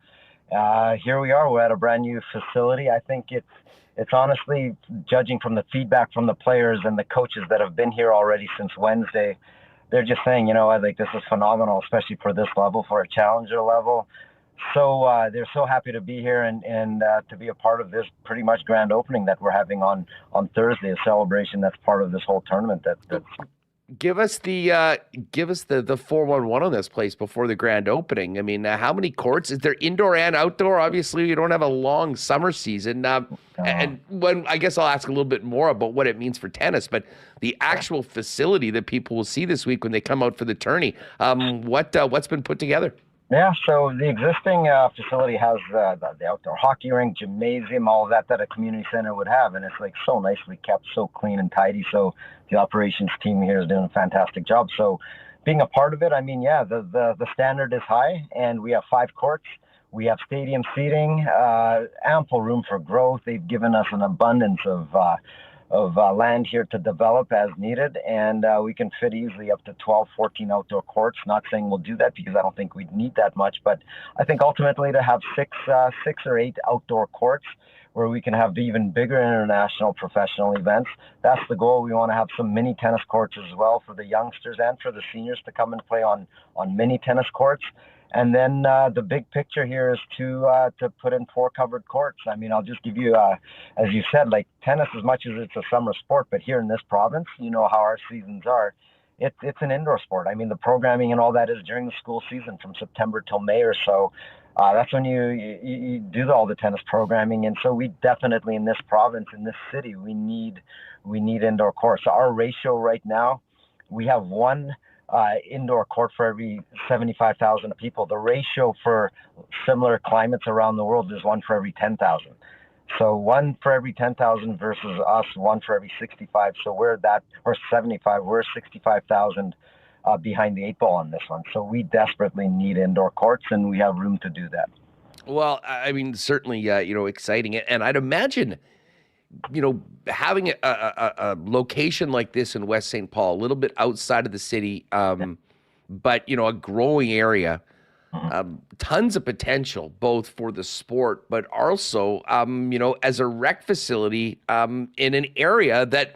Here we are. We're at a brand new facility. I think it's honestly, judging from the feedback from the players and the coaches that have been here already since Wednesday, they're just saying, I think this is phenomenal, especially for this level, for a challenger level. So they're so happy to be here and to be a part of this pretty much grand opening that we're having on Thursday, a celebration that's part of this whole tournament. Give us the 411 on this place before the grand opening. I mean, how many courts? Is there indoor and outdoor? Obviously, you don't have a long summer season. And when I guess I'll ask a little bit more about what it means for tennis, but the actual facility that people will see this week when they come out for the tourney, what's been put together? Yeah, so the existing facility has the outdoor hockey rink, gymnasium, all of that a community center would have, and it's like so nicely kept, so clean and tidy. So the operations team here is doing a fantastic job. So being a part of it, I mean, yeah, the standard is high, and we have 5 courts. We have stadium seating, ample room for growth. They've given us an abundance of land here to develop as needed, and we can fit easily up to 12, 14 outdoor courts. Not saying we'll do that because I don't think we'd need that much, but I think ultimately to have 6 or 8 outdoor courts where we can have even bigger international professional events. That's the goal. We want to have some mini tennis courts as well for the youngsters and for the seniors to come and play on mini tennis courts. And then the big picture here is to put in 4 covered courts. I mean, I'll just give you, as you said, like tennis, as much as it's a summer sport, but here in this province, you know how our seasons are. It's an indoor sport. I mean, the programming and all that is during the school season from September till May or so. That's when you do all the tennis programming. And so we definitely in this province, in this city, we need indoor courts. So our ratio right now, we have 1 indoor court for every 75,000 people. The ratio for similar climates around the world is 1 for every 10,000. So 1 for every 10,000 versus us, 1 for every 65. So we're that, or 75, we're 65,000 behind the 8 ball on this one. So we desperately need indoor courts, and we have room to do that. Well, I mean, certainly, exciting. And I'd imagine, having a location like this in West St. Paul, a little bit outside of the city, but, a growing area, tons of potential, both for the sport, but also, as a rec facility in an area that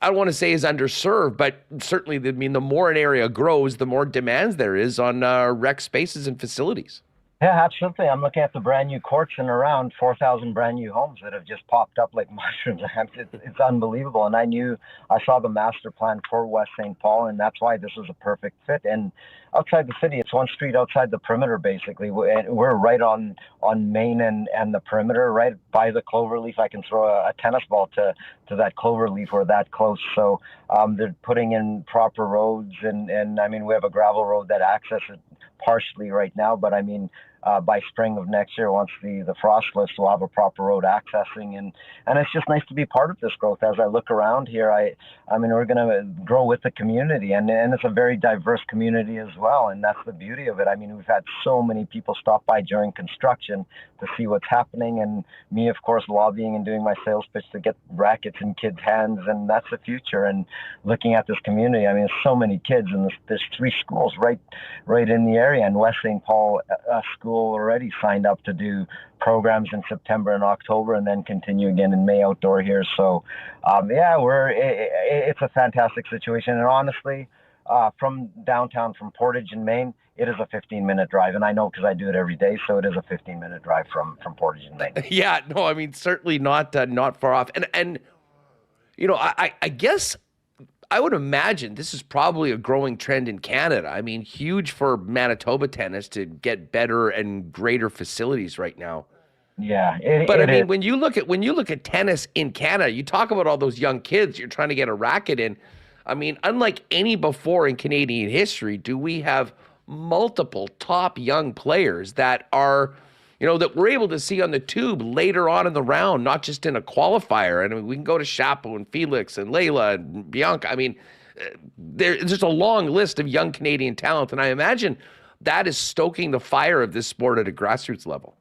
I don't want to say is underserved, but certainly, the more an area grows, the more demands there is on rec spaces and facilities. Yeah, absolutely. I'm looking at the brand new courts and around 4,000 brand new homes that have just popped up like mushrooms. It's unbelievable. And I saw the master plan for West St. Paul, and that's why this is a perfect fit. And outside the city, it's 1 street outside the perimeter, basically. We're right on Main and the perimeter, right by the cloverleaf. I can throw a tennis ball to that cloverleaf. We're that close. So they're putting in proper roads, and I mean, we have a gravel road that accesses partially right now, but I mean, by spring of next year, once the frost lifts, we'll have a proper road accessing, and it's just nice to be part of this growth. As I look around here, I mean, we're going to grow with the community, and it's a very diverse community as well, and that's the beauty of it. I mean, we've had so many people stop by during construction to see what's happening, and me, of course, lobbying and doing my sales pitch to get rackets in kids' hands, and that's the future. And looking at this community, I mean, there's so many kids, and there's 3 schools right in the area, and West St. Paul school already signed up to do programs in September and October, and then continue again in May outdoor here. So, it's a fantastic situation. And honestly, from downtown, from Portage in Maine, it is a 15-minute drive. And I know because I do it every day, so it is a 15-minute drive from Portage in Maine. Yeah, no, I mean, certainly not far off. And I guess I would imagine this is probably a growing trend in Canada. I mean, huge for Manitoba tennis to get better and greater facilities right now. Yeah, when you look at tennis in Canada, you talk about all those young kids you're trying to get a racket in. I mean, unlike any before in Canadian history, do we have multiple top young players that are, that we're able to see on the tube later on in the round, not just in a qualifier. And I mean, we can go to Chapo and Felix and Layla and Bianca. I mean, there's just a long list of young Canadian talent, and I imagine that is stoking the fire of this sport at a grassroots level.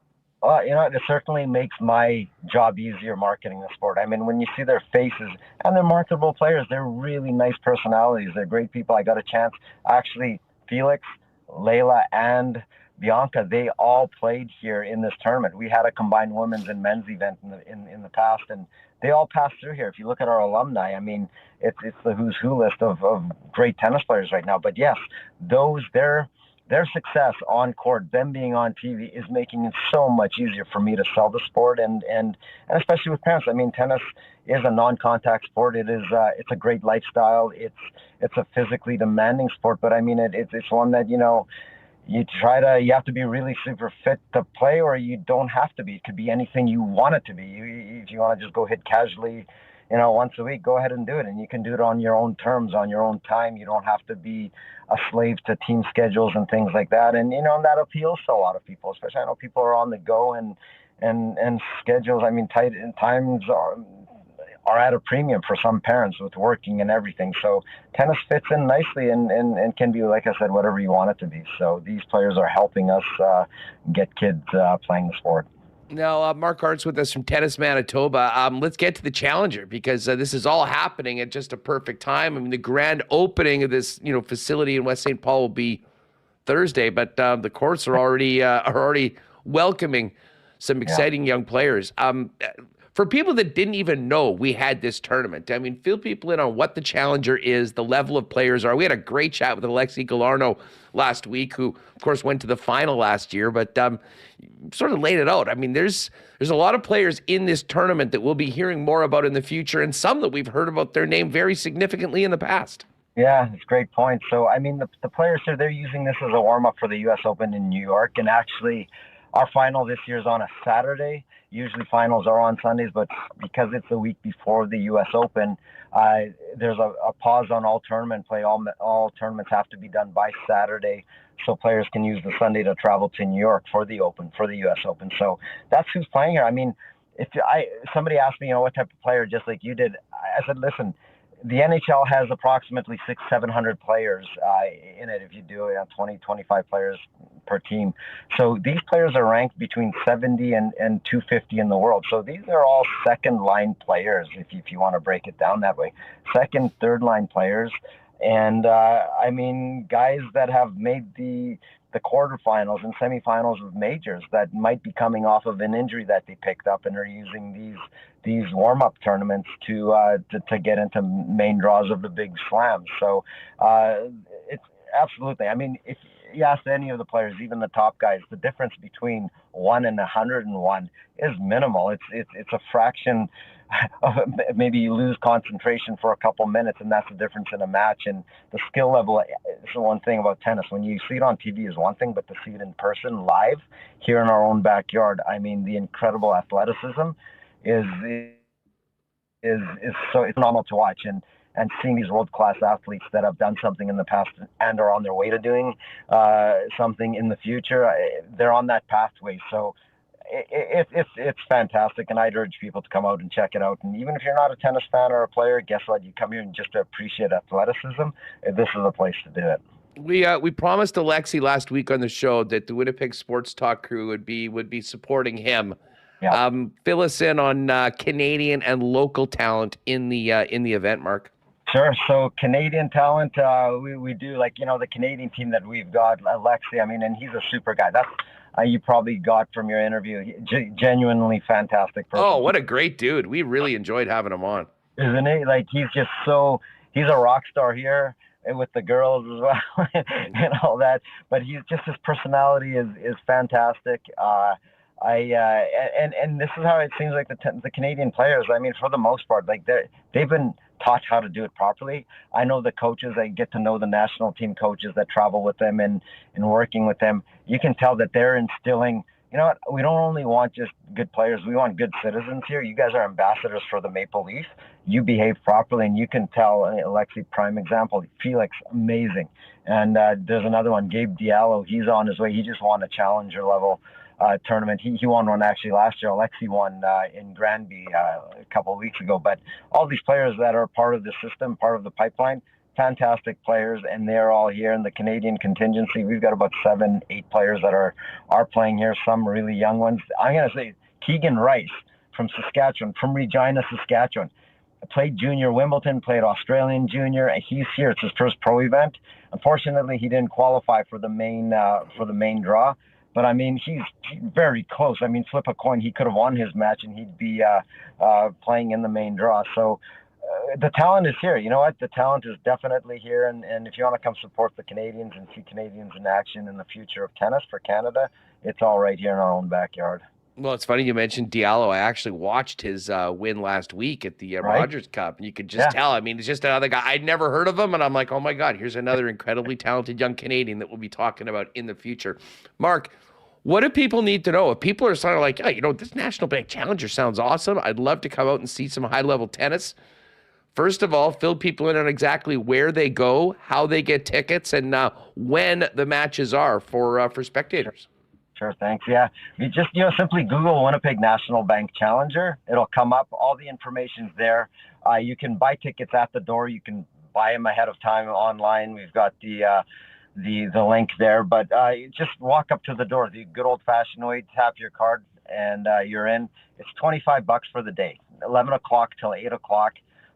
It certainly makes my job easier marketing the sport. I mean, when you see their faces, and they're marketable players, they're really nice personalities. They're great people. I got a chance, actually, Felix, Layla, and Bianca, they all played here in this tournament. We had a combined women's and men's event in the past, and they all passed through here. If you look at our alumni, I mean, it's the who's who list of great tennis players right now. But yes, their success on court, them being on TV, is making it so much easier for me to sell the sport, and especially with parents. I mean, tennis is a non-contact sport. It is it's a great lifestyle. It's a physically demanding sport, but I mean, it's one that, you have to be really super fit to play, or you don't have to be. It could be anything you want it to be. If you want to just go hit casually, once a week, go ahead and do it. And you can do it on your own terms, on your own time. You don't have to be a slave to team schedules and things like that. And, that appeals to a lot of people, especially I know people are on the go and schedules. I mean, times are at a premium for some parents with working and everything. So tennis fits in nicely and can be, like I said, whatever you want it to be. So these players are helping us get kids playing the sport. Now, Mark Arndt's with us from Tennis Manitoba. Let's get to the Challenger, because this is all happening at just a perfect time. I mean, the grand opening of this, facility in West St. Paul will be Thursday, but the courts are already welcoming some exciting young players. For people that didn't even know we had this tournament, I mean, fill people in on what the Challenger is, the level of players are. We had a great chat with Alexei Galarneau last week, who, of course, went to the final last year, but sort of laid it out. I mean, there's a lot of players in this tournament that we'll be hearing more about in the future, and some that we've heard about their name very significantly in the past. Yeah, it's a great point. So, I mean, the players here, they're using this as a warm-up for the U.S. Open in New York, and actually our final this year is on a Saturday. Usually finals are on Sundays, but because it's the week before the U.S. Open, there's a pause on all tournament play. All tournaments have to be done by Saturday, so players can use the Sunday to travel to New York for the U.S. Open. So that's who's playing here. I mean, somebody asked me, what type of player, just like you did, I said, listen, the NHL has approximately 600-700 players in it. If you do 20, 25 players per team. So these players are ranked between 70 and 250 in the world. So these are all second line players, if you want to break it down that way. Second, third line players. And I mean, guys that have made the quarterfinals and semifinals of majors that might be coming off of an injury that they picked up and are using these warm-up tournaments to get into main draws of the big slams. So it's absolutely, I mean, if you ask any of the players, even the top guys, the difference between 1 and 101 is minimal. It's a fraction of, maybe you lose concentration for a couple minutes, and that's the difference in a match. And the skill level is the one thing about tennis. When you see it on TV is one thing, but to see it in person live here in our own backyard, I mean, the incredible athleticism is so, it's phenomenal to watch. And seeing these world-class athletes that have done something in the past and are on their way to doing something in the future, they're on that pathway. So it's fantastic, and I'd urge people to come out and check it out. And even if you're not a tennis fan or a player, guess what? You come here and just to appreciate athleticism, this is the place to do it. We promised Alexei last week on the show that the Winnipeg Sports Talk crew would be supporting him. Yeah. Fill us in on Canadian and local talent in the event, Mark. Sure. So Canadian talent, we do, like, the Canadian team that we've got, Alexei, I mean, and he's a super guy. That's you probably got from your interview. Genuinely fantastic person. Oh, what a great dude. We really enjoyed having him on. Isn't he? Like, he's a rock star here with the girls as well and all that. But his personality is fantastic. And this is how it seems like the Canadian players, I mean, for the most part, like they've been taught how to do it properly. I know the coaches, I get to know the national team coaches that travel with them and working with them. You can tell that they're instilling, we don't only want just good players, we want good citizens here. You guys are ambassadors for the Maple Leafs. You behave properly, and you can tell, Alexei, prime example, Felix, amazing. And there's another one, Gabe Diallo, he's on his way. He just won a challenger level tournament. He won one actually last year. Alexei won in Granby a couple of weeks ago. But all these players that are part of the system, part of the pipeline, fantastic players, and they're all here. In the Canadian contingency, we've got about 7-8 players that are playing here, some really young ones. I'm going to say Keegan Rice from Saskatchewan, from Regina, Saskatchewan. Played junior Wimbledon, played Australian junior, and he's here. It's his first pro event. Unfortunately, he didn't qualify for the main draw. But I mean, he's very close. I mean, flip a coin, he could have won his match, and he'd be playing in the main draw. So the talent is here. You know what? The talent is definitely here. And if you want to come support the Canadians and see Canadians in action in the future of tennis for Canada, it's all right here in our own backyard. Well, it's funny you mentioned Diallo. I actually watched his win last week at the Rogers Cup, and you could just tell. I mean, it's just another guy. I'd never heard of him, and I'm like, oh, my God, here's another incredibly talented young Canadian that we'll be talking about in the future. Mark, what do people need to know? If people are sort of like, yeah, this National Bank Challenger sounds awesome. I'd love to come out and see some high-level tennis. First of all, fill people in on exactly where they go, how they get tickets, and when the matches are for spectators. Sure, thanks. Yeah, you just simply Google Winnipeg National Bank Challenger. It'll come up. All the information's there. You can buy tickets at the door. You can buy them ahead of time online. We've got the link there. But you just walk up to the door. The good old-fashioned way, tap your card, and you're in. It's $25 for the day, 11 o'clock till 8 o'clock.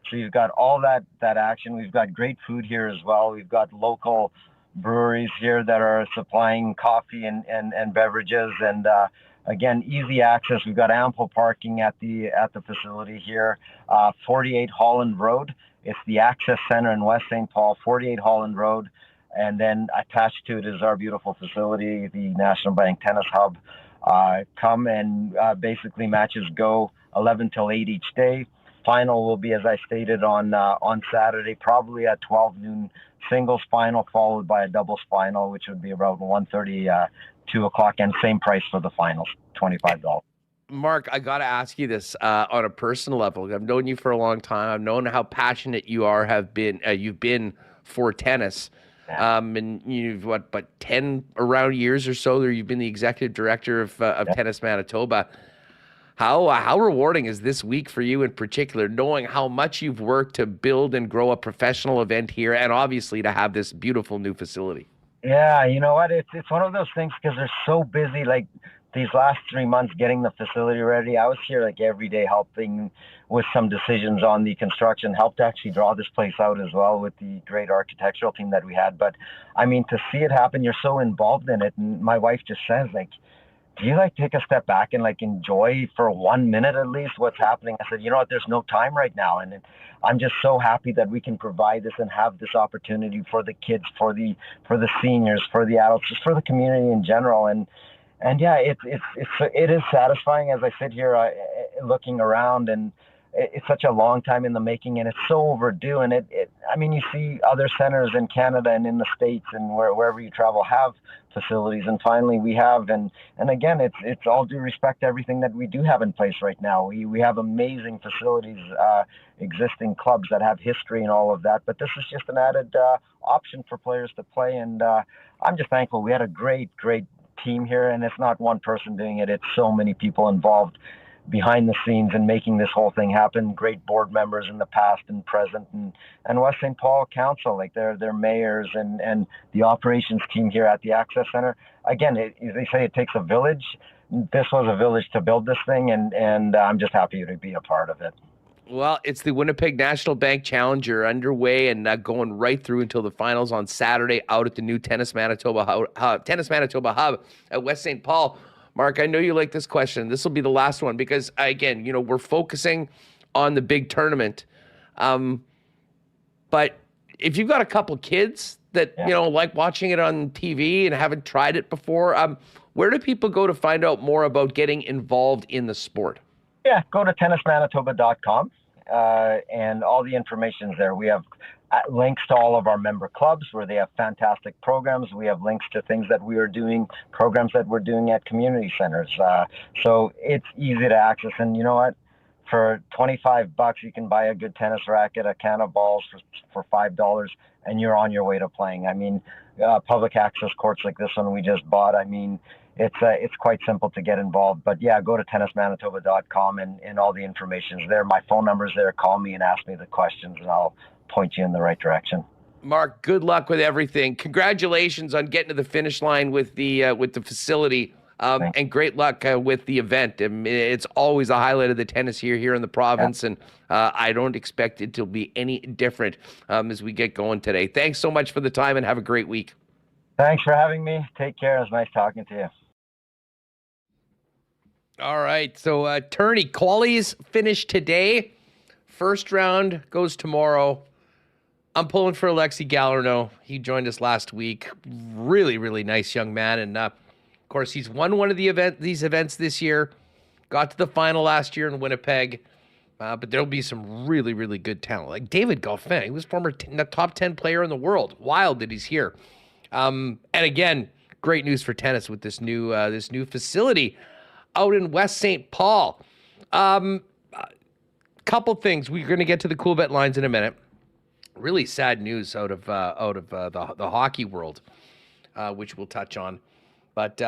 So you've got all that action. We've got great food here as well. We've got local breweries here that are supplying coffee and beverages, and again, easy access. We've got ample parking at the facility here. 48 Holland Road. It's the Access Center in West St. Paul. 48 Holland Road, and then attached to it is our beautiful facility, the National Bank Tennis Hub. Come and basically matches go 11 till 8 each day. Final will be, as I stated, on Saturday, probably at 12 noon. Singles final followed by a doubles final, which would be around 1:30, 2 o'clock, and same price for the finals, $25. Mark, I got to ask you this on a personal level. I've known you for a long time. I've known how passionate you you've been for tennis. Yeah. And you've 10 around years or so there. You've been the executive director of Tennis Manitoba. How rewarding is this week for you in particular, knowing how much you've worked to build and grow a professional event here, and obviously to have this beautiful new facility? Yeah, you know what? It's one of those things because they're so busy. Like these last 3 months getting the facility ready, I was here like every day helping with some decisions on the construction, helped actually draw this place out as well with the great architectural team that we had. But I mean, to see it happen, you're so involved in it. And my wife just says, like, do you take a step back and enjoy for 1 minute at least what's happening? I said, you know what, there's no time right now. And I'm just so happy that we can provide this and have this opportunity for the kids, for the seniors, for the adults, just for the community in general. And yeah, it is satisfying as I sit here looking around, and it's such a long time in the making, and it's so overdue. And I mean, you see other centers in Canada and in the States and wherever you travel have facilities, and finally we have. And again, it's all due respect to everything that we do have in place right now. We have amazing facilities, existing clubs that have history and all of that. But this is just an added option for players to play. And I'm just thankful. We had a great team here, and it's not one person doing it. It's so many people involved behind the scenes and making this whole thing happen. Great board members in the past and present, and West St. Paul Council, like their mayors and the operations team here at the Access Center. Again, they say it takes a village. This was a village to build this thing, and I'm just happy to be a part of it. Well, it's the Winnipeg National Bank Challenger underway and going right through until the finals on Saturday out at the new Tennis Manitoba Hub at West St. Paul. Mark, I know you like this question. This will be the last one because, again, we're focusing on the big tournament. But if you've got a couple kids that, like watching it on TV and haven't tried it before, where do people go to find out more about getting involved in the sport? Yeah, go to tennismanitoba.com, and all the information is there. We have links to all of our member clubs where they have fantastic programs. We have links to things that we are doing, programs that we're doing at community centers. So it's easy to access. And you know what? For $25, you can buy a good tennis racket, a can of balls for $5, and you're on your way to playing. I mean, public access courts like this one we just bought. I mean, it's quite simple to get involved. But yeah, go to tennismanitoba.com and all the information is there. My phone number is there. Call me and ask me the questions, and I'll point you in the right direction. Mark, good luck with everything. Congratulations on getting to the finish line with the facility, and great luck with the event. It's always a highlight of the tennis here in the province, and I don't expect it to be any different as we get going today. Thanks so much for the time, and have a great week. Thanks for having me. Take care. It was nice talking to you. All right, so tourney qualies finish today. First round goes tomorrow. I'm pulling for Alexi Galarneau. He joined us last week. Really, really nice young man. And, of course, he's won one of these events this year. Got to the final last year in Winnipeg. But there'll be some really, really good talent. Like David Goffin. He was former top 10 player in the world. Wild that he's here. And, again, great news for tennis with this new facility out in West St. Paul. Couple things. We're going to get to the Coolbet Lines in a minute. Really sad news out of the hockey world, which we'll touch on. But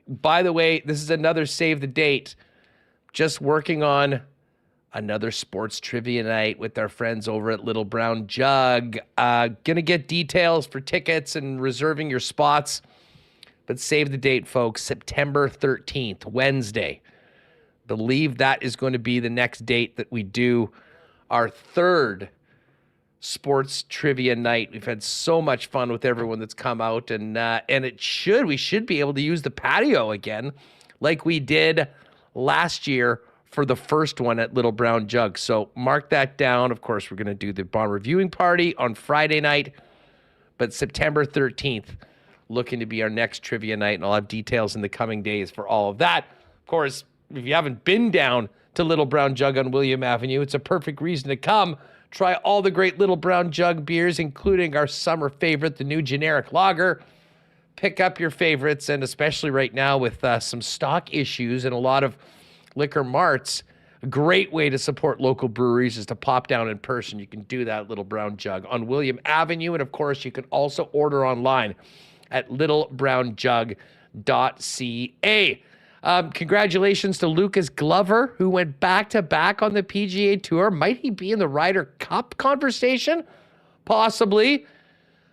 by the way, this is another save the date. Just working on another sports trivia night with our friends over at Little Brown Jug. Gonna get details for tickets and reserving your spots. But save the date, folks. September 13th, Wednesday. Believe that is going to be the next date that we do our third sports trivia night. We've had so much fun with everyone that's come out, and we should be able to use the patio again like we did last year for the first one at Little Brown Jug. So mark that down. Of course, we're going to do the Bomber viewing party on Friday night, but September 13th looking to be our next trivia night, and I'll have details in the coming days for all of that. Of course, if you haven't been down to Little Brown Jug on William Avenue, it's a perfect reason to come. Try all the great Little Brown Jug beers, including our summer favorite, the new generic lager. Pick up your favorites, and especially right now with some stock issues and a lot of liquor marts, a great way to support local breweries is to pop down in person. You can do that at Little Brown Jug on William Avenue, and of course, you can also order online at littlebrownjug.ca. Congratulations to Lucas Glover, who went back-to-back on the PGA Tour. Might he be in the Ryder Cup conversation? Possibly.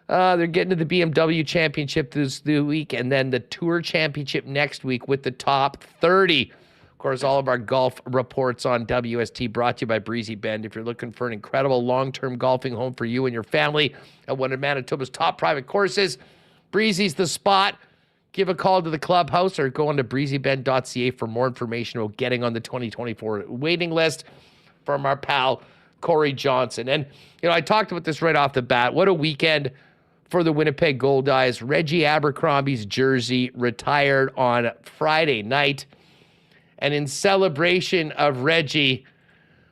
They're getting to the BMW Championship this week, and then the Tour Championship next week with the top 30. Of course, all of our golf reports on WST brought to you by Breezy Bend. If you're looking for an incredible long-term golfing home for you and your family at one of Manitoba's top private courses, Breezy's the spot. Give a call to the clubhouse or go on to breezybend.ca for more information about getting on the 2024 waiting list from our pal Corey Johnson. And, I talked about this right off the bat. What a weekend for the Winnipeg Goldeyes. Reggie Abercrombie's jersey retired on Friday night. And in celebration of Reggie,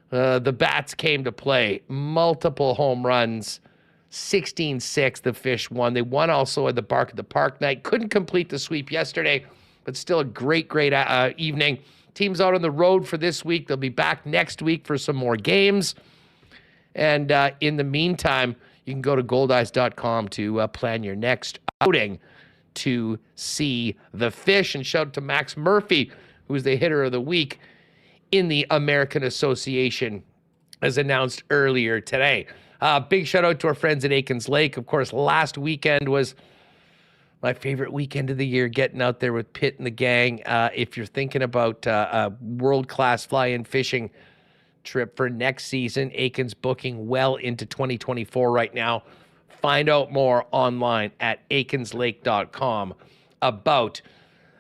the Bats came to play. Multiple home runs. 16-6, the Fish won. They won also at the Bark at the Park night. Couldn't complete the sweep yesterday, but still a great evening. Teams out on the road for this week. They'll be back next week for some more games. And in the meantime, you can go to goldeyes.com to plan your next outing to see the Fish. And shout out to Max Murphy, who was the hitter of the week in the American Association, as announced earlier today. Big shout out to our friends at Aikens Lake. Of course, last weekend was my favorite weekend of the year, getting out there with Pitt and the gang. If you're thinking about a world-class fly-in fishing trip for next season, Aikens booking well into 2024 right now. Find out more online at aikenslake.com about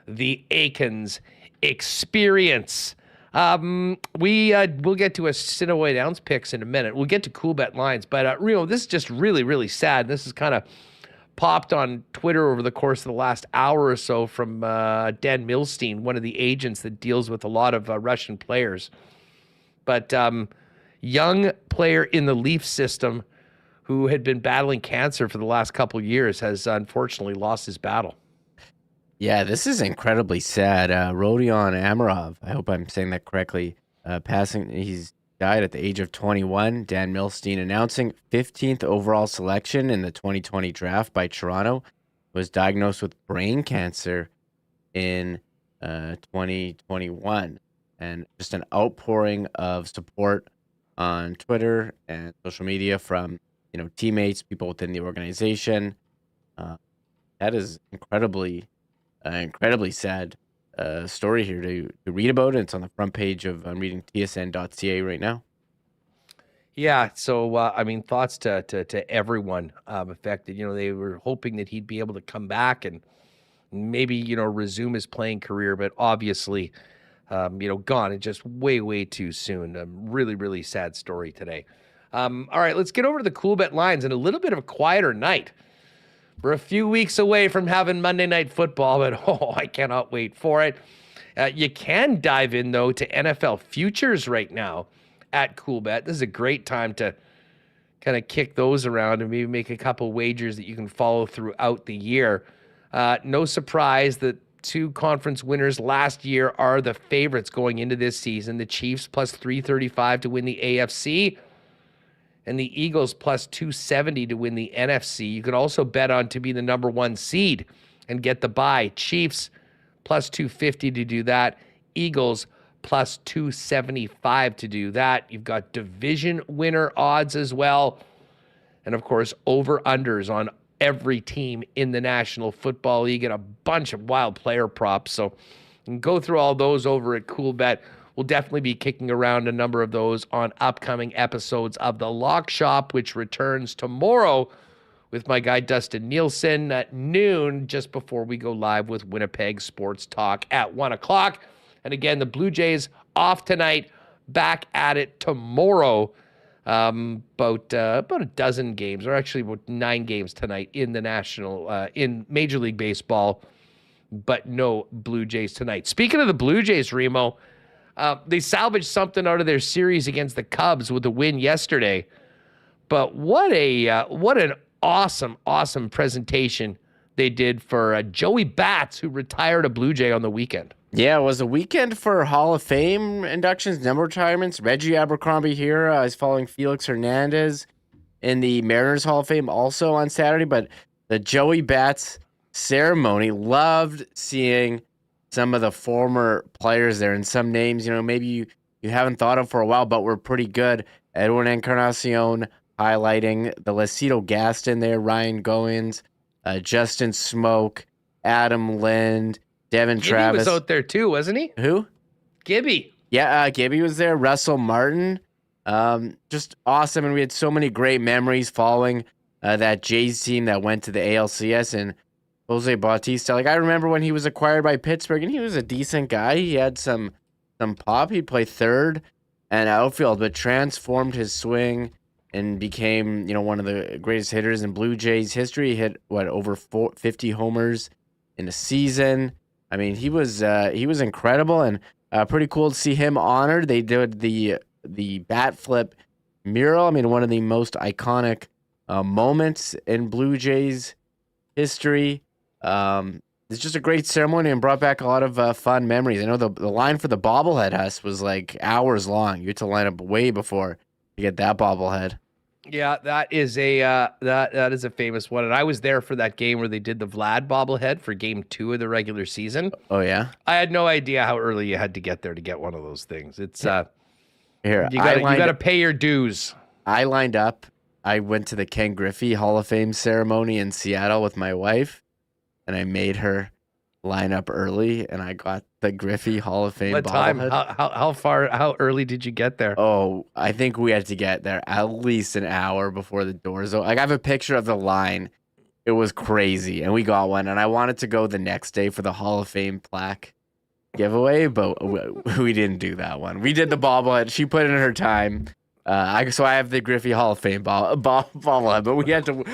the Aikens experience. We'll get to Assiniboia Downs picks in a minute. We'll get to Coolbet Lines, but this is just really, really sad. This is kind of popped on Twitter over the course of the last hour or so from Dan Milstein, one of the agents that deals with a lot of Russian players. But young player in the Leaf system who had been battling cancer for the last couple of years has unfortunately lost his battle. Yeah, this is incredibly sad. Rodion Amarov, I hope I'm saying that correctly, he's died at the age of 21. Dan Milstein announcing 15th overall selection in the 2020 draft by Toronto, was diagnosed with brain cancer in 2021. And just an outpouring of support on Twitter and social media from teammates, people within the organization. That is incredibly sad story here to read about. It's on the front page of I'm reading tsn.ca right now. Yeah, so thoughts to everyone affected. They were hoping that he'd be able to come back and maybe resume his playing career, but obviously, gone and just way too soon. A really, really sad story today. All right, let's get over to the Coolbet Lines and a little bit of a quieter night. We're a few weeks away from having Monday Night Football, but I cannot wait for it. You can dive in, though, to NFL futures right now at Coolbet. This is a great time to kind of kick those around and maybe make a couple wagers that you can follow throughout the year. No surprise that two conference winners last year are the favorites going into this season. The Chiefs plus 335 to win the AFC, and the Eagles plus 270 to win the NFC. You can also bet on to be the number one seed and get the bye. Chiefs plus 250 to do that. Eagles plus 275 to do that. You've got division winner odds as well. And, of course, over-unders on every team in the National Football League and a bunch of wild player props. So you can go through all those over at Coolbet. We'll definitely be kicking around a number of those on upcoming episodes of The Lock Shop, which returns tomorrow with my guy Dustin Nielsen at noon, just before we go live with Winnipeg Sports Talk at 1 o'clock. And again, the Blue Jays off tonight, back at it tomorrow. About a dozen games, or actually about 9 games tonight in the in Major League Baseball, but no Blue Jays tonight. Speaking of the Blue Jays, Remo, they salvaged something out of their series against the Cubs with a win yesterday. But what an awesome presentation they did for Joey Bats, who retired a Blue Jay on the weekend. Yeah, it was a weekend for Hall of Fame inductions, number retirements. Reggie Abercrombie here is following Felix Hernandez in the Mariners Hall of Fame also on Saturday. But the Joey Bats ceremony, loved seeing some of the former players there and some names, maybe you haven't thought of for a while, but were pretty good. Edwin Encarnacion highlighting the Lucido Gaston there, Ryan Goins, Justin Smoke, Adam Lind, Devin Travis. Gibby was out there too, wasn't he? Who? Gibby. Yeah, Gibby was there. Russell Martin. Just awesome. And we had so many great memories following that Jays team that went to the ALCS, and Jose Bautista. I remember when he was acquired by Pittsburgh, and he was a decent guy. He had some pop. He'd play third and outfield, but transformed his swing and became, one of the greatest hitters in Blue Jays history. He hit over 50 homers in a season. I mean, he was incredible, and pretty cool to see him honored. They did the bat flip mural. I mean, one of the most iconic moments in Blue Jays history. It's just a great ceremony and brought back a lot of fun memories. I know the line for the bobblehead was hours long. You had to line up way before to get that bobblehead. Yeah, that is that is a famous one, and I was there for that game where they did the Vlad bobblehead for Game 2 of the regular season. Oh yeah, I had no idea how early you had to get there to get one of those things. It's here you got to pay your dues. I lined up. I went to the Ken Griffey Hall of Fame ceremony in Seattle with my wife, and I made her line up early, and I got the Griffey Hall of Fame. What time? How early did you get there? Oh, I think we had to get there at least an hour before the doors. I have a picture of the line. It was crazy, and we got one. And I wanted to go the next day for the Hall of Fame plaque giveaway, but we didn't do that one. We did the bobblehead. She put in her time. So I have the Griffey Hall of Fame bobblehead, but we had to.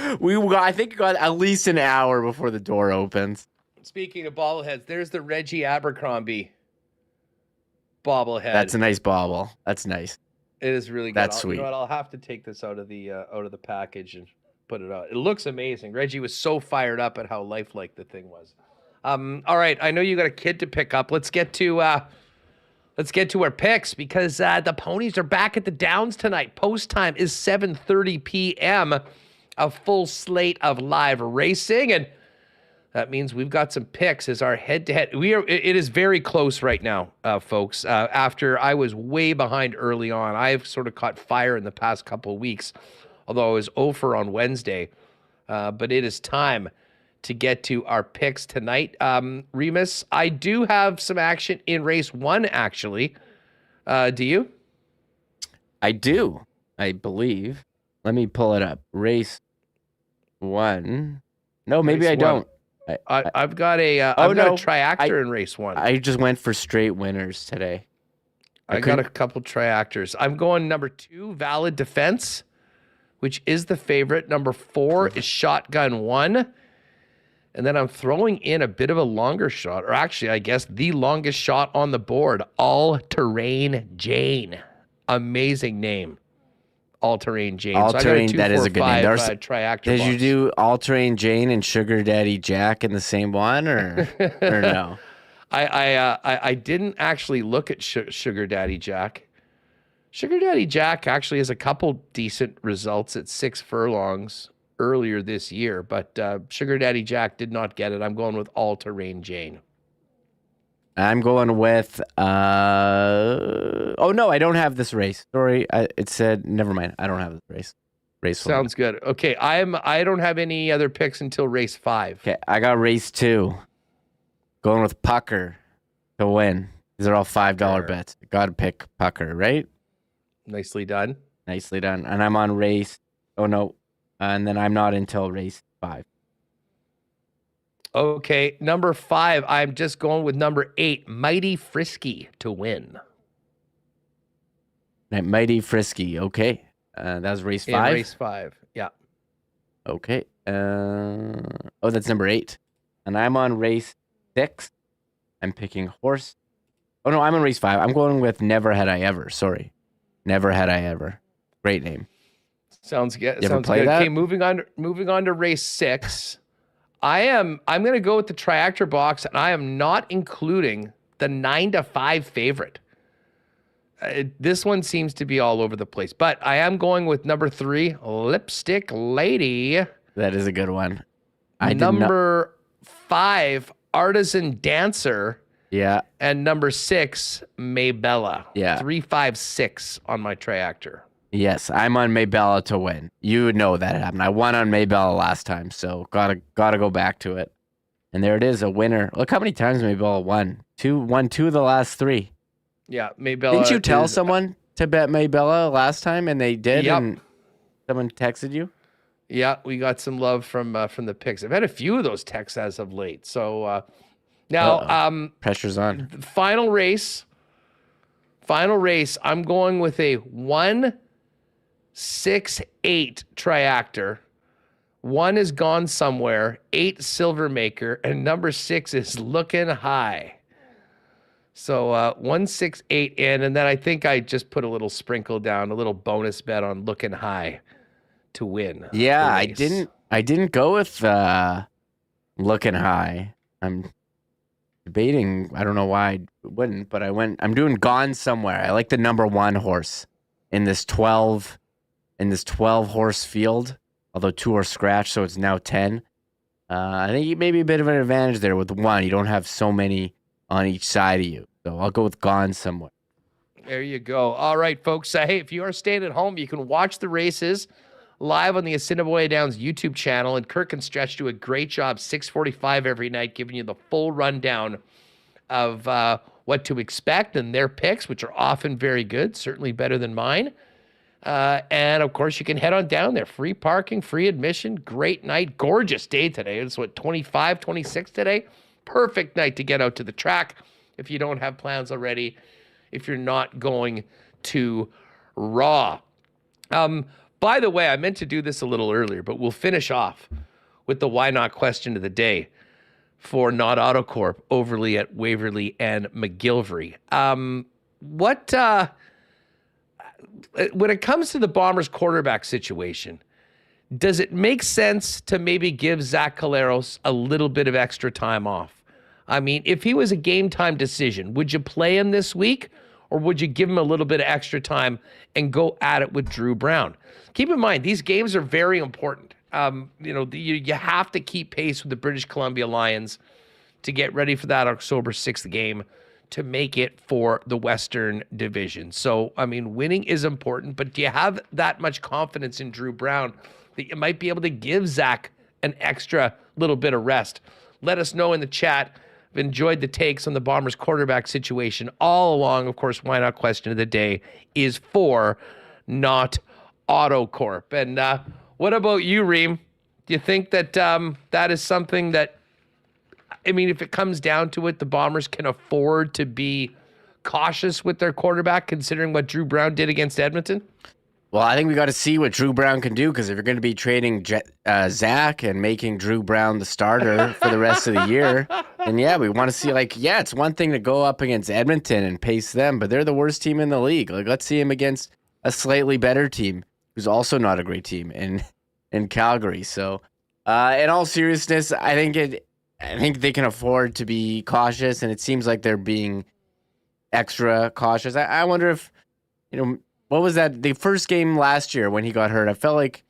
I think got at least an hour before the door opens. Speaking of bobbleheads, there's the Reggie Abercrombie bobblehead. That's a nice bobble. That's nice. It is really good. That's sweet. You know what? I'll have to take this out of the package and put it out. It looks amazing. Reggie was so fired up at how lifelike the thing was. All right, I know you got a kid to pick up. Let's get to our picks, because the Ponies are back at the Downs tonight. Post time is 7:30 p.m. A full slate of live racing, and that means we've got some picks as our head-to-head. It is very close right now, folks. After I was way behind early on, I've sort of caught fire in the past couple of weeks although I was 0 for on Wednesday. But it is time to get to our picks tonight. Remis, I do have some action in race 1, actually. Do you? I do, I believe. Let me pull it up. Race 1. No, maybe Race I don't. I've got a triactor in race 1. I just went for straight winners today. I got a couple triactors. I'm going number 2, Valid Defense, which is the favorite. Number 4 is Shotgun 1. And then I'm throwing in a bit of a longer shot, or actually, I guess the longest shot on the board, All Terrain Jane. Amazing name. All Terrain Jane. All Terrain, so that is a good name. Triactor did box. you do All Terrain Jane and Sugar Daddy Jack in the same one, or no? I didn't actually look at Sugar Daddy Jack. Sugar Daddy Jack actually has a couple decent results at 6 furlongs earlier this year, but Sugar Daddy Jack did not get it. I'm going with All Terrain Jane. I'm going with oh no, I don't have this race. Sorry, it said never mind. I don't have this race. Race 1. Sounds good. Okay, I don't have any other picks until race 5. Okay, I got race 2. Going with Pucker to win. These are all $5 bets. Got to pick Pucker, right? Nicely done. Nicely done. And I'm on race. Oh no, and then I'm not until race 5. Okay, number 5. I'm just going with number 8, Mighty Frisky to win. Mighty Frisky. Okay, that was race 5. In race 5. Yeah. Okay. That's number 8, and I'm on race 6. I'm picking horse. Oh no, I'm on race 5. I'm going with Never Had I Ever. Sorry, Never Had I Ever. Great name. Sounds good. You ever Sounds play good. that? Okay, moving on to race 6. I'm going to go with the triactor box, and I am not including the 9-5 favorite. This one seems to be all over the place, but I am going with number 3, Lipstick Lady. That is a good one. Number 5, Artisan Dancer. Yeah. And number 6, Maybella. Yeah. 3, 5, 6 on my triactor. Yes, I'm on Maybella to win. You would know that happened. I won on Maybella last time, so gotta go back to it. And there it is, a winner. Look how many times Maybella won. Won 2 of the last 3. Yeah, Maybella. Didn't you tell someone to bet Maybella last time, and they did? Yep. And someone texted you? Yeah, we got some love from the picks. I've had a few of those texts as of late. So now, pressure's on. Final race. I'm going with a 1-6-8 triactor. 1 is Gone Somewhere, 8 Silver Maker, and number 6 is Looking High. So 1, 6, 8 in, and then I think I just put a little sprinkle down, a little bonus bet on Looking High to win. Yeah, I didn't go with Looking High. I'm debating. I don't know why I wouldn't, but I'm doing Gone Somewhere. I like the number 1 horse in this 12 horse field. Although 2 are scratched, so it's now 10. I think maybe a bit of an advantage there with 1. You don't have so many on each side of you. So I'll go with Gone Somewhere. There you go. All right, folks. Hey, if you are staying at home, you can watch the races live on the Assiniboia Downs YouTube channel. And Kirk and Stretch do a great job, 6:45 every night, giving you the full rundown of what to expect and their picks, which are often very good, certainly better than mine. And, of course, you can head on down there. Free parking, free admission, great night, gorgeous day today. It's, 25, 26 today? Perfect night to get out to the track if you don't have plans already, if you're not going to Raw. By the way, I meant to do this a little earlier, but we'll finish off with the why not question of the day for Not AutoCorp, Overly at Waverly and McGillivray. When it comes to the Bombers quarterback situation, does it make sense to maybe give Zach Collaros a little bit of extra time off? I mean, if he was a game time decision, would you play him this week, or would you give him a little bit of extra time and go at it with Drew Brown? Keep in mind, these games are very important. You have to keep pace with the British Columbia Lions to get ready for that October 6th game to make it for the Western Division. So, I mean, winning is important, but do you have that much confidence in Drew Brown that you might be able to give Zach an extra little bit of rest? Let us know in the chat. I've enjoyed the takes on the Bombers quarterback situation all along. Of course, why not question of the day is for not AutoCorp. And what about you, Reem? Do you think that that is something that, I mean, if it comes down to it, the Bombers can afford to be cautious with their quarterback, considering what Drew Brown did against Edmonton? Well, I think we got to see what Drew Brown can do, because if you're going to be trading Zach and making Drew Brown the starter for the rest of the year, then yeah, we want to see, like, yeah, it's one thing to go up against Edmonton and pace them, but they're the worst team in the league. Like, let's see him against a slightly better team who's also not a great team in Calgary. So, in all seriousness, I think they can afford to be cautious, and it seems like they're being extra cautious. I wonder if, what was that? The first game last year when he got hurt, I felt like,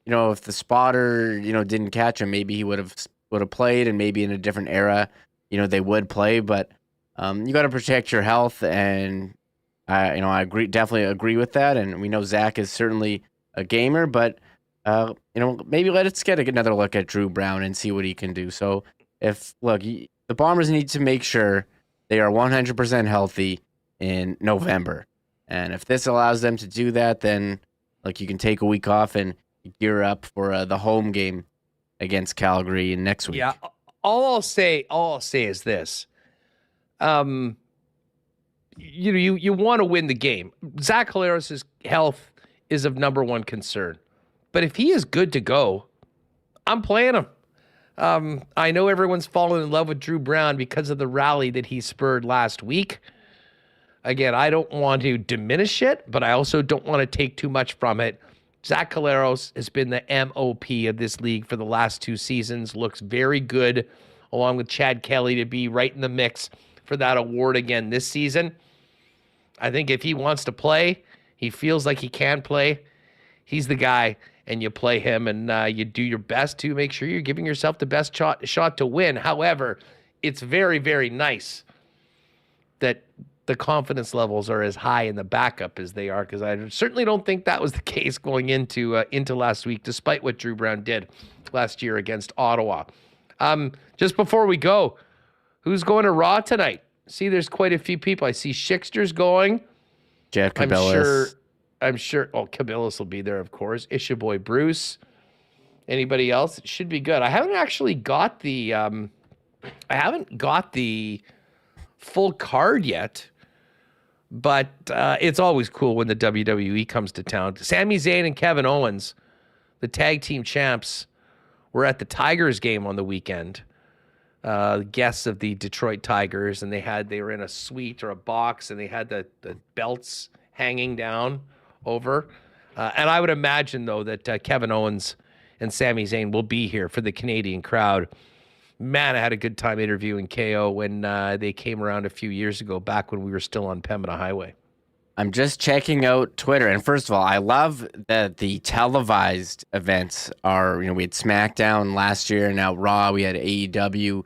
if the spotter, didn't catch him, maybe he would have played, and maybe in a different era, they would play. But you got to protect your health, and I definitely agree with that. And we know Zach is certainly a gamer, but maybe let's get another look at Drew Brown and see what he can do. So the Bombers need to make sure they are 100% healthy in November. And if this allows them to do that, then you can take a week off and gear up for the home game against Calgary next week. Yeah. All I'll say is this. You want to win the game. Zach Collaros' health is of number one concern. But if he is good to go, I'm playing him. I know everyone's fallen in love with Drew Brown because of the rally that he spurred last week. Again, I don't want to diminish it, but I also don't want to take too much from it. Zach Collaros has been the MOP of this league for the last 2 seasons. Looks very good, along with Chad Kelly, to be right in the mix for that award again this season. I think if he wants to play, he feels like he can play, he's the guy, and you play him, and you do your best to make sure you're giving yourself the best shot to win. However, it's very, very nice that the confidence levels are as high in the backup as they are, because I certainly don't think that was the case going into last week, despite what Drew Brown did last year against Ottawa. Just before we go, who's going to Raw tonight? See, there's quite a few people. I see Schickster's going. Jeff Cabillas. I'm sure. Oh, Cabillas will be there, of course. Ishaboy Bruce. Anybody else? It should be good. I haven't actually got the. I haven't got the full card yet. But it's always cool when the WWE comes to town. Sami Zayn and Kevin Owens, the tag team champs, were at the Tigers game on the weekend. Guests of the Detroit Tigers, and they were in a suite or a box, and they had the belts hanging down over. And I would imagine, though, that Kevin Owens and Sami Zayn will be here for the Canadian crowd. Man, I had a good time interviewing KO when they came around a few years ago, back when we were still on Pembina Highway. I'm just checking out Twitter, and first of all, I love that the televised events are, we had SmackDown last year, now Raw, we had AEW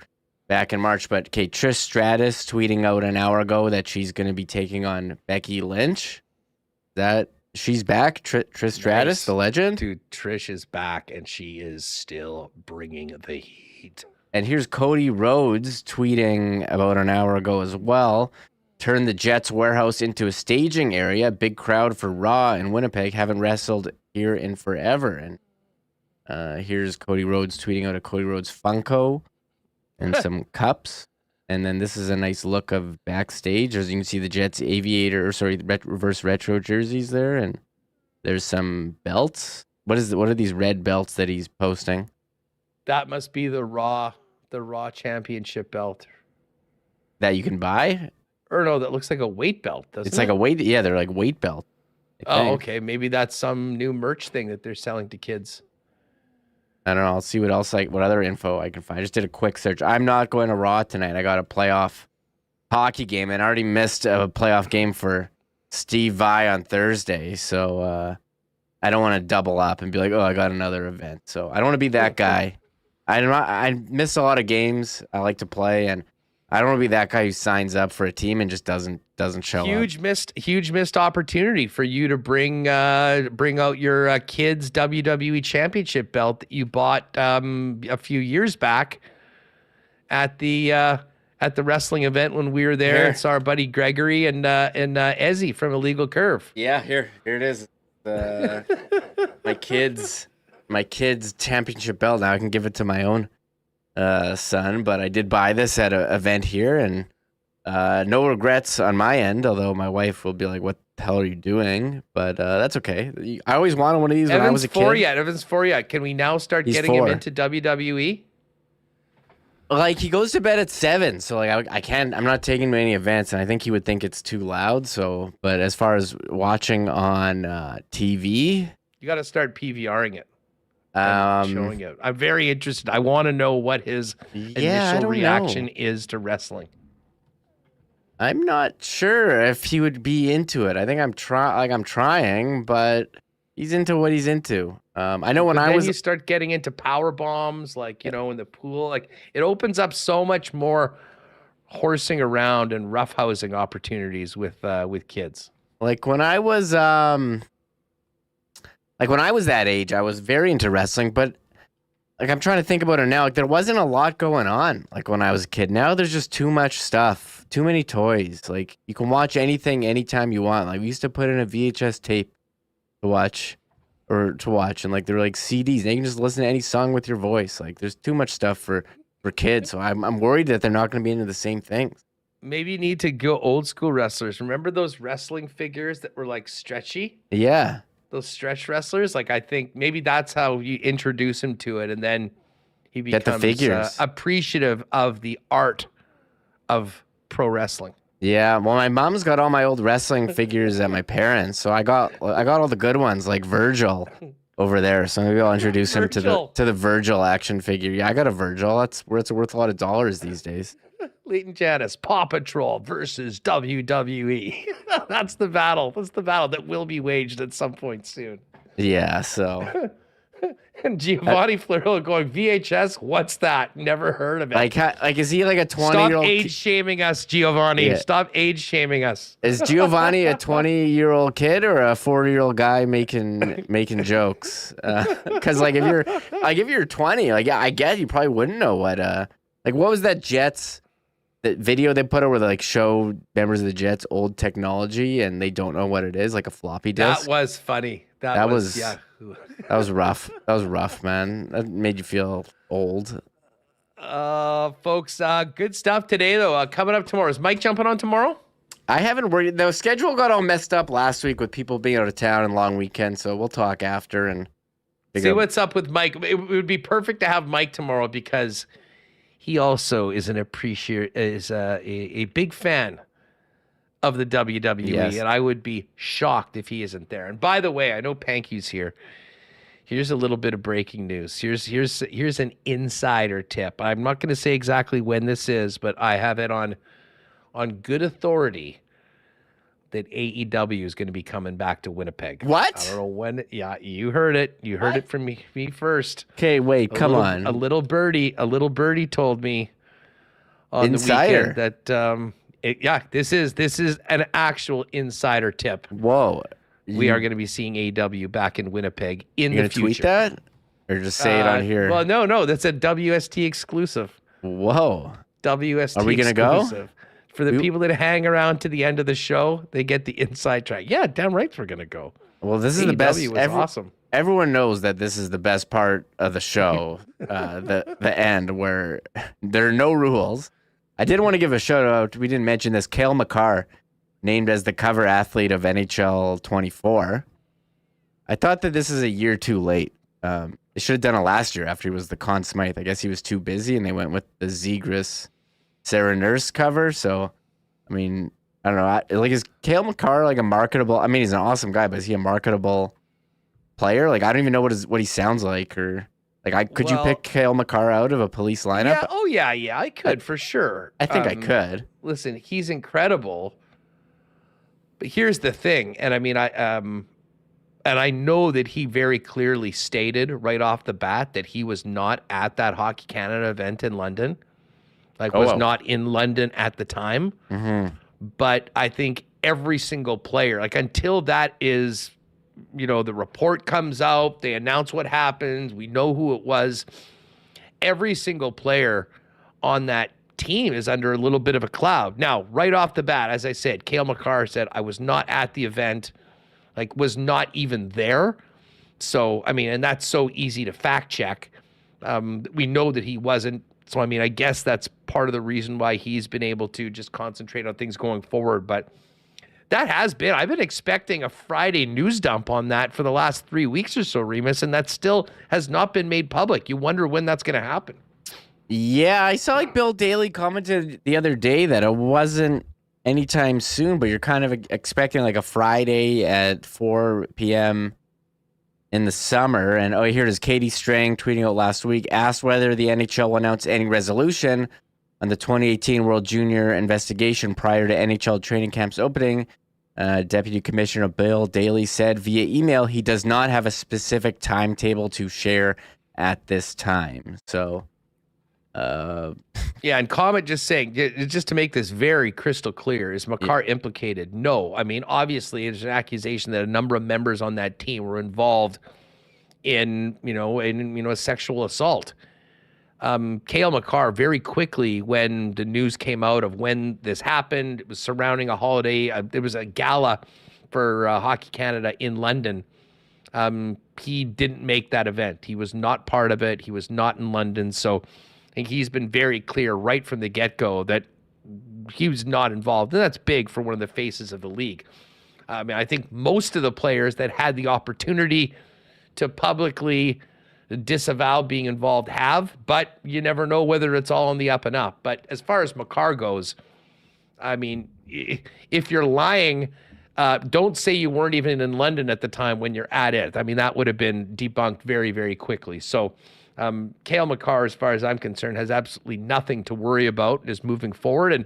back in March, but Trish Stratus tweeting out an hour ago that she's going to be taking on Becky Lynch. She's back, Trish Stratus, nice. The legend? Dude, Trish is back, and she is still bringing the heat. And here's Cody Rhodes tweeting about an hour ago as well. Turned the Jets warehouse into a staging area. Big crowd for Raw in Winnipeg. Haven't wrestled here in forever. And here's Cody Rhodes tweeting out a Cody Rhodes Funko and some cups. And then this is a nice look of backstage. As you can see, the Jets reverse retro jerseys there. And there's some belts. What are these red belts that he's posting? That must be the Raw championship belt. That you can buy? Or no, that looks like a weight belt, doesn't it? It's like a weight, yeah, they're like weight belt. Oh, okay. Maybe that's some new merch thing that they're selling to kids. I don't know. I'll see what other info I can find. I just did a quick search. I'm not going to Raw tonight. I got a playoff hockey game, and I already missed a playoff game for Steve Vai on Thursday. So I don't want to double up and be like, oh, I got another event. So I don't want to be that guy. I miss a lot of games I like to play, and I don't want to be that guy who signs up for a team and just doesn't show up. Huge missed opportunity for you to bring out your kids' WWE Championship belt that you bought a few years back at the wrestling event when we were there. Here. And saw our buddy Gregory and Ezzy from Illegal Curve. Yeah, here it is. My kids' championship belt. Now I can give it to my own son, but I did buy this at an event here, and no regrets on my end, although my wife will be like, what the hell are you doing? But that's okay. I always wanted one of these when I was a kid. Evan's 4 yet. Can we now start getting him into WWE? Like, he goes to bed at 7, so like I can't. I'm not taking him to any events, and I think he would think it's too loud. So, but as far as watching on TV, you got to start PVRing it. Showing it. I'm very interested. I want to know what his initial reaction is to wrestling. I'm not sure if he would be into it. I think I'm trying, but he's into what he's into. I know when you start getting into power bombs, like, in the pool, like, it opens up so much more horsing around and roughhousing opportunities with kids. Like when I was that age, I was very into wrestling, but like I'm trying to think about it now. Like there wasn't a lot going on like when I was a kid. Now there's just too much stuff, too many toys. Like you can watch anything anytime you want. Like we used to put in a VHS tape to watch, and like they're like CDs. And you can just listen to any song with your voice. Like there's too much stuff for kids. So I'm worried that they're not going to be into the same things. Maybe you need to go old school wrestlers. Remember those wrestling figures that were like stretchy? Yeah. Those stretch wrestlers, like I think maybe that's how you introduce him to it, and then he becomes appreciative of the art of pro wrestling. Yeah, well, my mom's got all my old wrestling figures at my parents, so I got all the good ones like Virgil over there. So maybe I'll introduce him to the Virgil action figure. Yeah, I got a Virgil. It's worth a lot of dollars these days. Leighton Janice, Paw Patrol versus WWE. That's the battle. That's the battle that will be waged at some point soon. Yeah, so. And Giovanni Fleury going, VHS, what's that? Never heard of it. Like is he like a 20-year-old? Stop age shaming us, Giovanni. Yeah. Stop age shaming us. Is Giovanni a 20-year-old kid or a 40-year-old guy making jokes? Because like if you're 20, like I guess you probably wouldn't know what like what was that Jets? The video they put out where they like show members of the Jets old technology and they don't know what it is, like a floppy disk. That was funny. That was yeah. That was rough. That was rough, man. That made you feel old. Folks, good stuff today though. Coming up tomorrow. Is Mike jumping on tomorrow? I haven't worried. The schedule got all messed up last week with people being out of town and long weekend, so we'll talk after and see what's up with Mike. It would be perfect to have Mike tomorrow because he also is a big fan of the WWE, yes. And I would be shocked if he isn't there. And by the way, I know Panky's here. Here's a little bit of breaking news. Here's an insider tip. I'm not going to say exactly when this is, but I have it on good authority that AEW is going to be coming back to Winnipeg. What? I don't know when. Yeah, you heard it. You heard it from me first. Okay, wait, come on. A little birdie told me on Insider. The weekend that this is an actual insider tip. Whoa. We are going to be seeing AEW back in Winnipeg in the future. Tweet that or just say it on here? Well, no, that's a WST exclusive. Whoa. WST. Are we going to go? For the people that hang around to the end of the show, they get the inside track. Yeah, damn right we're going to go. Well, this is the best. AEW was awesome. Everyone knows that this is the best part of the show, the end, where there are no rules. I did want to give a shout out. We didn't mention this. Cale Makar, named as the cover athlete of NHL 24. I thought that this is a year too late. They should have done it last year after he was the Conn Smythe. I guess he was too busy, and they went with the Zegras Sarah Nurse cover. So, I mean, I don't know. Like, is Cale Makar like a marketable? I mean, he's an awesome guy, but is he a marketable player? Like, I don't even know what he sounds like, or like, could you pick Cale Makar out of a Police lineup? Yeah. I could for sure. I think I could. Listen, he's incredible. But here's the thing, and I mean, I know that he very clearly stated right off the bat that he was not at that Hockey Canada event in London. was not in London at the time. Mm-hmm. But I think every single player, like until that is, the report comes out, they announce what happens, we know who it was, every single player on that team is under a little bit of a cloud. Now, right off the bat, as I said, Cale Makar said, I was not at the event, was not even there. So, and that's so easy to fact check. We know that he wasn't. So, I guess that's part of the reason why he's been able to just concentrate on things going forward. But I've been expecting a Friday news dump on that for the last 3 weeks or so, Remis, and that still has not been made public. You wonder when that's going to happen. Yeah, I saw Bill Daly commented the other day that it wasn't anytime soon, but you're kind of expecting a Friday at 4 p.m. in the summer. And here it is, Katie Strang tweeting out last week, asked whether the NHL will announce any resolution on the 2018 World Junior investigation prior to NHL training camps opening. Deputy Commissioner Bill Daly said via email he does not have a specific timetable to share at this time. So, yeah, and comment just saying, just to make this very crystal clear, is Makar implicated? No. Obviously, it's an accusation that a number of members on that team were involved in a sexual assault. Cale Makar, very quickly, when the news came out of when this happened, it was surrounding a holiday. There was a gala for Hockey Canada in London. He didn't make that event. He was not part of it. He was not in London. So I think he's been very clear right from the get-go that he was not involved. And that's big for one of the faces of the league. I think most of the players that had the opportunity to publicly disavow being involved have, but you never know whether it's all on the up and up. But as far as Makar goes, if you're lying, don't say you weren't even in London at the time when you're at it. That would have been debunked very, very quickly. So Cale Makar, as far as I'm concerned, has absolutely nothing to worry about, is moving forward. And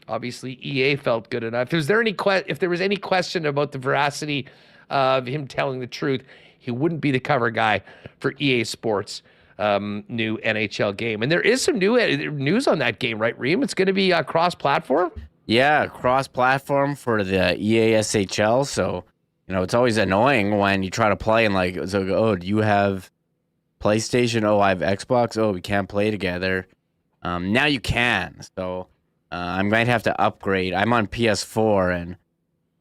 obviously EA felt good enough. If there was any question about the veracity of him telling the truth, he wouldn't be the cover guy for EA Sports' new NHL game. And there is some new news on that game, right, Reem? It's going to be cross-platform? Yeah, cross-platform for the EA SHL. So, it's always annoying when you try to play and do you have PlayStation? Oh, I have Xbox. Oh, we can't play together. Now you can. So I'm going to have to upgrade. I'm on PS4 and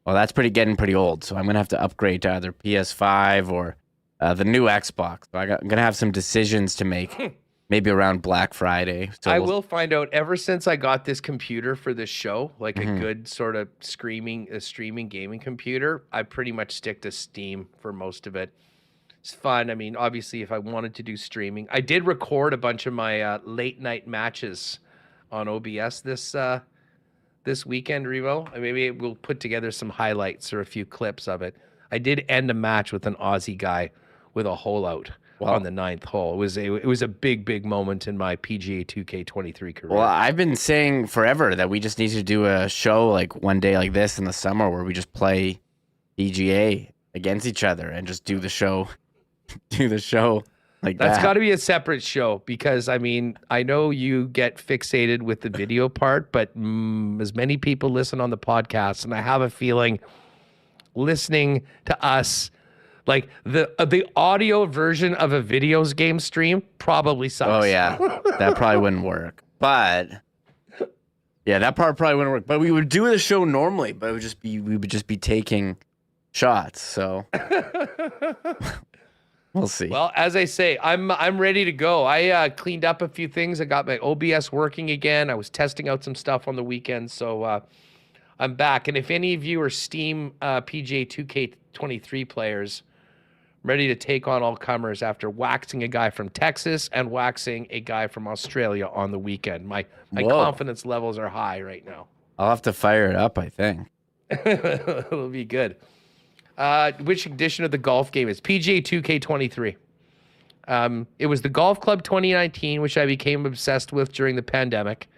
that's getting pretty old. So I'm going to have to upgrade to either PS5 or the new Xbox. So I'm going to have some decisions to make maybe around Black Friday. So I will find out. Ever since I got this computer for this show, a good sort of streaming gaming computer, I pretty much stick to Steam for most of it. It's fun. Obviously, if I wanted to do streaming, I did record a bunch of my late night matches on OBS this weekend, Revo. Maybe we'll put together some highlights or a few clips of it. I did end a match with an Aussie guy with a hole out on the 9th hole. It was a big, big moment in my PGA 2K23 career. Well, I've been saying forever that we just need to do a show one day like this in the summer where we just play PGA against each other and just do the show. That's got to be a separate show because, I know you get fixated with the video part, but as many people listen on the podcast, and I have a feeling listening to us, the audio version of a videos game stream probably sucks. Oh, yeah. That probably wouldn't work. But, yeah, that part probably wouldn't work. But we would do the show normally, but we would just be taking shots, so... We'll see. Well, as I say, I'm ready to go. I cleaned up a few things. I got my OBS working again. I was testing out some stuff on the weekend, so I'm back. And if any of you are Steam PGA 2K23 players, I'm ready to take on all comers after waxing a guy from Texas and waxing a guy from Australia on the weekend. My confidence levels are high right now. I'll have to fire it up, I think. It'll be good. Which edition of the golf game is PGA 2K23? It was the Golf Club 2019, which I became obsessed with during the pandemic.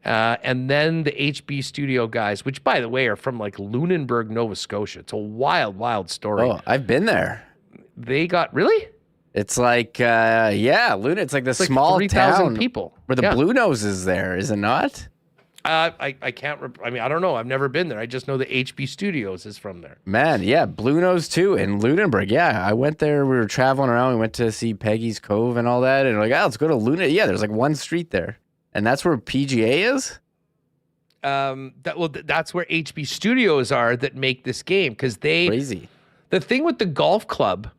And then the HB Studio guys, which, by the way, are from Lunenburg, Nova Scotia. It's a wild, wild story. Oh, I've been there. They got... Really? It's like, Luna. It's like the It's like small 3,000 town people. where the Yeah. Blue Nose is there, is it not? I can't. I mean, I don't know. I've never been there. I just know the HB Studios is from there. Man, yeah, Blue Nose too in Lunenburg. Yeah, I went there. We were traveling around. We went to see Peggy's Cove and all that. And we're like, let's go to Luna. Yeah, there's like one street there, and that's where PGA is. That's where HB Studios are that make this game because Crazy. The thing with the golf club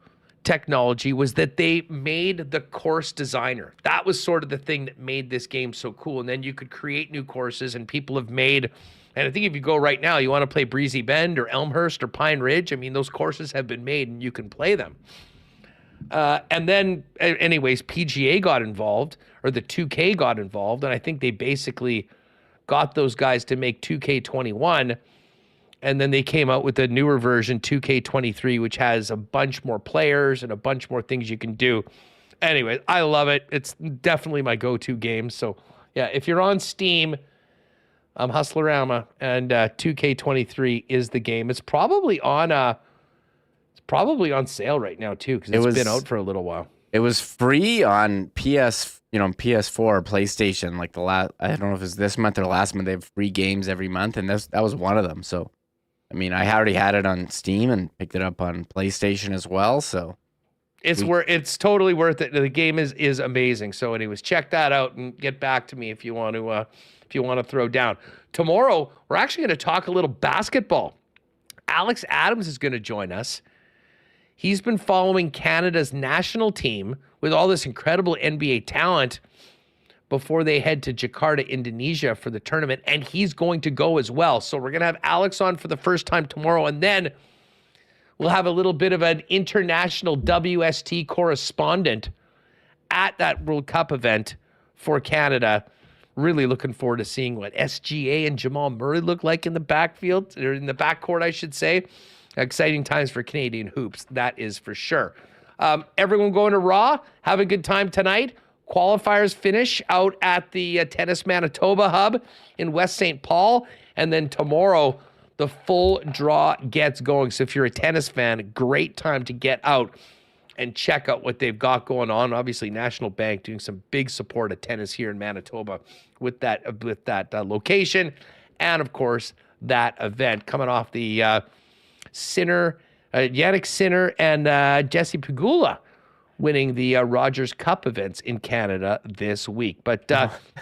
technology was that they made the course designer. That was sort of the thing that made this game so cool. And then you could create new courses, and people have made, and I think if you go right now, you want to play Breezy Bend or Elmhurst or Pine Ridge, I mean, those courses have been made and you can play them. And then anyways, PGA got involved, or the 2K got involved. And I think they basically got those guys to make 2K21. And then they came out with a newer version, 2K23, which has a bunch more players and a bunch more things you can do. Anyway, I love it. It's definitely my go-to game. So, yeah, if you're on Steam, Hustlerama, and 2K23 is the game. It's probably on sale right now too, because it's been out for a little while. It was free on PS4 or PlayStation. Like I don't know if it's this month or last month. They have free games every month, and that was one of them. So. I mean, I already had it on Steam and picked it up on PlayStation as well. So it's totally worth it. The game is amazing. So, anyways, check that out and get back to me if you want to throw down. Tomorrow, we're actually going to talk a little basketball. Alex Adams is going to join us. He's been following Canada's national team with all this incredible NBA talent before they head to Jakarta, Indonesia for the tournament, and he's going to go as well. So we're going to have Alex on for the first time tomorrow, and then we'll have a little bit of an international WST correspondent at that World Cup event for Canada. Really looking forward to seeing what SGA and Jamal Murray look like in the backfield, or in the backcourt, I should say. Exciting times for Canadian hoops, that is for sure. Everyone going to Raw, have a good time tonight. Qualifiers finish out at the Tennis Manitoba Hub in West St. Paul. And then tomorrow, the full draw gets going. So if you're a tennis fan, great time to get out and check out what they've got going on. Obviously, National Bank doing some big support of tennis here in Manitoba with that location. And, of course, that event coming off the Yannick Sinner and Jesse Pegula winning the Rogers Cup events in Canada this week. But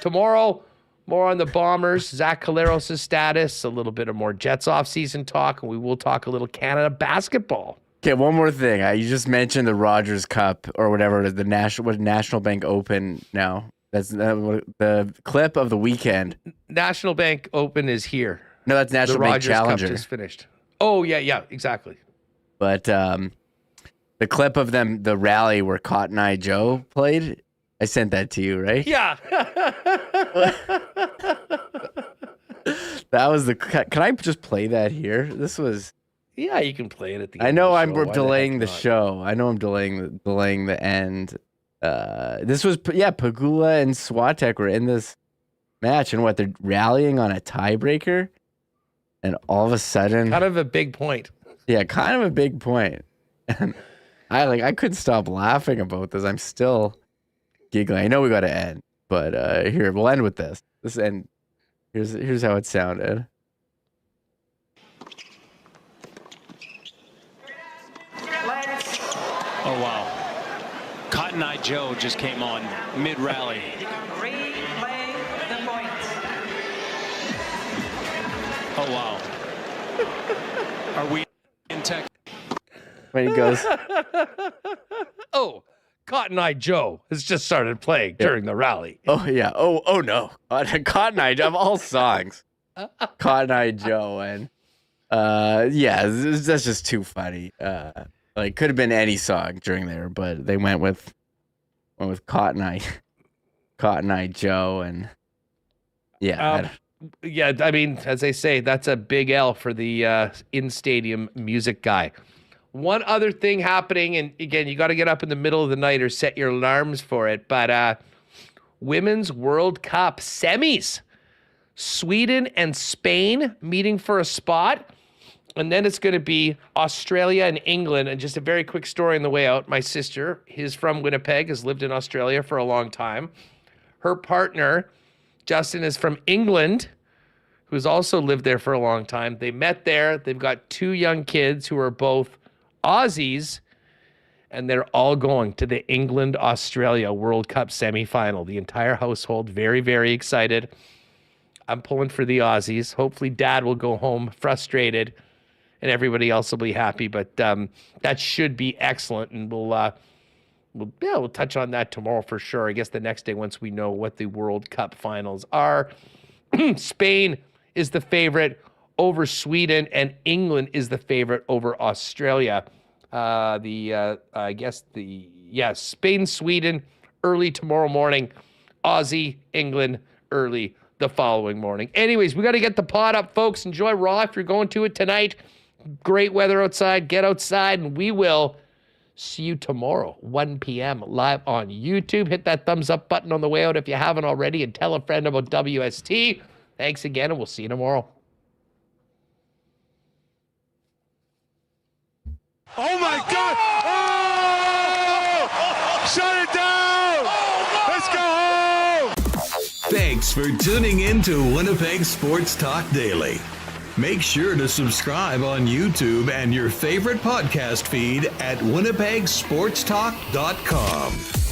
tomorrow, more on the Bombers, Zach Collaros' status, a little bit of more Jets off-season talk, and we will talk a little Canada basketball. Okay, one more thing. You just mentioned the Rogers Cup or whatever it is, the National Bank Open now. That's the clip of the weekend. National Bank Open is here. No, that's National Bank Rogers Challenger. Cup just finished. Oh, yeah, exactly. But the clip of them, the rally where Cotton Eye Joe played, I sent that to you, right? Yeah. That was Can I just play that here? This was. Yeah, you can play it at the end. I know of the show. we're delaying the show. I know I'm delaying the end. This was Pegula and Swatek were in this match, and they're rallying on a tiebreaker, and all of a sudden, kind of a big point. Yeah, kind of a big point. And I couldn't stop laughing about this. I'm still giggling. I know we got to end, but here we'll end with this. Here's how it sounded. Oh wow! Cotton Eye Joe just came on mid rally. Replay the point. Oh wow! Are we in tech? When he goes, oh, Cotton Eye Joe has just started playing during the rally. Oh yeah. Oh no. Cotton Eye Joe of all songs. Cotton Eye Joe, and that's just too funny. Could have been any song during there, but they went with Cotton Eye Joe, and yeah. I mean, as they say, that's a big L for the in-stadium music guy. One other thing happening, and again, you got to get up in the middle of the night or set your alarms for it, but Women's World Cup semis. Sweden and Spain meeting for a spot. And then it's going to be Australia and England. And just a very quick story on the way out. My sister is from Winnipeg, has lived in Australia for a long time. Her partner, Justin, is from England, who's also lived there for a long time. They met there. They've got 2 young kids who are both Aussies, and they're all going to the England-Australia World Cup semifinal. The entire household very, very excited. I'm pulling for the Aussies. Hopefully Dad will go home frustrated and everybody else will be happy, but that should be excellent, and we'll touch on that tomorrow for sure. I guess the next day once we know what the World Cup finals are. Spain is the favorite over Sweden, and England is the favorite over Australia. Spain, Sweden, early tomorrow morning. Aussie, England, early the following morning. Anyways, we got to get the pod up, folks. Enjoy Raw if you're going to it tonight. Great weather outside. Get outside, and we will see you tomorrow, 1 p.m. live on YouTube. Hit that thumbs up button on the way out if you haven't already, and tell a friend about WST. Thanks again, and we'll see you tomorrow. Oh my God! Oh! Shut it down! Let's go home! Thanks for tuning in to Winnipeg Sports Talk Daily. Make sure to subscribe on YouTube and your favorite podcast feed at winnipegsportstalk.com.